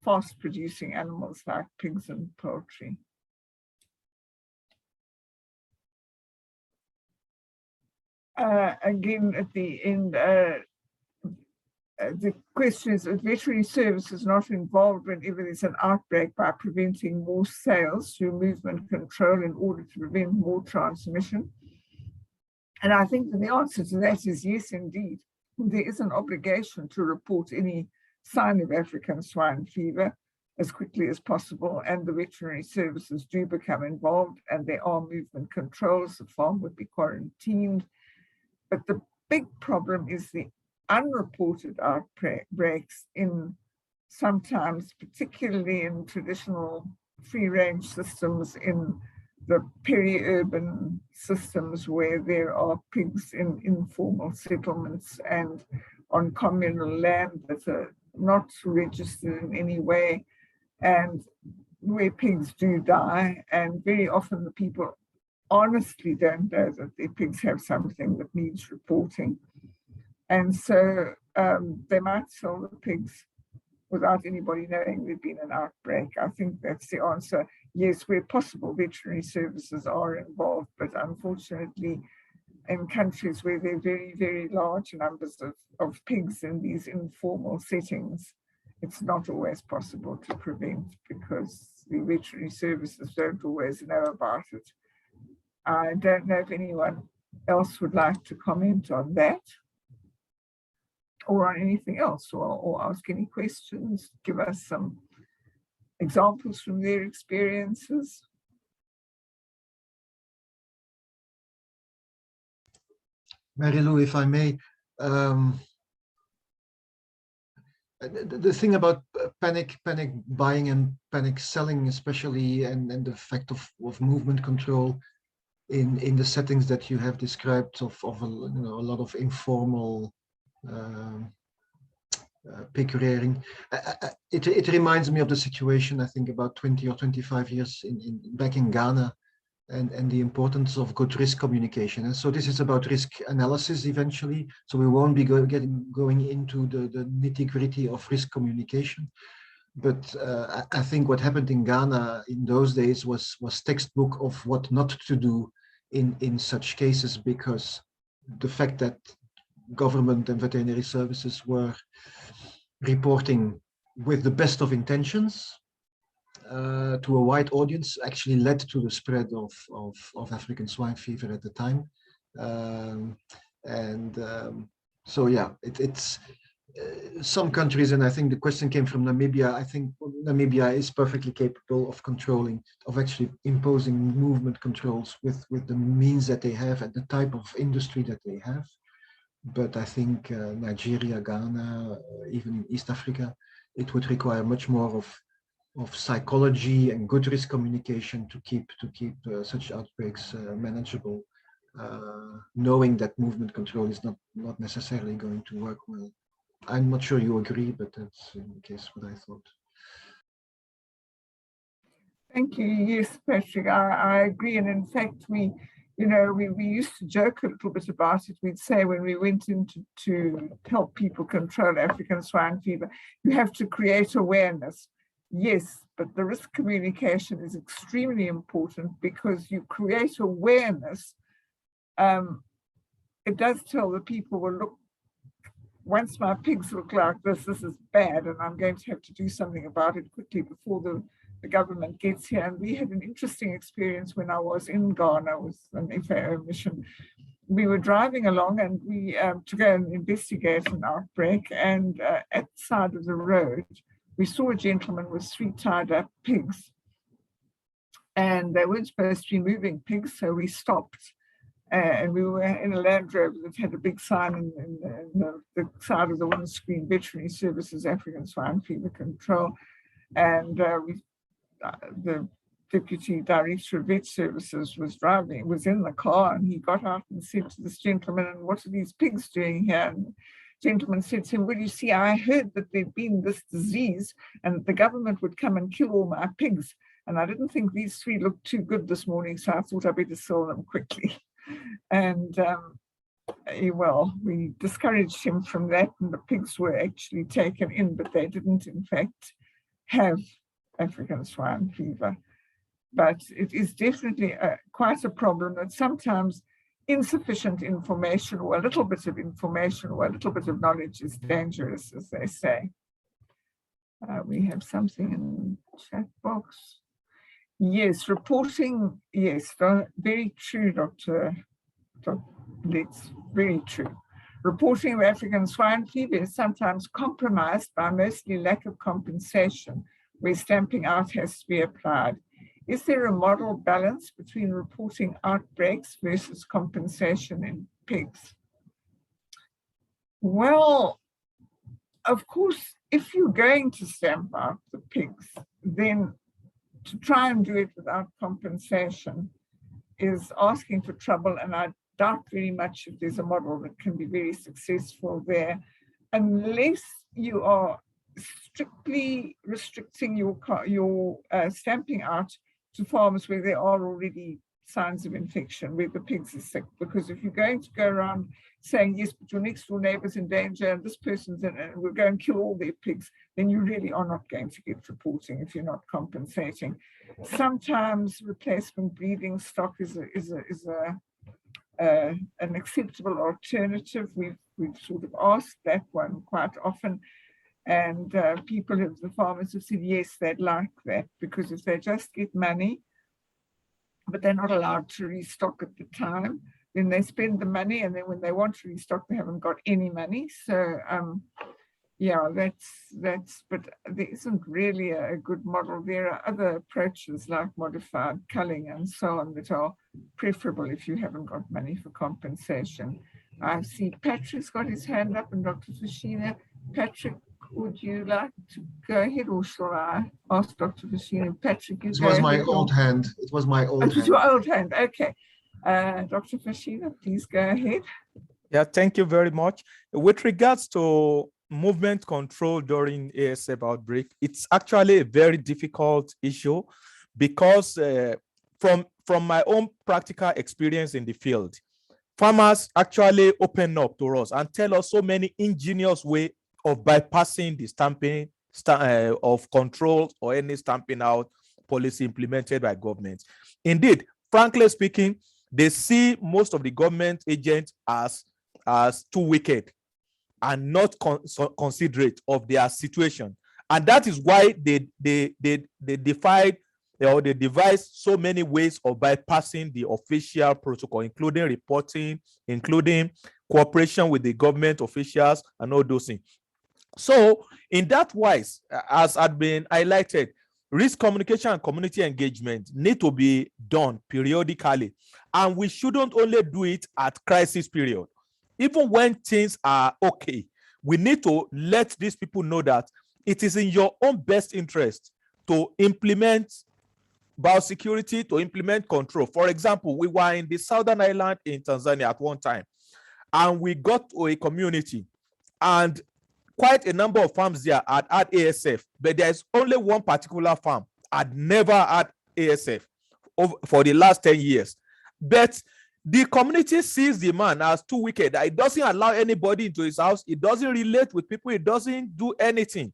fast-producing animals like pigs and poultry. Again, at the end, the question is, if veterinary service is not involved whenever there's an outbreak by preventing more sales through movement control in order to prevent more transmission? And I think that the answer to that is yes, indeed. There is an obligation to report any sign of African swine fever as quickly as possible, and the veterinary services do become involved, and there are movement controls. The farm would be quarantined. But the big problem is the unreported outbreaks in sometimes, particularly in traditional free-range systems, in the peri-urban systems where there are pigs in informal settlements and on communal land that are not registered in any way, and where pigs do die, and very often the people honestly don't know that their pigs have something that needs reporting. And so they might sell the pigs without anybody knowing there'd been an outbreak. I think that's the answer. Yes, where possible, veterinary services are involved, but unfortunately, in countries where there are very, very large numbers of pigs in these informal settings, it's not always possible to prevent because the veterinary services don't always know about it. I don't know if anyone else would like to comment on that or on anything else, or ask any questions, give us some examples from their experiences. Mary Lou, if I may, the thing about panic buying and panic selling, especially, and the effect of movement control in the settings that you have described of a lot of informal pig rearing, it reminds me of the situation I think about 20 or 25 years back in Ghana, and the importance of good risk communication. And so this is about risk analysis eventually. So we won't be going into the nitty-gritty of risk communication. But I think what happened in Ghana in those days was textbook of what not to do in such cases, because the fact that government and veterinary services were reporting with the best of intentions to a wide audience actually led to the spread of African swine fever at the time. So yeah, it's some countries, and I think the question came from Namibia. I think Namibia is perfectly capable of controlling, of actually imposing movement controls with the means that they have and the type of industry that they have. But I think Nigeria, Ghana, even East Africa, it would require much more of psychology and good risk communication to keep such outbreaks manageable, knowing that movement control is not necessarily going to work well. I'm not sure you agree, but that's in case what I thought. Thank you. Yes, Patrick, I agree. And in fact, we used to joke a little bit about it. We'd say when we went in to help people control African swine fever, you have to create awareness. Yes, but the risk communication is extremely important, because you create awareness. It does tell the people, well, look, once my pigs look like this is bad, and I'm going to have to do something about it quickly before the government gets here. And we had an interesting experience when I was in Ghana with an FAO mission. We were driving along, and we to go and investigate an outbreak, and at the side of the road, we saw a gentleman with 3 tied up pigs, and they weren't supposed to be moving pigs, so we stopped. And we were in a Land Rover that had a big sign in the side of the windscreen, Veterinary Services African Swine Fever Control. And the Deputy Director of Vet Services was in the car, and he got out and said to this gentleman, and what are these pigs doing here? And the gentleman said to him, well, you see, I heard that there'd been this disease and that the government would come and kill all my pigs. And I didn't think these 3 looked too good this morning, so I thought I'd better sell them quickly. And well, we discouraged him from that, and the pigs were actually taken in, but they didn't in fact have African swine fever. But it is definitely quite a problem that sometimes insufficient information, or a little bit of information, or a little bit of knowledge is dangerous, as they say. We have something in the chat box. Yes, reporting, yes, very true, Dr. Litz, very true. Reporting of African swine fever is sometimes compromised by mostly lack of compensation, where stamping out has to be applied. Is there a model balance between reporting outbreaks versus compensation in pigs? Well, of course, if you're going to stamp out the pigs, then to try and do it without compensation is asking for trouble, and I doubt very much if there's a model that can be very successful there, unless you are strictly restricting your stamping out to farms where there are already signs of infection, where the pigs are sick. Because if you're going to go around saying, yes, but your next door neighbor's in danger and this person's in, and we'll go and kill all their pigs, then you really are not going to get reporting if you're not compensating. Sometimes replacement breeding stock is an acceptable alternative. We've sort of asked that one quite often, and the farmers have said yes, they'd like that, because if they just get money, but they're not allowed to restock at the time, then they spend the money, and then when they want to restock, they haven't got any money. So yeah, that's, but there isn't really a good model. There are other approaches like modified culling and so on that are preferable if you haven't got money for compensation. I see Patrick's got his hand up, and Dr. Fashina. Patrick, would you like to go ahead, or shall I ask Dr. Fashina? Patrick, you It go was my ahead, old hand. It was my old hand. It was your old hand, okay. Dr. Fashina, please go ahead. Yeah, thank you very much. With regards to movement control during ASF outbreak, it's actually a very difficult issue, because from my own practical experience in the field, farmers actually open up to us and tell us so many ingenious ways of bypassing the stamping of control or any stamping out policy implemented by government. Indeed, frankly speaking, they see most of the government agents as too wicked and not considerate of their situation. And that is why they defied or they devised so many ways of bypassing the official protocol, including reporting, including cooperation with the government officials and all those things. So in that wise, as had been highlighted, risk communication and community engagement need to be done periodically. And we shouldn't only do it at crisis period. Even when things are okay, we need to let these people know that it is in your own best interest to implement biosecurity, to implement control. For example, we were in the Southern Island in Tanzania at one time, and we got to a community, and quite a number of farms there had ASF, but there's only one particular farm had never had ASF for the last 10 years. But the community sees the man as too wicked. It doesn't allow anybody into his house. It doesn't relate with people. It doesn't do anything.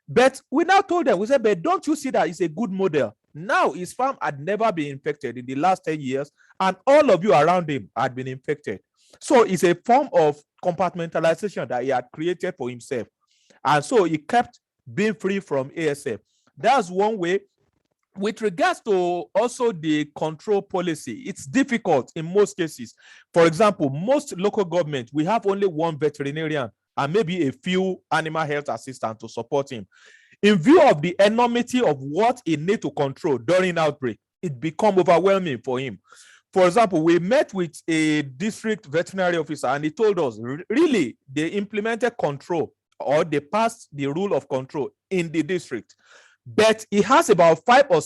But we now told them, we said, but don't you see that it's a good model? Now his farm had never been infected in the last 10 years, and all of you around him had been infected. So it's a form of compartmentalization that he had created for himself. And so he kept being free from ASF. That's one way. With regards to also the control policy, it's difficult in most cases. For example, most local governments, we have only one veterinarian and maybe a few animal health assistants to support him. In view of the enormity of what he needs to control during outbreak, it becomes overwhelming for him. For example, we met with a district veterinary officer and he told us, really, they implemented control or they passed the rule of control in the district. But he has about 5 or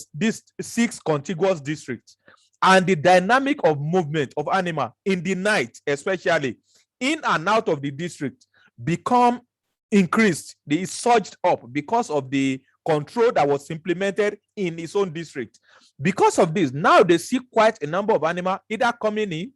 6 contiguous districts, and the dynamic of movement of animal in the night, especially in and out of the district, become increased. They surged up because of the control that was implemented in his own district. Because of this, now they see quite a number of animals either coming in.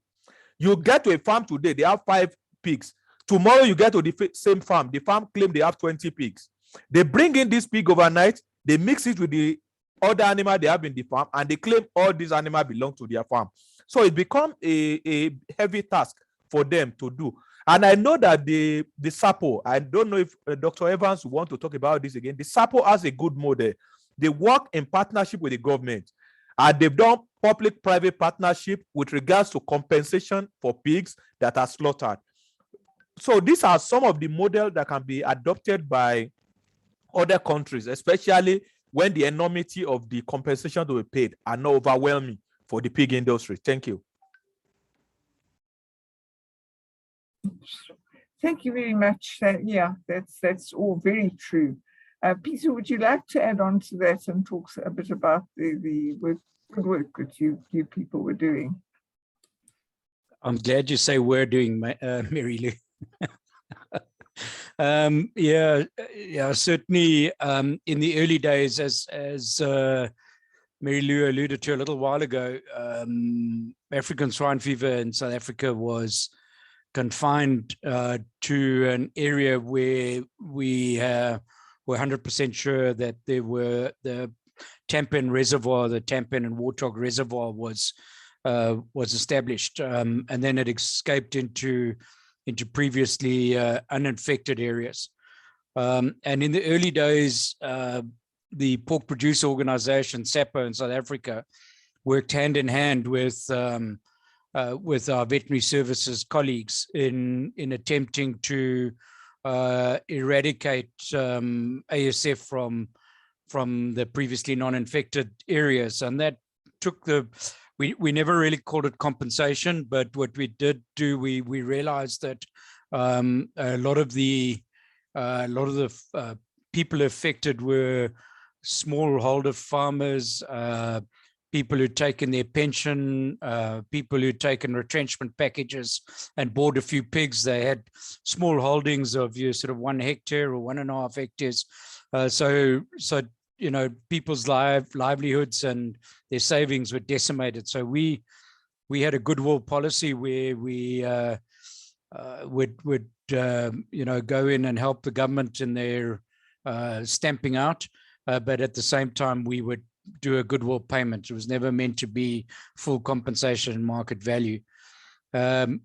You get to a farm today, they have 5 pigs. Tomorrow you get to the same farm. The farm claim they have 20 pigs. They bring in this pig overnight. They mix it with the other animal they have in the farm, and they claim all these animals belong to their farm. So it becomes a heavy task for them to do. And I know that the SAPO, I don't know if Dr. Evans will want to talk about this again. The SAPO has a good model. They work in partnership with the government, and they've done public-private partnership with regards to compensation for pigs that are slaughtered. So these are some of the models that can be adopted by other countries, especially when the enormity of the compensation to be paid are not overwhelming for the pig industry. Thank you. Thank you very much. Yeah, that's all very true. Peter, would you like to add on to that and talk a bit about the good work that you people were doing? I'm glad you say we're doing, Mary Lou. Yeah, certainly in the early days, as Mary Lou alluded to a little while ago, African swine fever in South Africa was confined to an area where we were 100% sure that there were the Tampin Reservoir, the Tampin and Warthog Reservoir was established, and then it escaped into previously uninfected areas. And in the early days, the pork producer organization, SAPO in South Africa, worked hand in hand with our veterinary services colleagues in attempting to eradicate ASF from the previously non-infected areas. And that took we never really called it compensation, but what we did do, we realized that a lot of the people affected were smallholder farmers, people who'd taken their pension, people who'd taken retrenchment packages and bought a few pigs. They had small holdings of sort of 1 hectare or 1.5 hectares. So you know, people's livelihoods and their savings were decimated. So we had a goodwill policy where we would you know, go in and help the government in their stamping out, but at the same time, we would do a goodwill payment. It was never meant to be full compensation market value. Then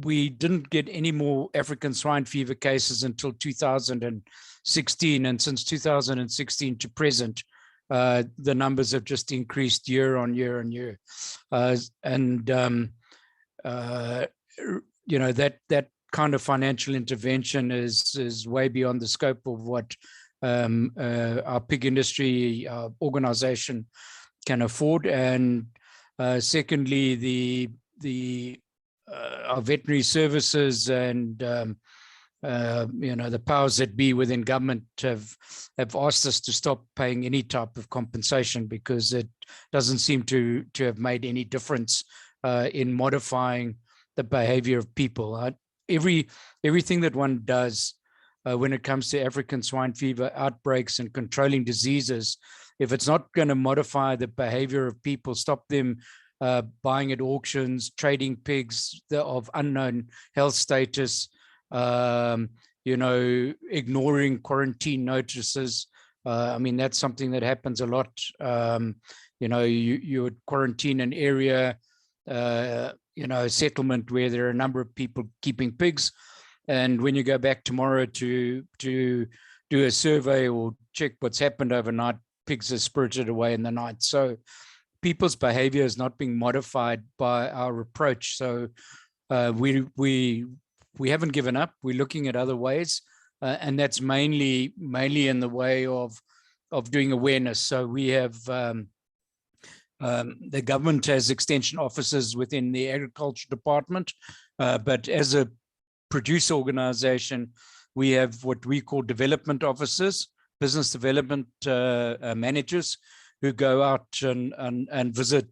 we didn't get any more African swine fever cases until 2016. And since 2016 to present, the numbers have just increased year on year on year. You know, that kind of financial intervention is way beyond the scope of what our pig industry organization can afford. And secondly, our veterinary services and you know, the powers that be within government have asked us to stop paying any type of compensation, because it doesn't seem to have made any difference in modifying the behavior of people. Everything that one does when it comes to African swine fever outbreaks and controlling diseases, if it's not going to modify the behavior of people, stop them buying at auctions, trading pigs of unknown health status, you know, ignoring quarantine notices. I mean, that's something that happens a lot. You know, you would quarantine an area, you know, a settlement where there are a number of people keeping pigs. And when you go back tomorrow to do a survey or check what's happened overnight, pigs are spirited away in the night. So people's behavior is not being modified by our approach. So we haven't given up. We're looking at other ways, and that's mainly in the way of doing awareness. So we have the government has extension officers within the agriculture department, but as a producer organization, we have what we call development officers, business development managers, who go out and visit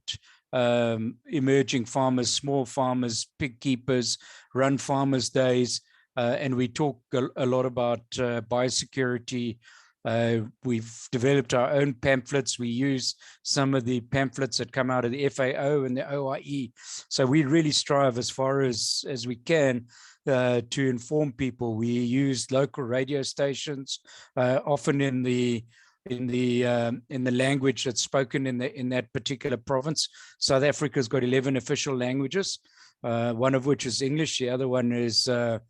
emerging farmers, small farmers, pig keepers, run farmers' days, and we talk a lot about biosecurity. We've developed our own pamphlets. We use some of the pamphlets that come out of the FAO and the OIE. So we really strive as far as we can to inform people. We use local radio stations, often in the language that's spoken in that particular province. South Africa's got 11 official languages, one of which is English. The other one is of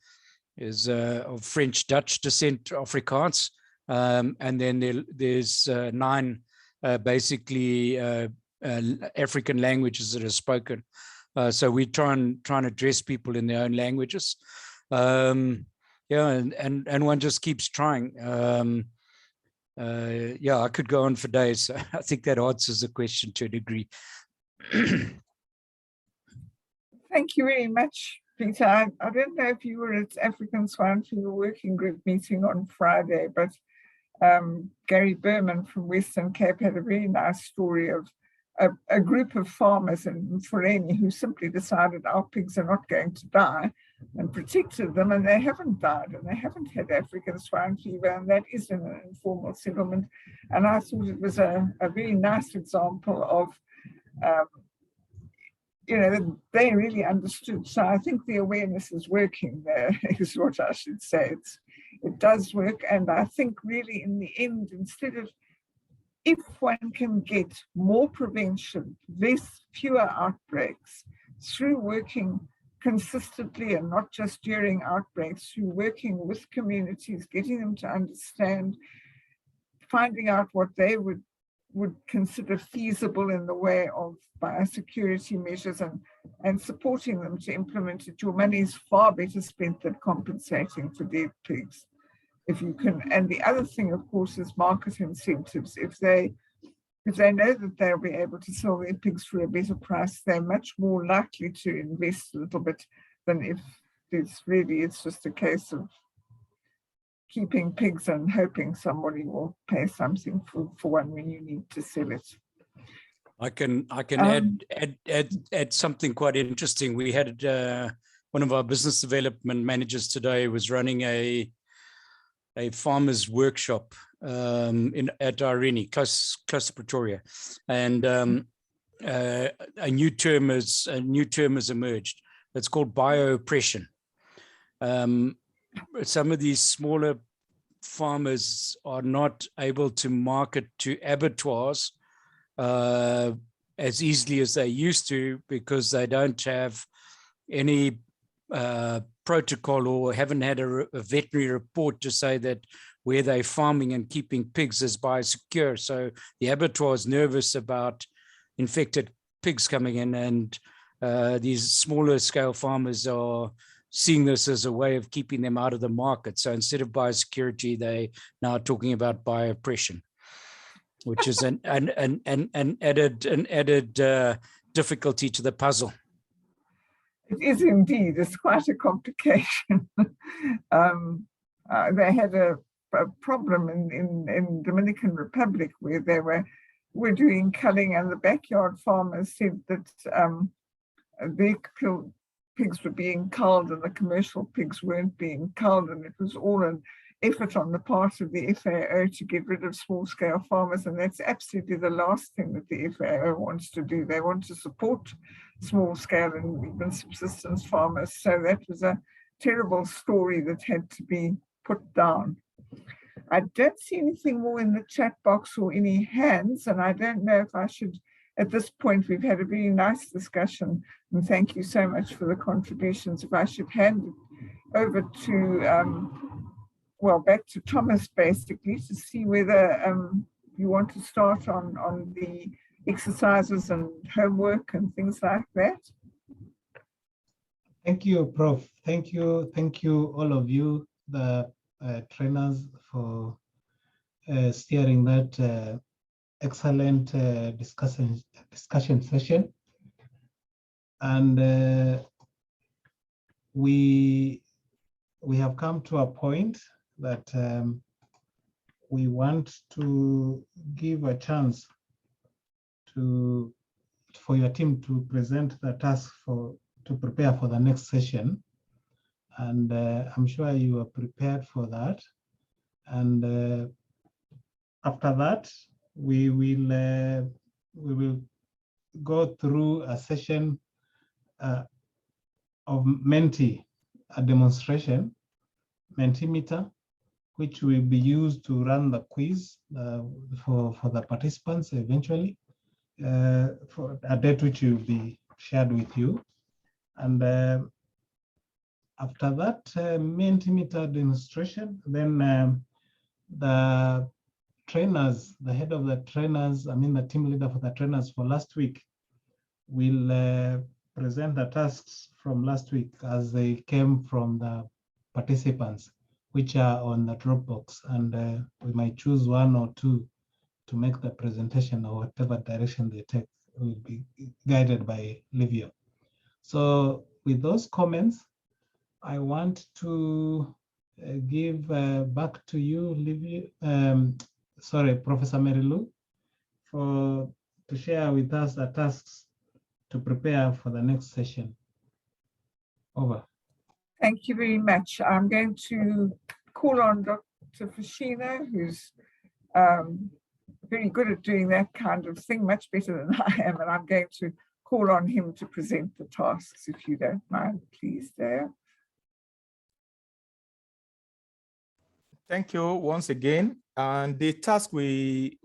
French Dutch descent, Afrikaans, and then there's 9 basically African languages that are spoken. So we try and address people in their own languages. Yeah, and one just keeps trying. Yeah, I could go on for days. I think that answers the question to a degree. Thank you very much, Peter. I don't know if you were at African Swine Fever Working Group meeting on Friday, but Gary Berman from Western Cape had a very nice story of a group of farmers in Freeranging who simply decided our pigs are not going to die and protected them, and they haven't died and they haven't had African swine fever, and that is in an informal settlement. And I thought it was a very nice example of, you know, that they really understood. So I think the awareness is working there, is what I should say. It does work, and I think really in the end, instead of, if one can get more prevention, fewer outbreaks, through working consistently and not just during outbreaks, through working with communities, getting them to understand, finding out what they would consider feasible in the way of biosecurity measures, and supporting them to implement it, your money is far better spent than compensating for dead pigs. If you can, and the other thing, of course, is market incentives. If they know that they'll be able to sell their pigs for a better price, they're much more likely to invest a little bit than if it's just a case of keeping pigs and hoping somebody will pay something for one when you need to sell it. I can add something quite interesting. We had one of our business development managers today was running a farmer's workshop at Irene, close to Pretoria, and a new term has emerged. It's called biooppression. some of these smaller farmers are not able to market to abattoirs as easily as they used to, because they don't have any protocol or haven't had a veterinary report to say that where they're farming and keeping pigs is biosecure. So the abattoir is nervous about infected pigs coming in, and these smaller scale farmers are seeing this as a way of keeping them out of the market. So instead of biosecurity, they now talking about biooppression, which is an added difficulty to the puzzle. It is indeed. It's quite a complication. They had a problem in Dominican Republic where they were doing culling, and the backyard farmers said that their pigs were being culled and the commercial pigs weren't being culled, and it was all an effort on the part of the FAO to get rid of small-scale farmers, and that's absolutely the last thing that the FAO wants to do. They want to support small-scale and even subsistence farmers. So that was a terrible story that had to be put down. I don't see anything more in the chat box or any hands, and I don't know if I should, at this point, we've had a very nice discussion, and thank you so much for the contributions. If I should hand it over to, well, back to Thomas, basically, to see whether you want to start on the exercises and homework and things like that. Thank you, Prof. Thank you, all of you, the trainers, for steering that excellent discussion session. And we have come to a point that we want to give a chance for your team to present the task to prepare for the next session. And I'm sure you are prepared for that. And after that, we will go through a session of Menti, a demonstration, Mentimeter, which will be used to run the quiz for the participants eventually, for a date which will be shared with you. And after that Mentimeter demonstration, then the trainers, the head of the trainers, the team leader for the trainers for last week, will present the tasks from last week as they came from the participants, which are on the Dropbox, and we might choose one or two to make the presentation, or whatever direction they take will be guided by Livio. So with those comments, I want to give back to you, Livio, Professor Mary-Lou, to share with us the tasks to prepare for the next session. Over. Thank you very much. I'm going to call on Dr. Fashino, who's very good at doing that kind of thing, much better than I am, and I'm going to call on him to present the tasks, if you don't mind, please, there. Thank you once again. And the task we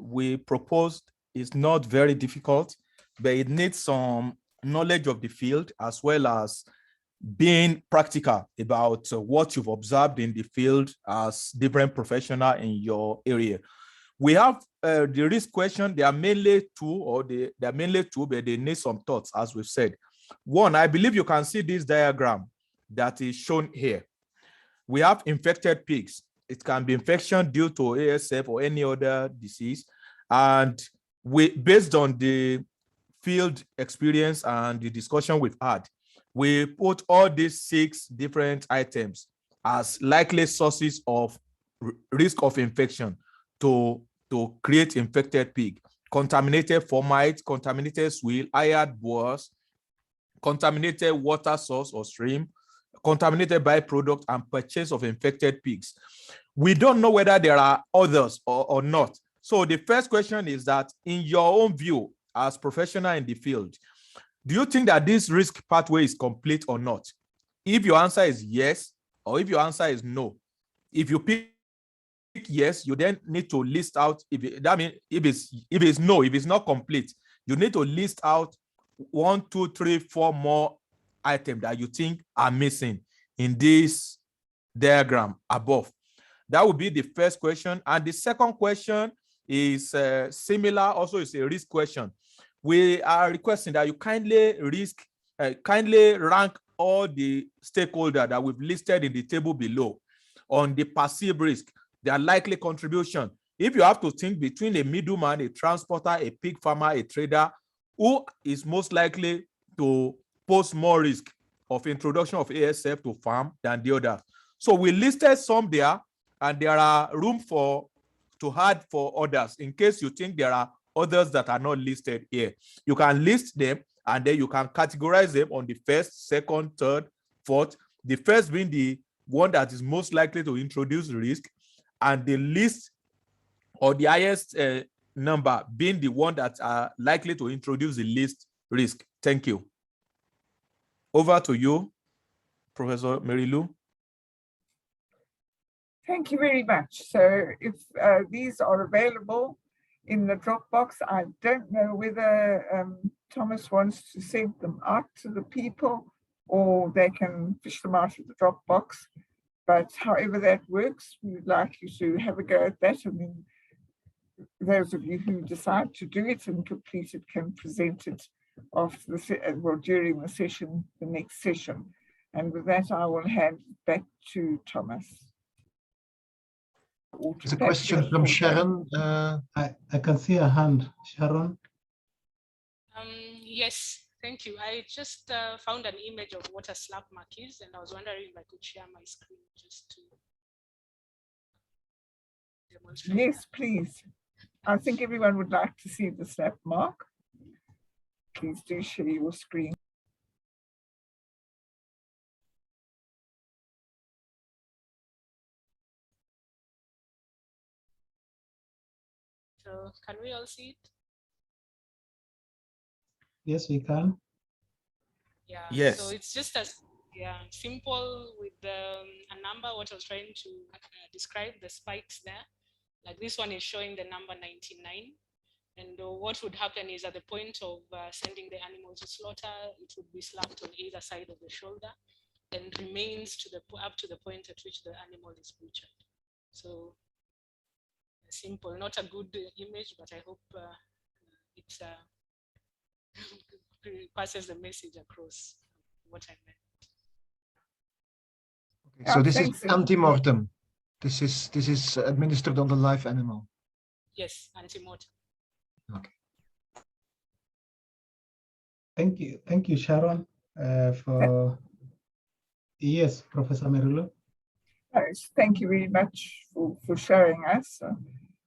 proposed is not very difficult, but it needs some knowledge of the field as well as being practical about what you've observed in the field as different professional in your area. We have the risk question. There are mainly two, but they need some thoughts, as we've said. One, I believe you can see this diagram that is shown here. We have infected pigs. It can be infection due to ASF or any other disease. And based on the field experience and the discussion we've had, we put all these 6 different items as likely sources of risk of infection to create infected pig: contaminated formites, contaminated swill, hired boars, contaminated water source or stream, contaminated byproduct, and purchase of infected pigs. We don't know whether there are others or not. So the first question is that, in your own view as professional in the field, do you think that this risk pathway is complete or not? If your answer is yes, or if your answer is no. If you pick yes, you then need to list out, that means if it's no, if it's not complete, you need to list out 1, 2, 3, 4 more items that you think are missing in this diagram above. That would be the first question. And the second question is similar, also it's a risk question. We are requesting that you kindly rank all the stakeholders that we've listed in the table below on the perceived risk, their likely contribution. If you have to think between a middleman, a transporter, a pig farmer, a trader, who is most likely to pose more risk of introduction of ASF to farm than the others? So we listed some there, and there are room to add for others in case you think there are others that are not listed here. You can list them, and then you can categorize them on the first, second, third, fourth. The first being the one that is most likely to introduce risk, and the least or the highest number being the one that are likely to introduce the least risk. Thank you. Over to you, Professor Mary Lou. Thank you very much. So if these are available in the Dropbox, I don't know whether Thomas wants to send them out to the people or they can fish them out of the Dropbox. But however that works, we would like you to have a go at that. And then those of you who decide to do it and complete it can present it after during the session, the next session. And with that, I will hand back to Thomas. There's a question from Sharon. I can see a hand, Sharon. Yes, thank you. I just found an image of what a slap mark is, and I was wondering if I could share my screen just to demonstrate. Yes, please. I think everyone would like to see the slap mark. Please do share your screen. So can we all see it? Yes, we can. Yeah. Yes. So it's just as simple with a number. What I was trying to describe, the spikes there. Like this one is showing the number 99. And what would happen is at the point of sending the animal to slaughter, it would be slapped on either side of the shoulder and remains up to the point at which the animal is butchered. So simple, not a good image, but I hope it passes the message across what I meant. Okay, so this is anti-mortem. This is administered on the live animal. Yes, anti-mortem. Okay. Thank you, Sharon, for yes, Professor Merilo. Yes, thank you very much for showing us.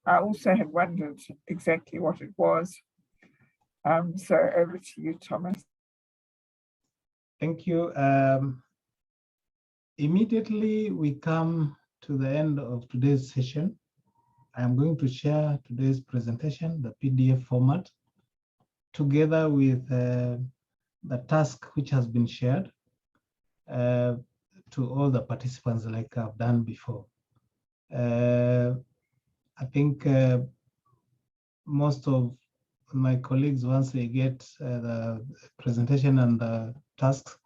I also had wondered exactly what it was. So over to you, Thomas. Thank you. Immediately we come to the end of today's session. I am going to share today's presentation, the PDF format, together with the task which has been shared to all the participants like I've done before. I think most of my colleagues, once they get the presentation and the tasks,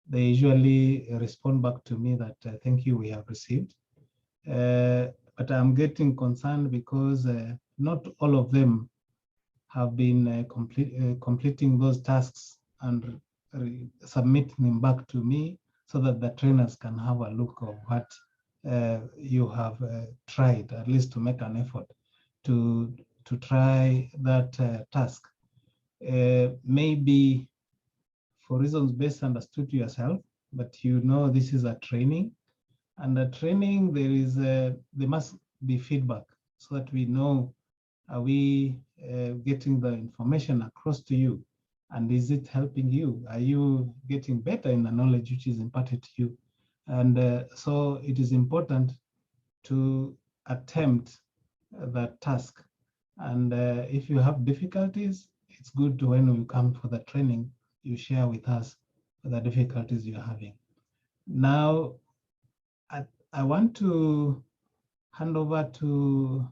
they usually respond back to me that thank you, we have received. But I'm getting concerned because not all of them have been completing those tasks and submitting them back to me so that the trainers can have a look of what you have tried, at least to make an effort to try that task. Maybe for reasons best understood to yourself, but you know this is a training, and the training there must be feedback so that we know, are we getting the information across to you, and is it helping you? Are you getting better in the knowledge which is imparted to you? And so it is important to attempt that task. And if you have difficulties, it's good to, when you come for the training, you share with us the difficulties you're having. Now, I want to hand over to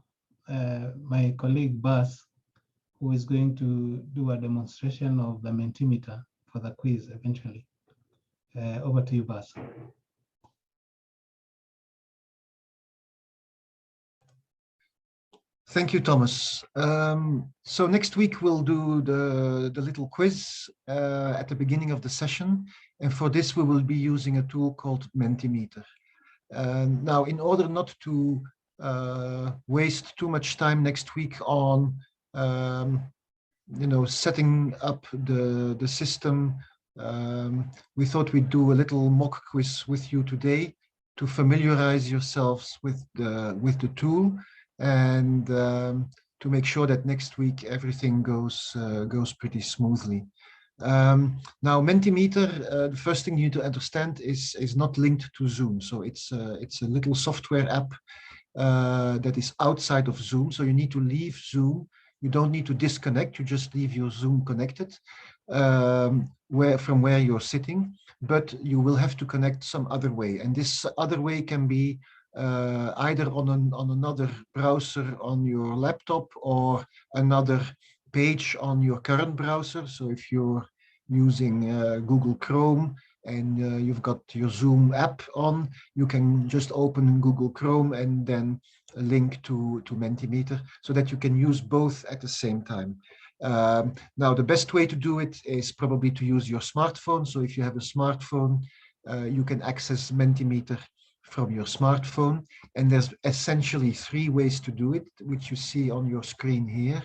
my colleague Bas, who is going to do a demonstration of the Mentimeter for the quiz eventually. Over to you, Bas. Thank you, Thomas. So next week we'll do the little quiz at the beginning of the session. And for this, we will be using a tool called Mentimeter. Now, in order not to waste too much time next week on setting up the system, we thought we'd do a little mock quiz with you today to familiarize yourselves with the tool, and to make sure that next week everything goes pretty smoothly. Now, Mentimeter, the first thing you need to understand is not linked to Zoom. So it's a little software app that is outside of Zoom. So you need to leave Zoom. You don't need to disconnect. You just leave your Zoom connected from where you're sitting. But you will have to connect some other way. And this other way can be either on another browser on your laptop or another page on your current browser. So if you're using Google Chrome and you've got your Zoom app on, you can just open Google Chrome and then link to Mentimeter so that you can use both at the same time. Now, the best way to do it is probably to use your smartphone. So if you have a smartphone, you can access Mentimeter from your smartphone. And there's essentially 3 ways to do it, which you see on your screen here.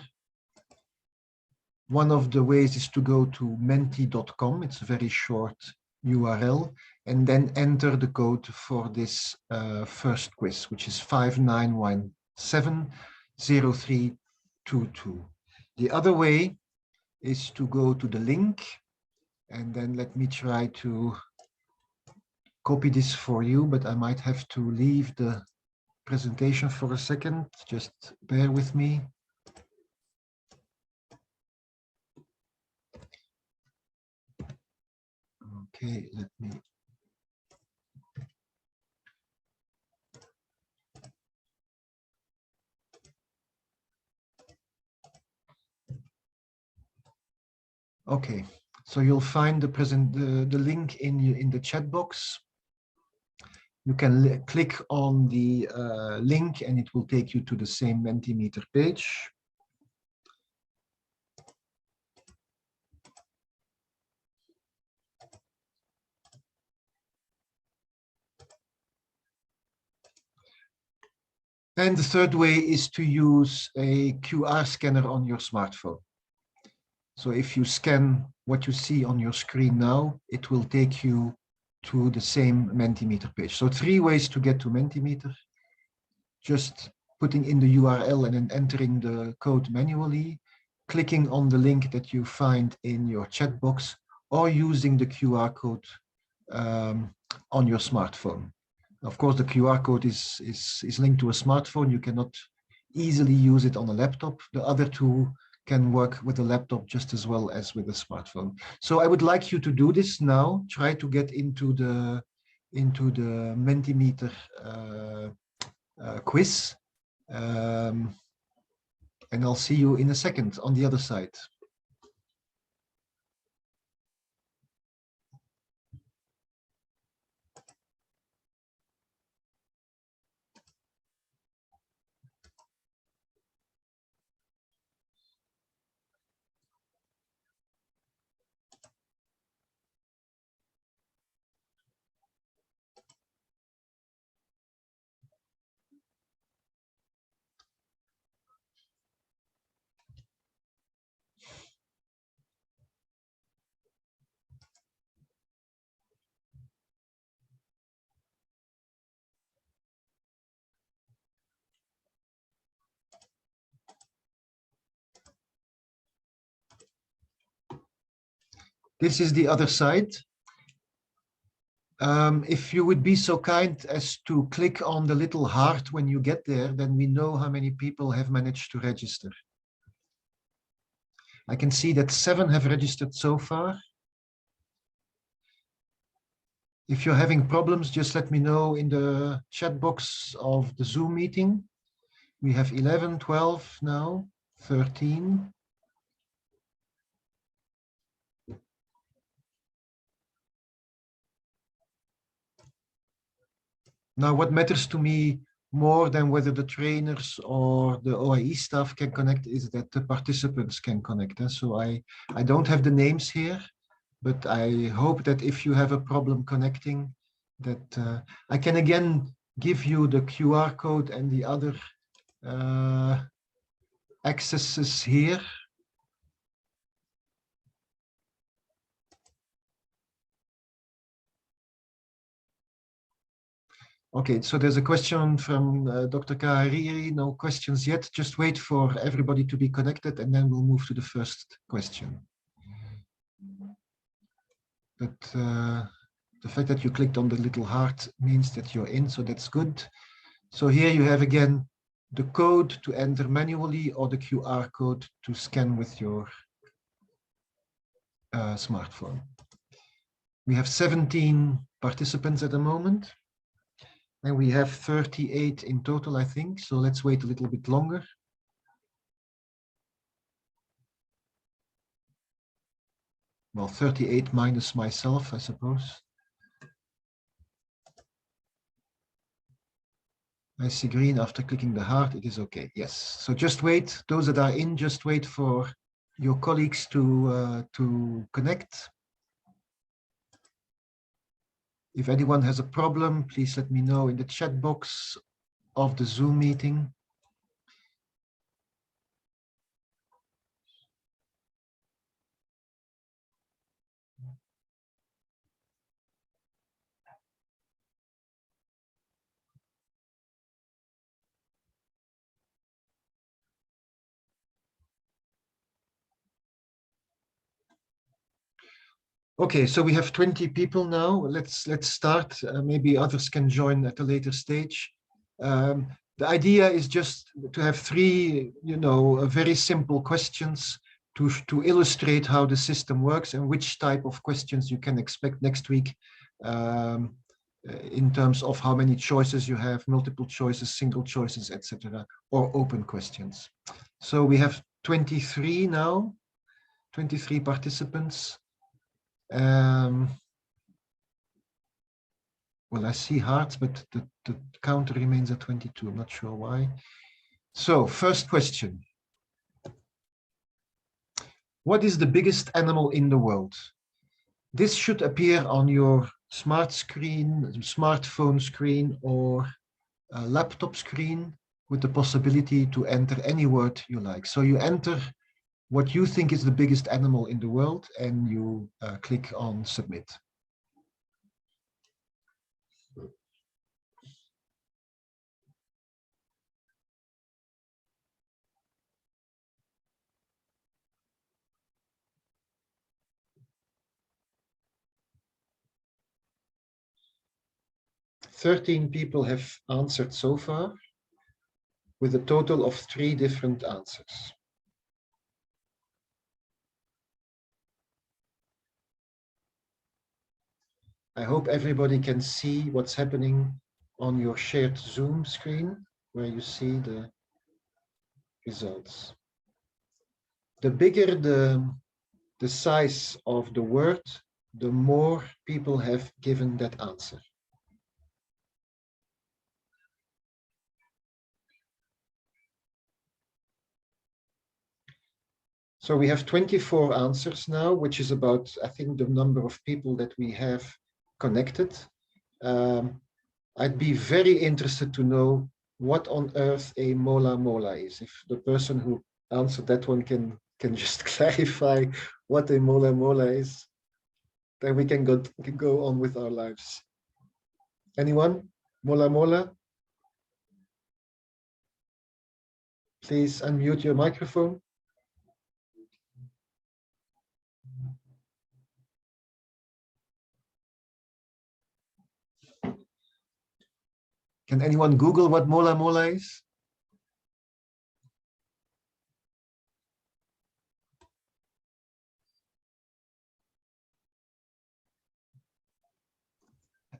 One of the ways is to go to menti.com. It's a very short URL, and then enter the code for this first quiz, which is 59170322. The other way is to go to the link, and then let me try to copy this for you, but I might have to leave the presentation for a second. Just bear with me. Okay, let me. Okay, so you'll find the link in the chat box. You can click on the link and it will take you to the same Mentimeter page. And the third way is to use a QR scanner on your smartphone. So if you scan what you see on your screen now, it will take you to the same Mentimeter page. So 3 ways to get to Mentimeter. Just putting in the URL and then entering the code manually, clicking on the link that you find in your chat box, or using the QR code on your smartphone. Of course, the QR code is linked to a smartphone. You cannot easily use it on a laptop. The other 2 can work with a laptop just as well as with a smartphone. So I would like you to do this now. Try to get into the Mentimeter quiz. And I'll see you in a second on the other side. This is the other side. If you would be so kind as to click on the little heart when you get there, then we know how many people have managed to register. I can see that 7 have registered so far. If you're having problems, just let me know in the chat box of the Zoom meeting. We have 11, 12 now, 13. Now, what matters to me more than whether the trainers or the OIE staff can connect is that the participants can connect. So I don't have the names here, but I hope that if you have a problem connecting, that I can again give you the QR code and the other accesses here. Okay, so there's a question from Dr. Kahariri. No questions yet. Just wait for everybody to be connected and then we'll move to the first question. But the fact that you clicked on the little heart means that you're in, so that's good. So here you have again the code to enter manually or the QR code to scan with your smartphone. We have 17 participants at the moment. And we have 38 in total, I think. So let's wait a little bit longer. Well, 38 minus myself, I suppose. I see green after clicking the heart. It is okay. Yes. So just wait. Those that are in, just wait for your colleagues to connect. If anyone has a problem, please let me know in the chat box of the Zoom meeting. Okay, so we have 20 people now. Let's start. Maybe others can join at a later stage. The idea is just to have three, very simple questions to illustrate how the system works and which type of questions you can expect next week in terms of how many choices you have, multiple choices, single choices, etc., or open questions. So we have 23 now, 23 participants. Well, I see hearts, but the count remains at 22. I'm not sure why. So, first question. What is the biggest animal in the world? This should appear on your smartphone screen, or a laptop screen with the possibility to enter any word you like. So you enter what you think is the biggest animal in the world and you click on submit. "13 people have answered so far, with a total of 3 different answers. I hope everybody can see what's happening on your shared Zoom screen, where you see the results. The bigger the size of the word, the more people have given that answer. So we have 24 answers now, which is about, I think, the number of people that we have connected. I'd be very interested to know what on earth a mola mola is. If the person who answered that one can just clarify what a mola mola is, then we can go on with our lives. Anyone? Mola mola? Please unmute your microphone. Can anyone Google what mola mola is?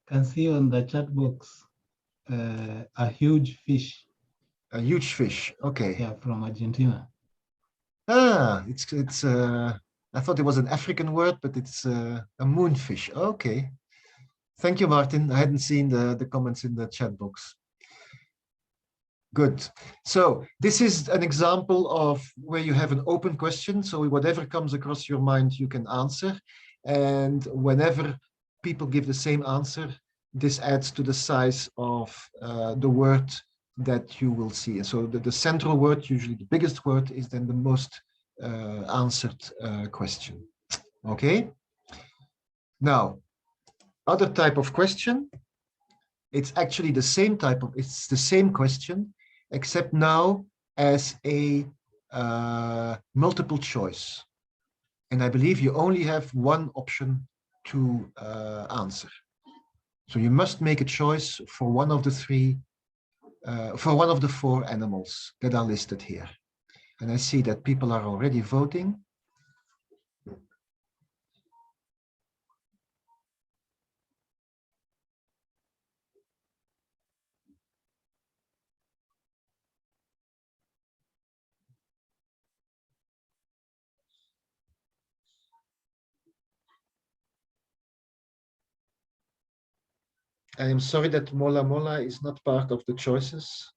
can see on the chat box a huge fish. A huge fish. Okay. Yeah, from Argentina. Ah, it's. I thought it was an African word, but it's a moonfish. Okay. Thank you, Martin. I hadn't seen the comments in the chat box. Good. So this is an example of where you have an open question. So whatever comes across your mind, you can answer. And whenever people give the same answer, this adds to the size of the word that you will see. And so the central word, usually the biggest word, is then the most answered question. Okay. Now, other type of question. It's actually the same type of, it's the same question, except now as a multiple choice. And I believe you only have one option to answer. So you must make a choice for one of the three, for one of the four animals that are listed here. And I see that people are already voting. I am sorry that Mola Mola is not part of the choices.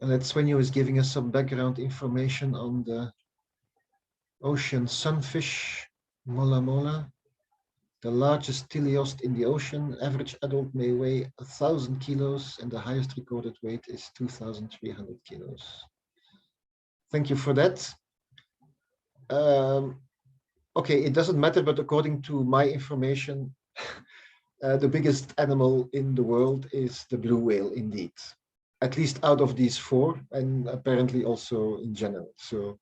And that's when you was giving us some background information on the ocean sunfish, Mola Mola. The largest teleost in the ocean, average adult may weigh 1,000 kilos and the highest recorded weight is 2,300 kilos. Thank you for that. Okay, it doesn't matter, but according to my information, the biggest animal in the world is the blue whale indeed. At least out of these four, and apparently also in general. So,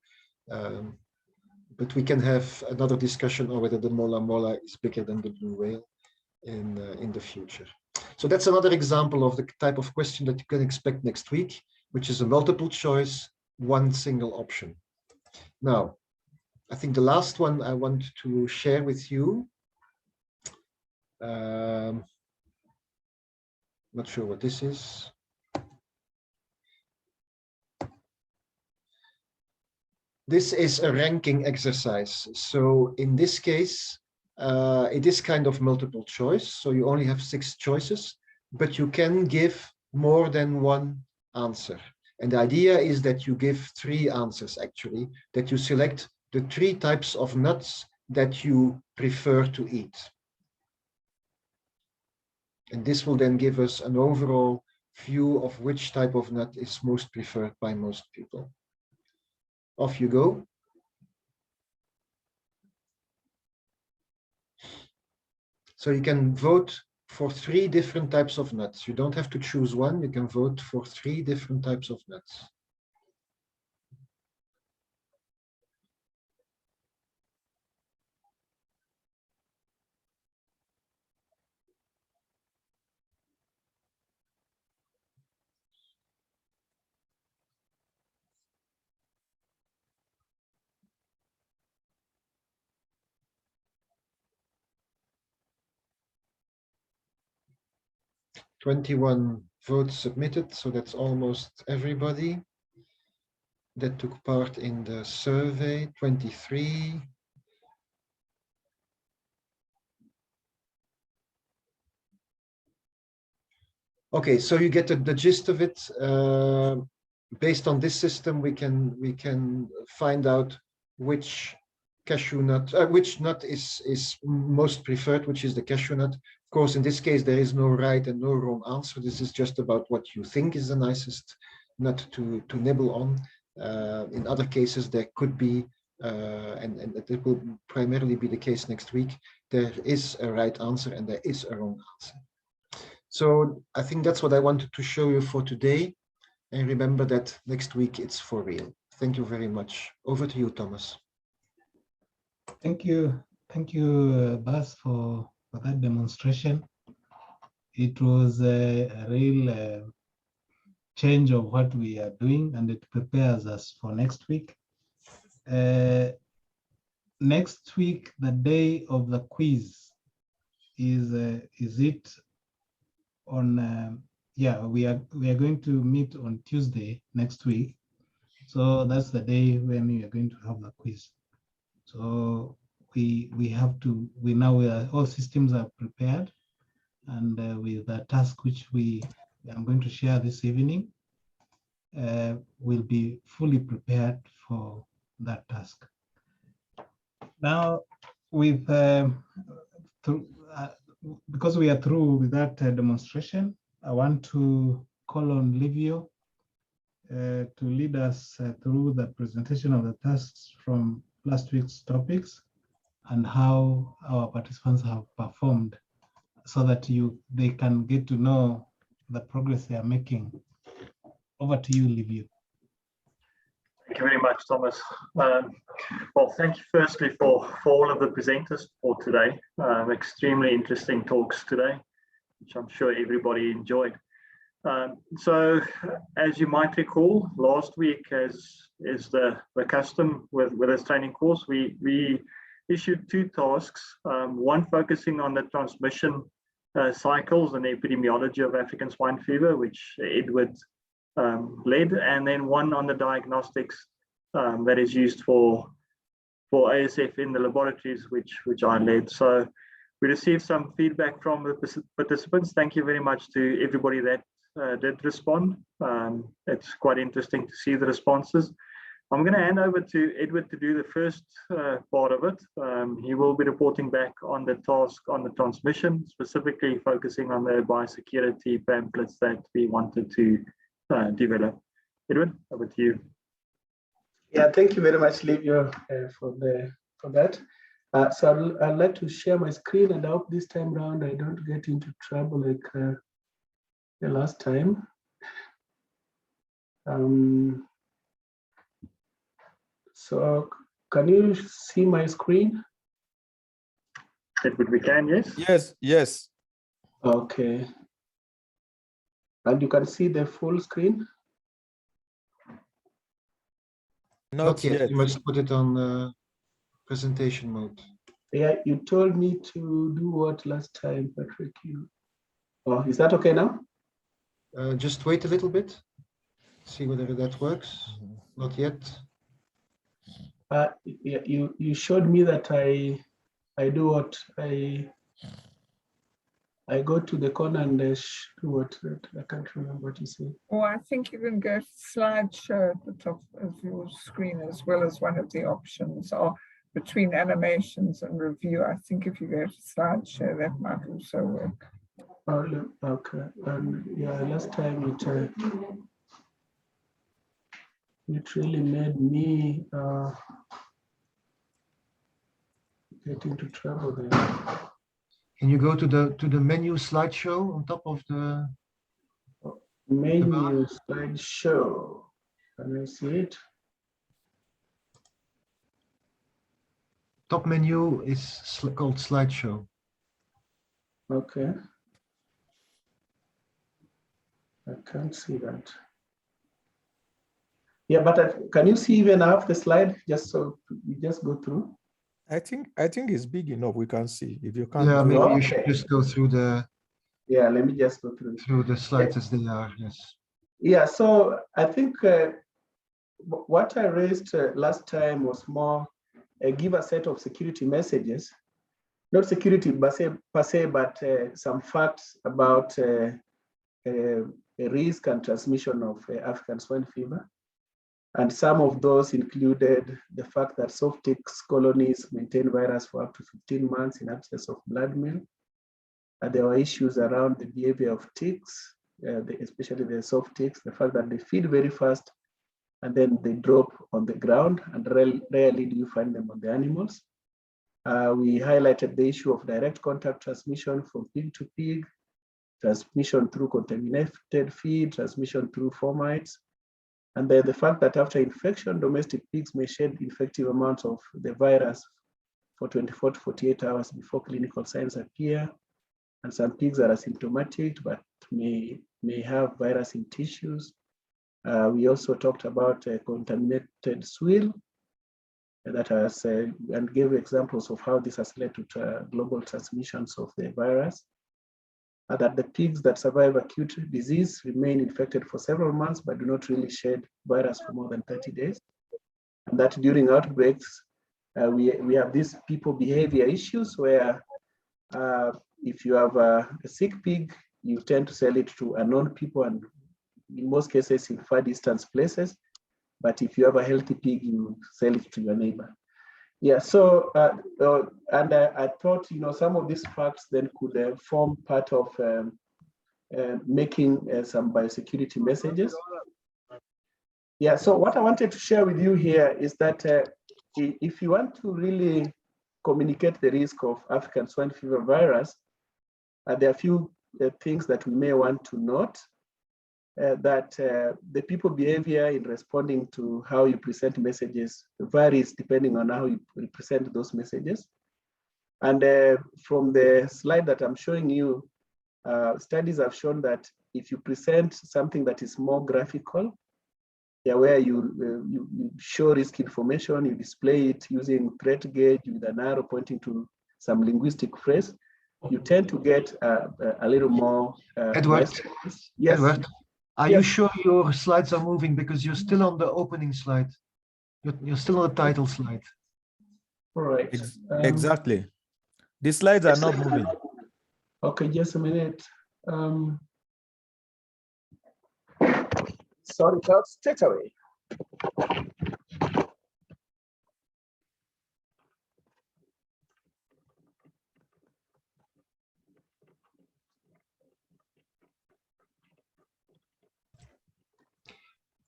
but we can have another discussion on whether the Mola Mola is bigger than the blue whale in the future. So that's another example of the type of question that you can expect next week, which is a multiple choice, one single option. Now, I think the last one I want to share with you. Not sure what this is. This is a ranking exercise. So in this case, it is kind of multiple choice. So you only have 6 choices, but you can give more than one answer. And the idea is that you give 3 answers actually, that you select the 3 types of nuts that you prefer to eat. And this will then give us an overall view of which type of nut is most preferred by most people. Off you go. So you can vote for 3 different types of nuts. You don't have to choose one, you can vote for 3 different types of nuts. "21 votes submitted, so that's almost everybody that took part in the survey. 23. Okay, so you get the gist of it. Based on this system, we can find out which cashew nut, which nut is most preferred, which is the cashew nut. Of course, in this case, there is no right and no wrong answer. This is just about what you think is the nicest nut to nibble on. In other cases, there could be, and it will primarily be the case next week, there is a right answer and there is a wrong answer. So I think that's what I wanted to show you for today. And remember that next week it's for real. Thank you very much. Over to you, Thomas. Thank you, Bas, for that demonstration. It was a real change of what we are doing, and it prepares us for next week. Next week, the day of the quiz, is it on? Yeah, we are going to meet on Tuesday next week, so that's the day when we are going to have the quiz. So we have to, all systems are prepared, and with the task which I'm going to share this evening, we'll be fully prepared for that task. Now, because we are through with that demonstration, I want to call on Livio to lead us through the presentation of the tasks from last week's topics and how our participants have performed, so that they can get to know the progress they are making. Over to you, Livio. Thank you very much, Thomas. Well, thank you firstly for all of the presenters for today. Extremely interesting talks today, which I'm sure everybody enjoyed. So, as you might recall, last week, as is the custom with this training course, we issued 2 tasks, one focusing on the transmission cycles and the epidemiology of African swine fever, which Edward led, and then one on the diagnostics that is used for ASF in the laboratories, which I led. So we received some feedback from the participants. Thank you very much to everybody that did respond. It's quite interesting to see the responses. I'm going to hand over to Edward to do the first part of it. He will be reporting back on the task on the transmission, specifically focusing on the biosecurity pamphlets that we wanted to develop. Edward, over to you. Yeah, thank you very much, Livio, for that. So I'd like to share my screen, and I hope this time around I don't get into trouble like the last time. So can you see my screen? Edward, we can, yes? Yes. Okay. And you can see the full screen? Not yet. You must put it on presentation mode. Yeah, you told me to do what last time, Patrick? Oh, is that okay now? Just wait a little bit. See whether that works. Not yet. Yeah, you showed me that I do what I go to the corner and do what? I can't remember what you said. Oh, I think you can go to slideshow at the top of your screen, as well as one of the options, or between animations and review. I think if you go to slideshow, that might also work. Oh, okay. Yeah, last time it really made me get into trouble there. Can you go to the menu slideshow on top of the menu slideshow? Can I see it? Top menu is called slideshow. Okay. I can't see that. Yeah, but can you see even half the slide? Just so we just go through. I think it's big enough. We can see. If you can't. Yeah, maybe you should just go through the. Yeah, let me just go through the slides as they are. Yes. Yeah. So I think what I raised last time was more give a set of security messages, not security per se, but some facts about risk and transmission of African swine fever. And some of those included the fact that soft ticks colonies maintain virus for up to 15 months in absence of blood meal. There were issues around the behavior of ticks, especially the soft ticks, the fact that they feed very fast and then they drop on the ground, and rarely do you find them on the animals. We highlighted the issue of direct contact transmission from pig to pig, transmission through contaminated feed, transmission through fomites, and then the fact that after infection, domestic pigs may shed infective amounts of the virus for 24 to 48 hours before clinical signs appear. And some pigs are asymptomatic, but may have virus in tissues. We also talked about contaminated swill that has, and gave examples of how this has led to global transmissions of the virus. That the pigs that survive acute disease remain infected for several months, but do not really shed virus for more than 30 days. And that during outbreaks, we have these people behavior issues where if you have a sick pig, you tend to sell it to unknown people, and in most cases in far distance places. But if you have a healthy pig, you sell it to your neighbor. Yeah, so, and I thought, some of these facts then could form part of making some biosecurity messages. Yeah, so what I wanted to share with you here is that if you want to really communicate the risk of African swine fever virus, there are a few things that we may want to note. That the people behavior in responding to how you present messages varies depending on how you present those messages. And from the slide that I'm showing you, studies have shown that if you present something that is more graphical, where you show risk information, you display it using threat gauge with an arrow pointing to some linguistic phrase, you tend to get a little more. Edward, yes. Edward, are you sure your slides are moving? Because you're still on the opening slide. You're still on the title slide. All right. Exactly. The slides are not moving. Okay, just a minute. Sorry, Charles, take away.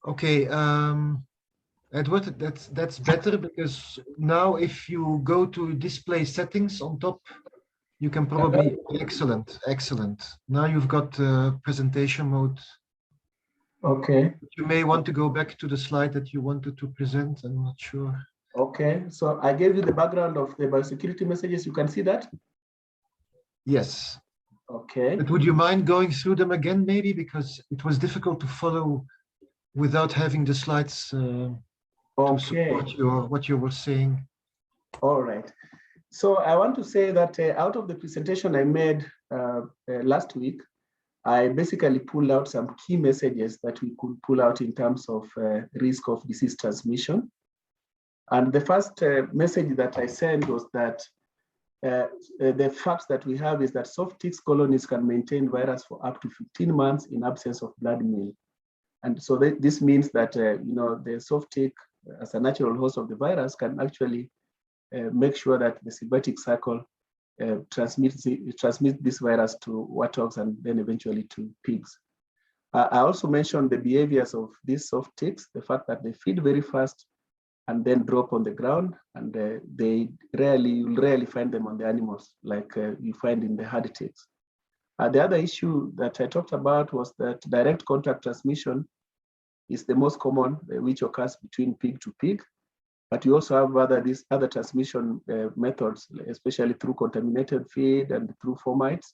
Okay, Edward, that's better, because now if you go to display settings on top, you can probably, excellent. Now you've got presentation mode. Okay. You may want to go back to the slide that you wanted to present. I'm not sure. Okay, so I gave you the background of the biosecurity messages. You can see that? Yes. Okay. But would you mind going through them again, maybe? Because it was difficult to follow without having the slides to support what you were saying. All right. So I want to say that out of the presentation I made last week, I basically pulled out some key messages that we could pull out in terms of risk of disease transmission. And the first message that I sent was that the facts that we have is that soft tick colonies can maintain virus for up to 15 months in absence of blood meal. And so this means that the soft tick, as a natural host of the virus, can actually make sure that the symbiotic cycle transmits this virus to warthogs and then eventually to pigs. I also mentioned the behaviors of these soft ticks, the fact that they feed very fast and then drop on the ground, and you'll rarely find them on the animals like you find in the hard ticks. The other issue that I talked about was that direct contact transmission is the most common, which occurs between pig to pig. But you also have these other transmission methods, especially through contaminated feed and through fomites.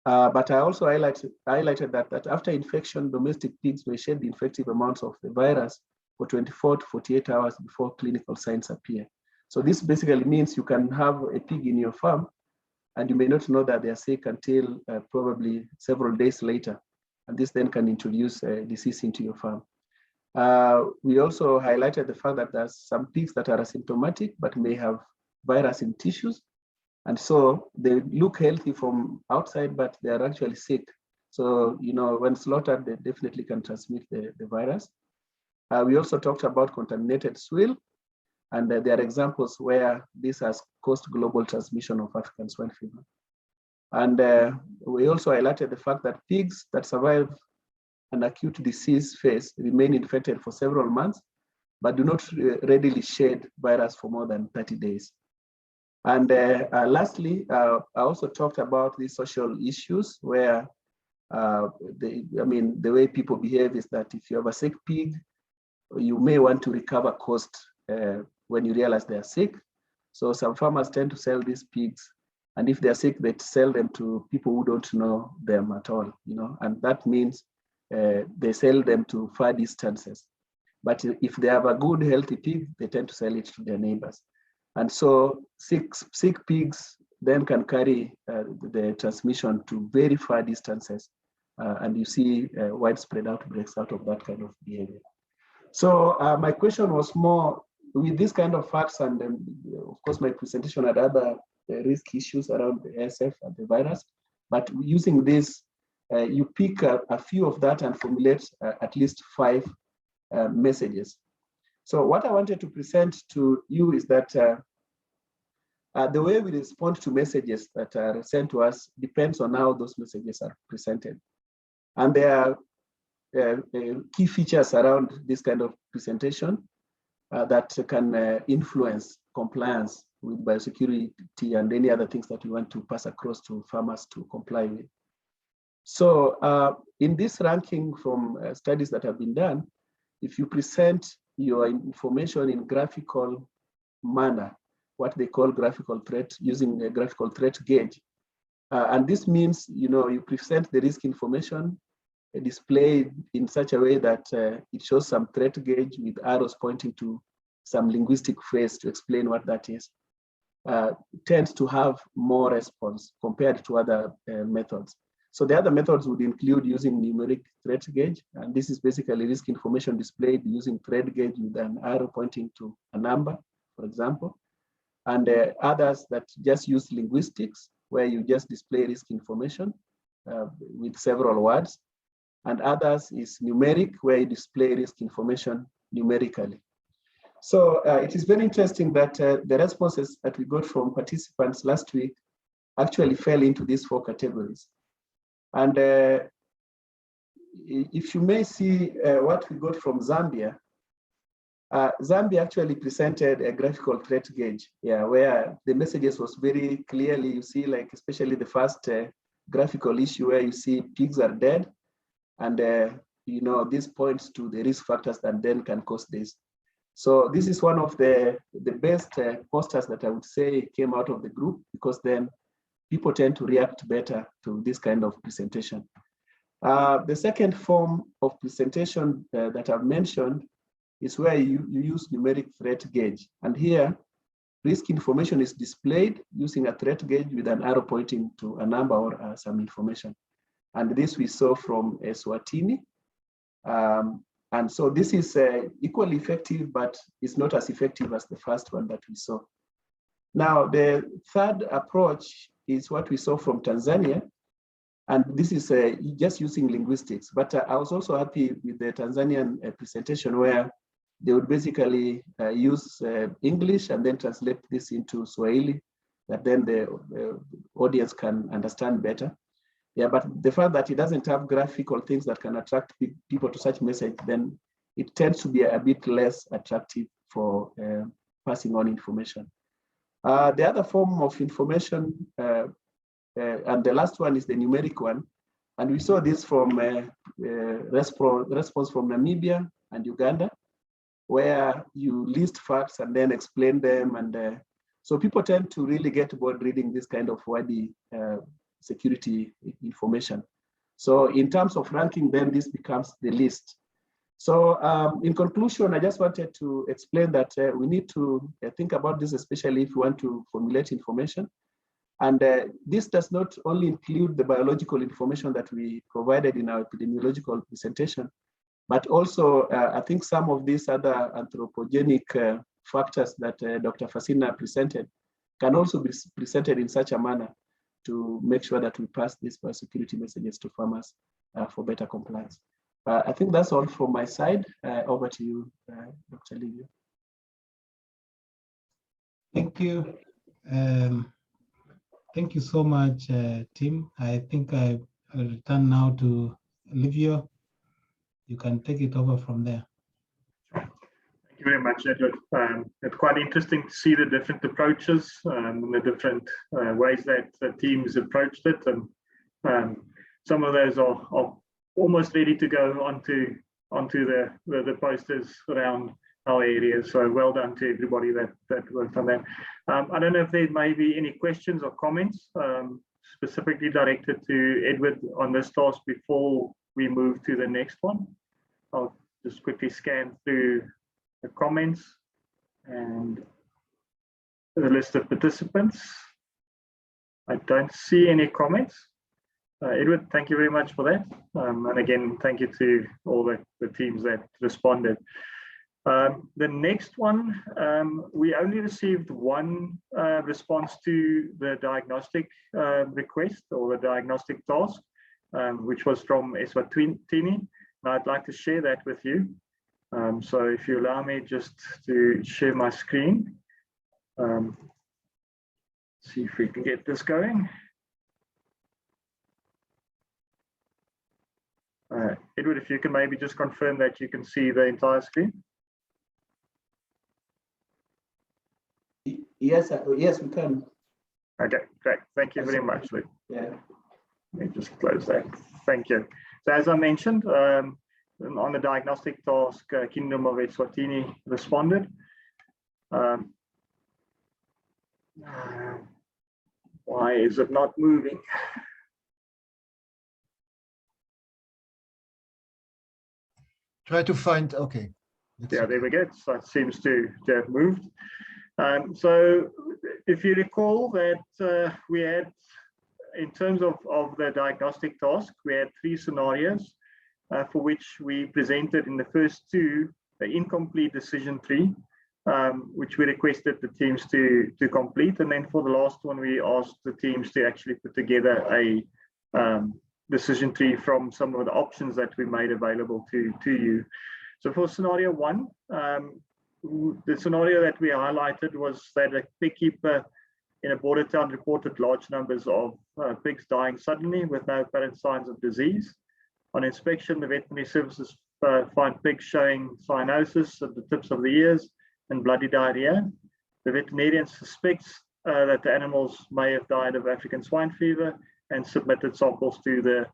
But I also highlighted that after infection, domestic pigs may shed infective amounts of the virus for 24 to 48 hours before clinical signs appear. So this basically means you can have a pig in your farm and you may not know that they are sick until probably several days later. And this then can introduce disease into your farm. We also highlighted the fact that there's some pigs that are asymptomatic but may have virus in tissues. And so they look healthy from outside, but they are actually sick. So, when slaughtered, they definitely can transmit the virus. We also talked about contaminated swill, and there are examples where this has caused global transmission of African swine fever. And we also highlighted the fact that pigs that survive an acute disease phase remain infected for several months, but do not readily shed virus for more than 30 days. And lastly, I also talked about these social issues where The way people behave is that if you have a sick pig, you may want to recover cost when you realize they are sick. So some farmers tend to sell these pigs, and if they're sick, they sell them to people who don't know them at all, and that means they sell them to far distances. But if they have a good, healthy pig, they tend to sell it to their neighbors. And so sick pigs then can carry the transmission to very far distances. And you see widespread outbreaks out of that kind of behavior. So my question was more with this kind of facts, and of course my presentation had other risk issues around the ASF and the virus, but using this, you pick a few of that and formulate at least 5 messages. So what I wanted to present to you is that the way we respond to messages that are sent to us depends on how those messages are presented. And there are key features around this kind of presentation that can influence compliance with biosecurity and any other things that we want to pass across to farmers to comply with. So in this ranking from studies that have been done, if you present your information in graphical manner, what they call graphical threat, using a graphical threat gauge, and this means you present the risk information displayed in such a way that it shows some threat gauge with arrows pointing to some linguistic phrase to explain what that is, tends to have more response compared to other methods. So the other methods would include using numeric threat gauge, and this is basically risk information displayed using threat gauge with an arrow pointing to a number, for example, and others that just use linguistics, where you just display risk information with several words, and others is numeric, where you display risk information numerically. So it is very interesting that the responses that we got from participants last week actually fell into these 4 categories. And if you may see what we got from Zambia, Zambia actually presented a graphical threat gauge, where the messages was very clearly, you see, like especially the first graphical issue where you see pigs are dead, and this points to the risk factors that then can cause this. So this is one of the best posters that I would say came out of the group, because then people tend to react better to this kind of presentation. The second form of presentation that I've mentioned is where you use numeric threat gauge. And here, risk information is displayed using a threat gauge with an arrow pointing to a number or some information. And this we saw from Eswatini. And so this is equally effective, but it's not as effective as the first one that we saw. Now, the third approach is what we saw from Tanzania. And this is just using linguistics. But I was also happy with the Tanzanian presentation, where they would basically use English and then translate this into Swahili, that then the audience can understand better. Yeah, but the fact that it doesn't have graphical things that can attract people to such message, then it tends to be a bit less attractive for passing on information. The other form of information, and the last one is the numeric one. And we saw this from response from Namibia and Uganda, where you list facts and then explain them. And so people tend to really get bored reading this kind of wordy security information. So in terms of ranking, then this becomes the list. So in conclusion, I just wanted to explain that we need to think about this, especially if we want to formulate information. And this does not only include the biological information that we provided in our epidemiological presentation, but also I think some of these other anthropogenic factors that Dr. Fasina presented can also be presented in such a manner to make sure that we pass these biosecurity messages to farmers for better compliance. I think that's all from my side. Over to you, Dr. Livio. Thank you. Thank you so much, Tim. I think I will return now to Livio. You can take it over from there. Thank you very much, Edward. It's quite interesting to see the different approaches and the different ways that the teams approached it. And some of those are almost ready to go onto the posters around our area. So well done to everybody that worked on that. I don't know if there may be any questions or comments specifically directed to Edward on this task before we move to the next one. I'll just quickly scan through the comments and the list of participants. I don't see any comments. Edward, thank you very much for that. And again, thank you to all the teams that responded. The next one, we only received one response to the diagnostic request or the diagnostic task, which was from Eswatini. And I'd like to share that with you. So if you allow me just to share my screen, see if we can get this going. Edward, if you can maybe just confirm that you can see the entire screen. Yes, yes, we can. Okay, great. Thank you very much, Luke. Yeah. Let me just close that. Thank you. So as I mentioned, on the diagnostic task, Kingdom of Eswatini responded. Why is it not moving? Try to find, okay. Yeah, there we go. So it seems to have moved. So if you recall that we had, in terms of the diagnostic task, we had 3 scenarios for which we presented in the first 2 the incomplete decision tree, which we requested the teams to complete. And then for the last one, we asked the teams to actually put together a decision tree from some of the options that we made available to you. So for scenario 1, the scenario that we highlighted was that a pig keeper in a border town reported large numbers of pigs dying suddenly with no apparent signs of disease. On inspection, the veterinary services find pigs showing cyanosis at the tips of the ears and bloody diarrhea. The veterinarian suspects that the animals may have died of African swine fever and submitted samples to the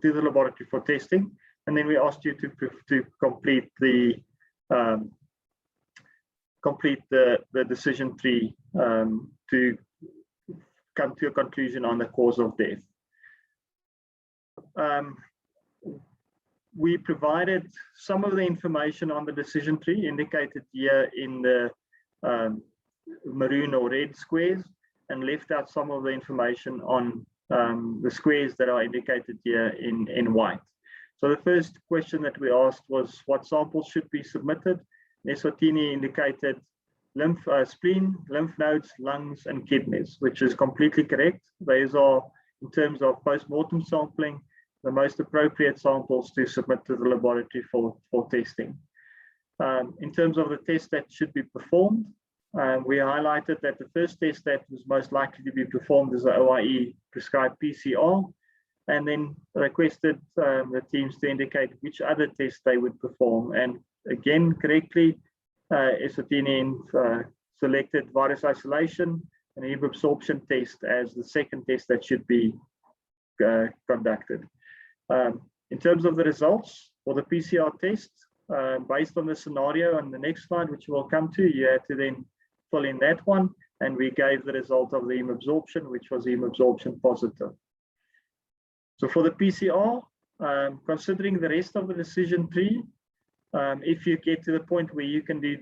laboratory for testing. And then we asked you to complete the decision tree to come to a conclusion on the cause of death. We provided some of the information on the decision tree indicated here in the maroon or red squares, and left out some of the information on the squares that are indicated here in white. So the first question that we asked was what samples should be submitted. Eswatini indicated spleen, lymph nodes, lungs, and kidneys, which is completely correct. These are, in terms of post-mortem sampling, the most appropriate samples to submit to the laboratory for testing. In terms of the test that should be performed, we highlighted that the first test that was most likely to be performed is the OIE prescribed PCR, and then requested the teams to indicate which other tests they would perform. And again, correctly, Eswatini selected virus isolation and heme absorption test as the second test that should be conducted. In terms of the results for the PCR test, based on the scenario on the next slide, which we'll come to, you had to then fill in that one, and we gave the result of the heme absorption, which was heme absorption positive. So for the PCR, considering the rest of the decision tree, if you get to the point where you can do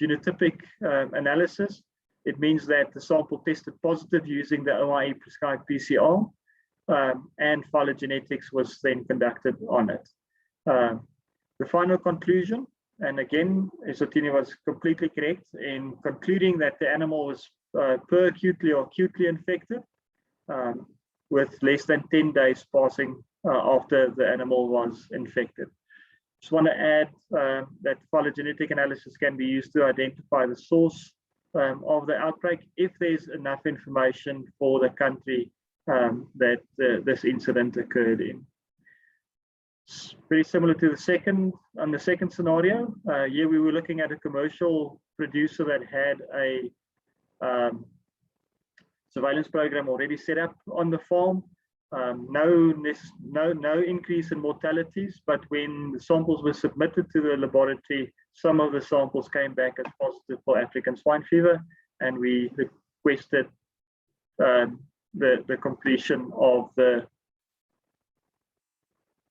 genotypic analysis, it means that the sample tested positive using the OIE prescribed PCR, and phylogenetics was then conducted on it. The final conclusion, and again, Eswatini was completely correct in concluding that the animal was per acutely or acutely infected, with less than 10 days passing after the animal was infected. Just want to add that phylogenetic analysis can be used to identify the source of the outbreak if there's enough information for the country that this incident occurred in. It's very similar to the second scenario. Here we were looking at a commercial producer that had a surveillance program already set up on the farm. no increase in mortalities, but when the samples were submitted to the laboratory, some of the samples came back as positive for African swine fever, and we requested the completion of the,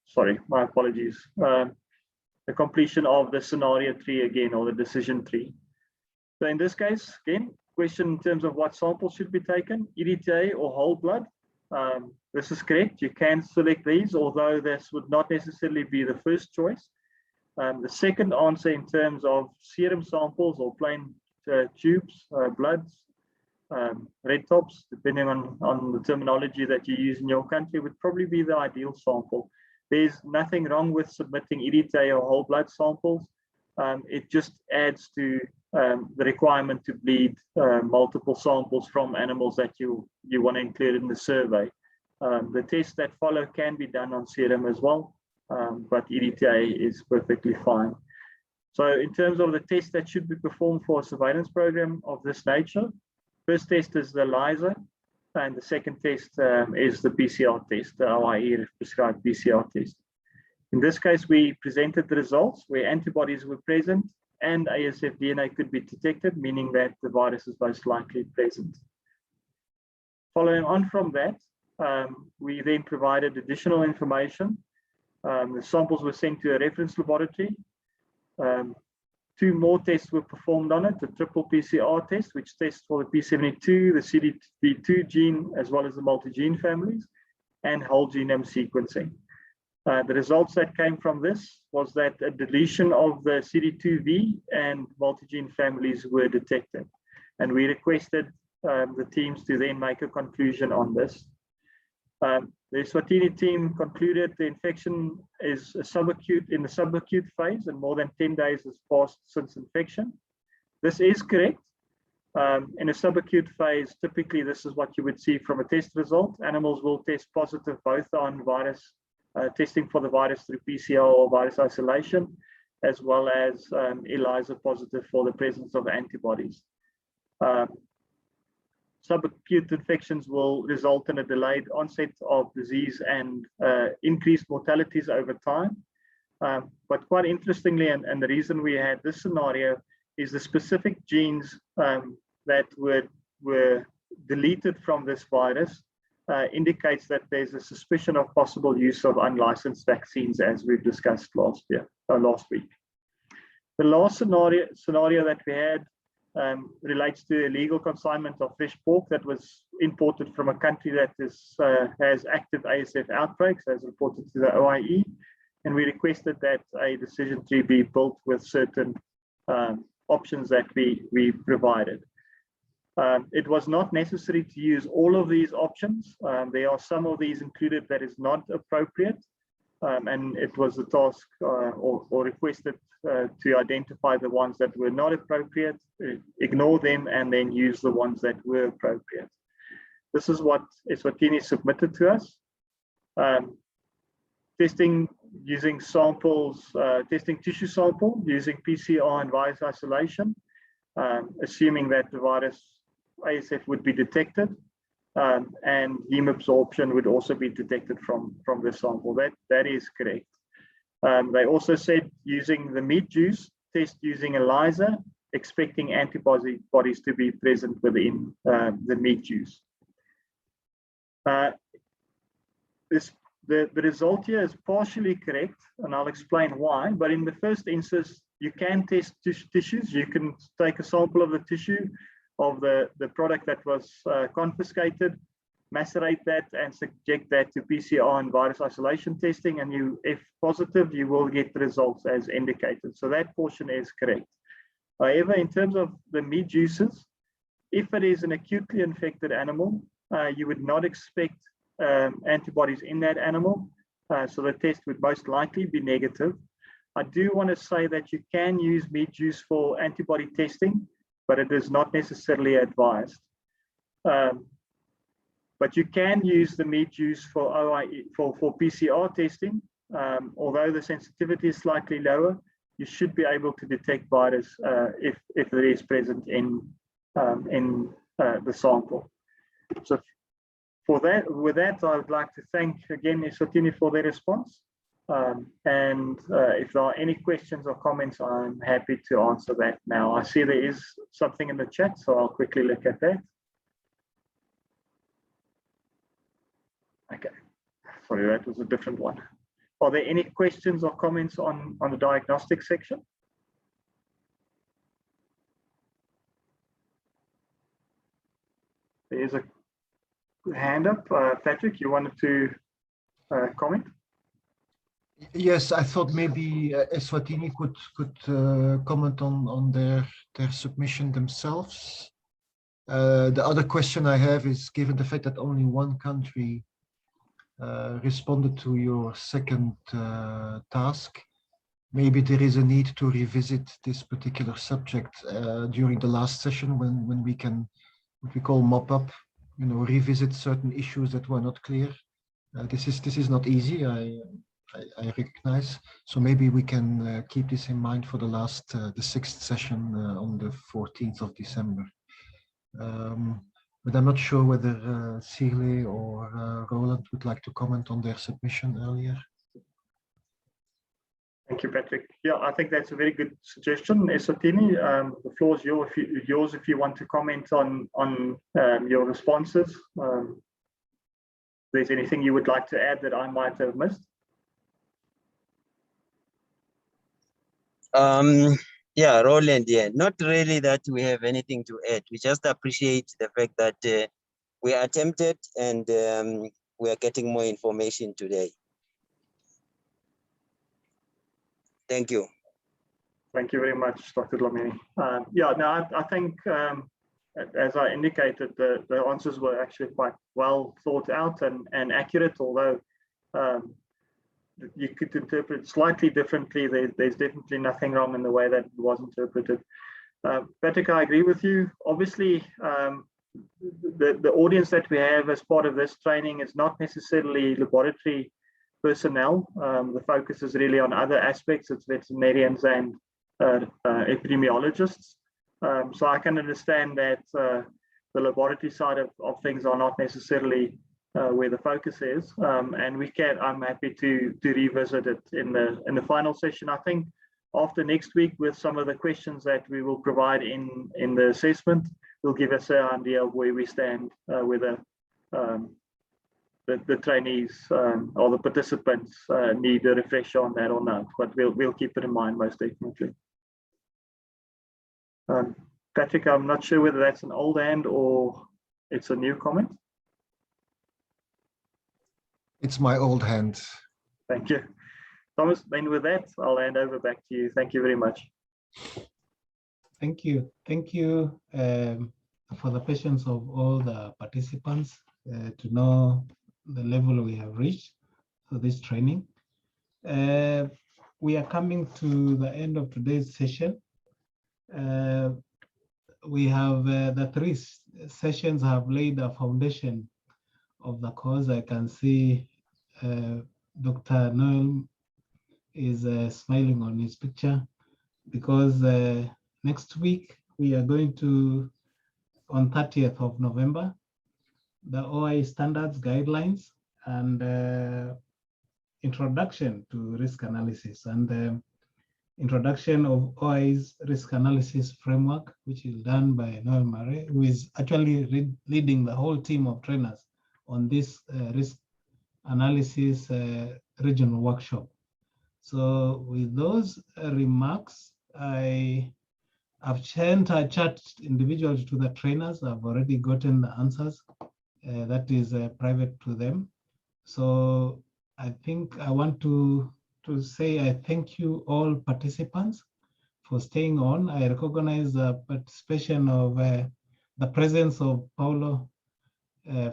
sorry, my apologies, the completion of the scenario 3 again, or the decision 3. So in this case, again, question in terms of what samples should be taken, EDTA or whole blood. This is correct. You can select these, although this would not necessarily be the first choice. The second answer in terms of serum samples or plain tubes, bloods, red tops, depending on the terminology that you use in your country, would probably be the ideal sample. There's nothing wrong with submitting EDTA or whole blood samples. It just adds to the requirement to bleed multiple samples from animals that you want to include in the survey. The tests that follow can be done on serum as well, but EDTA is perfectly fine. So in terms of the tests that should be performed for a surveillance program of this nature, first test is the ELISA, and the second test is the PCR test, the OIE prescribed PCR test. In this case, we presented the results where antibodies were present and ASF DNA could be detected, meaning that the virus is most likely present. Following on from that, we then provided additional information. The samples were sent to a reference laboratory. 2 more tests were performed on it, the triple PCR test, which tests for the P72, the CD2 gene, as well as the multi-gene families, and whole genome sequencing. The results that came from this was that a deletion of the CD2V and multi-gene families were detected. And we requested the teams to then make a conclusion on this. The Eswatini team concluded the infection is subacute in the subacute phase, and more than 10 days has passed since infection. This is correct. In a subacute phase, typically this is what you would see from a test result. Animals will test positive both on virus, testing for the virus through PCR or virus isolation, as well as ELISA positive for the presence of antibodies. Subacute infections will result in a delayed onset of disease and increased mortalities over time. But quite interestingly, and the reason we had this scenario is the specific genes that were deleted from this virus indicates that there's a suspicion of possible use of unlicensed vaccines, as we've discussed last week. The last scenario that we had relates to illegal consignment of fresh pork that was imported from a country that has active ASF outbreaks, as reported to the OIE, and we requested that a decision tree be built with certain options that we provided. It was not necessary to use all of these options. There are some of these included that is not appropriate, and it was the task or requested to identify the ones that were not appropriate, ignore them, and then use the ones that were appropriate. This is what Eswatini submitted to us. Testing using samples, testing tissue sample using PCR and virus isolation, assuming that the virus ASF would be detected, and heme absorption would also be detected from the sample. That is correct. They also said using the meat juice, test using ELISA, expecting antibodies to be present within the meat juice. The result here is partially correct, and I'll explain why, but in the first instance, you can test tissues. You can take a sample of the tissue of the product that was confiscated, macerate that, and subject that to PCR and virus isolation testing, and if positive, you will get the results as indicated. So that portion is correct. However, in terms of the meat juices, if it is an acutely infected animal, you would not expect antibodies in that animal, so the test would most likely be negative. I do want to say that you can use meat juice for antibody testing, but it is not necessarily advised. But you can use the meat juice for OIE, for PCR testing. Although the sensitivity is slightly lower, you should be able to detect virus if it is present in the sample. So With that, I would like to thank again Eswatini for their response. If there are any questions or comments, I'm happy to answer that now. I see there is something in the chat, so I'll quickly look at that. Okay, sorry, that was a different one. Are there any questions or comments on the diagnostic section? There is a hand up. Patrick, you wanted to comment? Yes, I thought maybe Eswatini could comment on their submission themselves. The other question I have is, given the fact that only one country responded to your second task, maybe there is a need to revisit this particular subject during the last session when we can, what we call mop up, revisit certain issues that were not clear. This is not easy, I recognize. So maybe we can keep this in mind for the sixth session on the 14th of December. But I'm not sure whether Sirle or Roland would like to comment on their submission earlier. Thank you, Patrick. Yeah, I think that's a very good suggestion, Eswatini. The floor is yours if you want to comment on your responses. If there's anything you would like to add that I might have missed. Yeah, Roland, yeah, not really that we have anything to add. We just appreciate the fact that we attempted and we are getting more information today. Thank you. Thank you very much, Dr. Dlamini. Yeah, no, I think, as I indicated, the answers were actually quite well thought out and accurate, although you could interpret slightly differently. There's definitely nothing wrong in the way that it was interpreted. Patrick, I agree with you. Obviously, the audience that we have as part of this training is not necessarily laboratory personnel. The focus is really on other aspects. It's veterinarians and epidemiologists. So I can understand that the laboratory side of things are not necessarily where the focus is, and I'm happy to revisit it in the final session. I think after next week, with some of the questions that we will provide in the assessment, will give us an idea of where we stand, whether the trainees or the participants need a refresher on that or not. But we'll keep it in mind most definitely. Patrick, I'm not sure whether that's an old hand or it's a new comment. It's my old hand. Thank you. Thomas, then with that, I'll hand over back to you. Thank you very much. Thank you. Thank you for the patience of all the participants to know the level we have reached for this training. We are coming to the end of today's session. We have the three sessions have laid a foundation of the course. I can see Dr. Noel is smiling on his picture because next week we are going to, on 30th of November, the OI standards guidelines and introduction to risk analysis and introduction of OI's risk analysis framework, which is done by Noel Murray, who is actually leading the whole team of trainers on this risk analysis regional workshop. So with those remarks, I have sent a chat individually to the trainers. I've already gotten the answers. That is private to them. So I think I want to say I thank you all participants for staying on. I recognize the participation of the presence of Paulo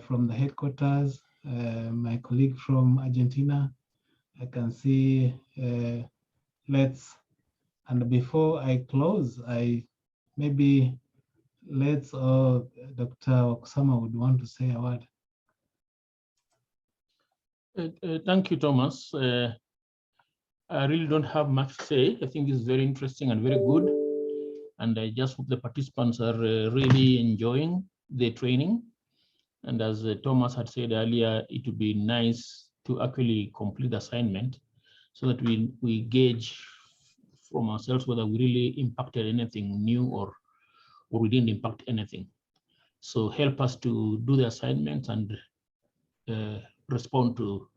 from the headquarters, my colleague from Argentina. I can see and before I close, maybe Dr. Oksama would want to say a word. Thank you, Thomas. I really don't have much to say. I think it's very interesting and very good. And I just hope the participants are really enjoying the training. And as Thomas had said earlier, it would be nice to actually complete the assignment so that we gauge from ourselves whether we really impacted anything new or we didn't impact anything. So help us to do the assignments and respond to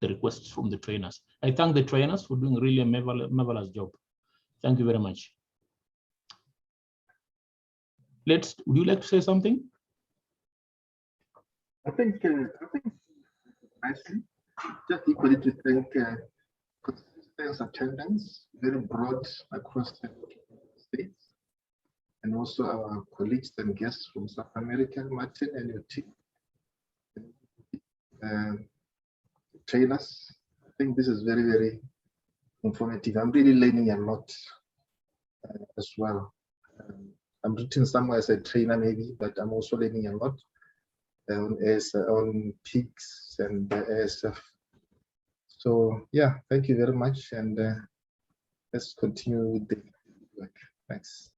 the requests from the trainers. I thank the trainers for doing really a marvelous job. Thank you very much. Would you like to say something? I think nicely, just equally to thank consistent attendance, very broad across the states, and also our colleagues and guests from South America, Martin and your team, trainers. I think this is very, very informative. I'm really learning a lot as well. I'm written somewhere as a trainer maybe, but I'm also learning a lot on peaks and ASF. So yeah, thank you very much, and let's continue with the work. Thanks.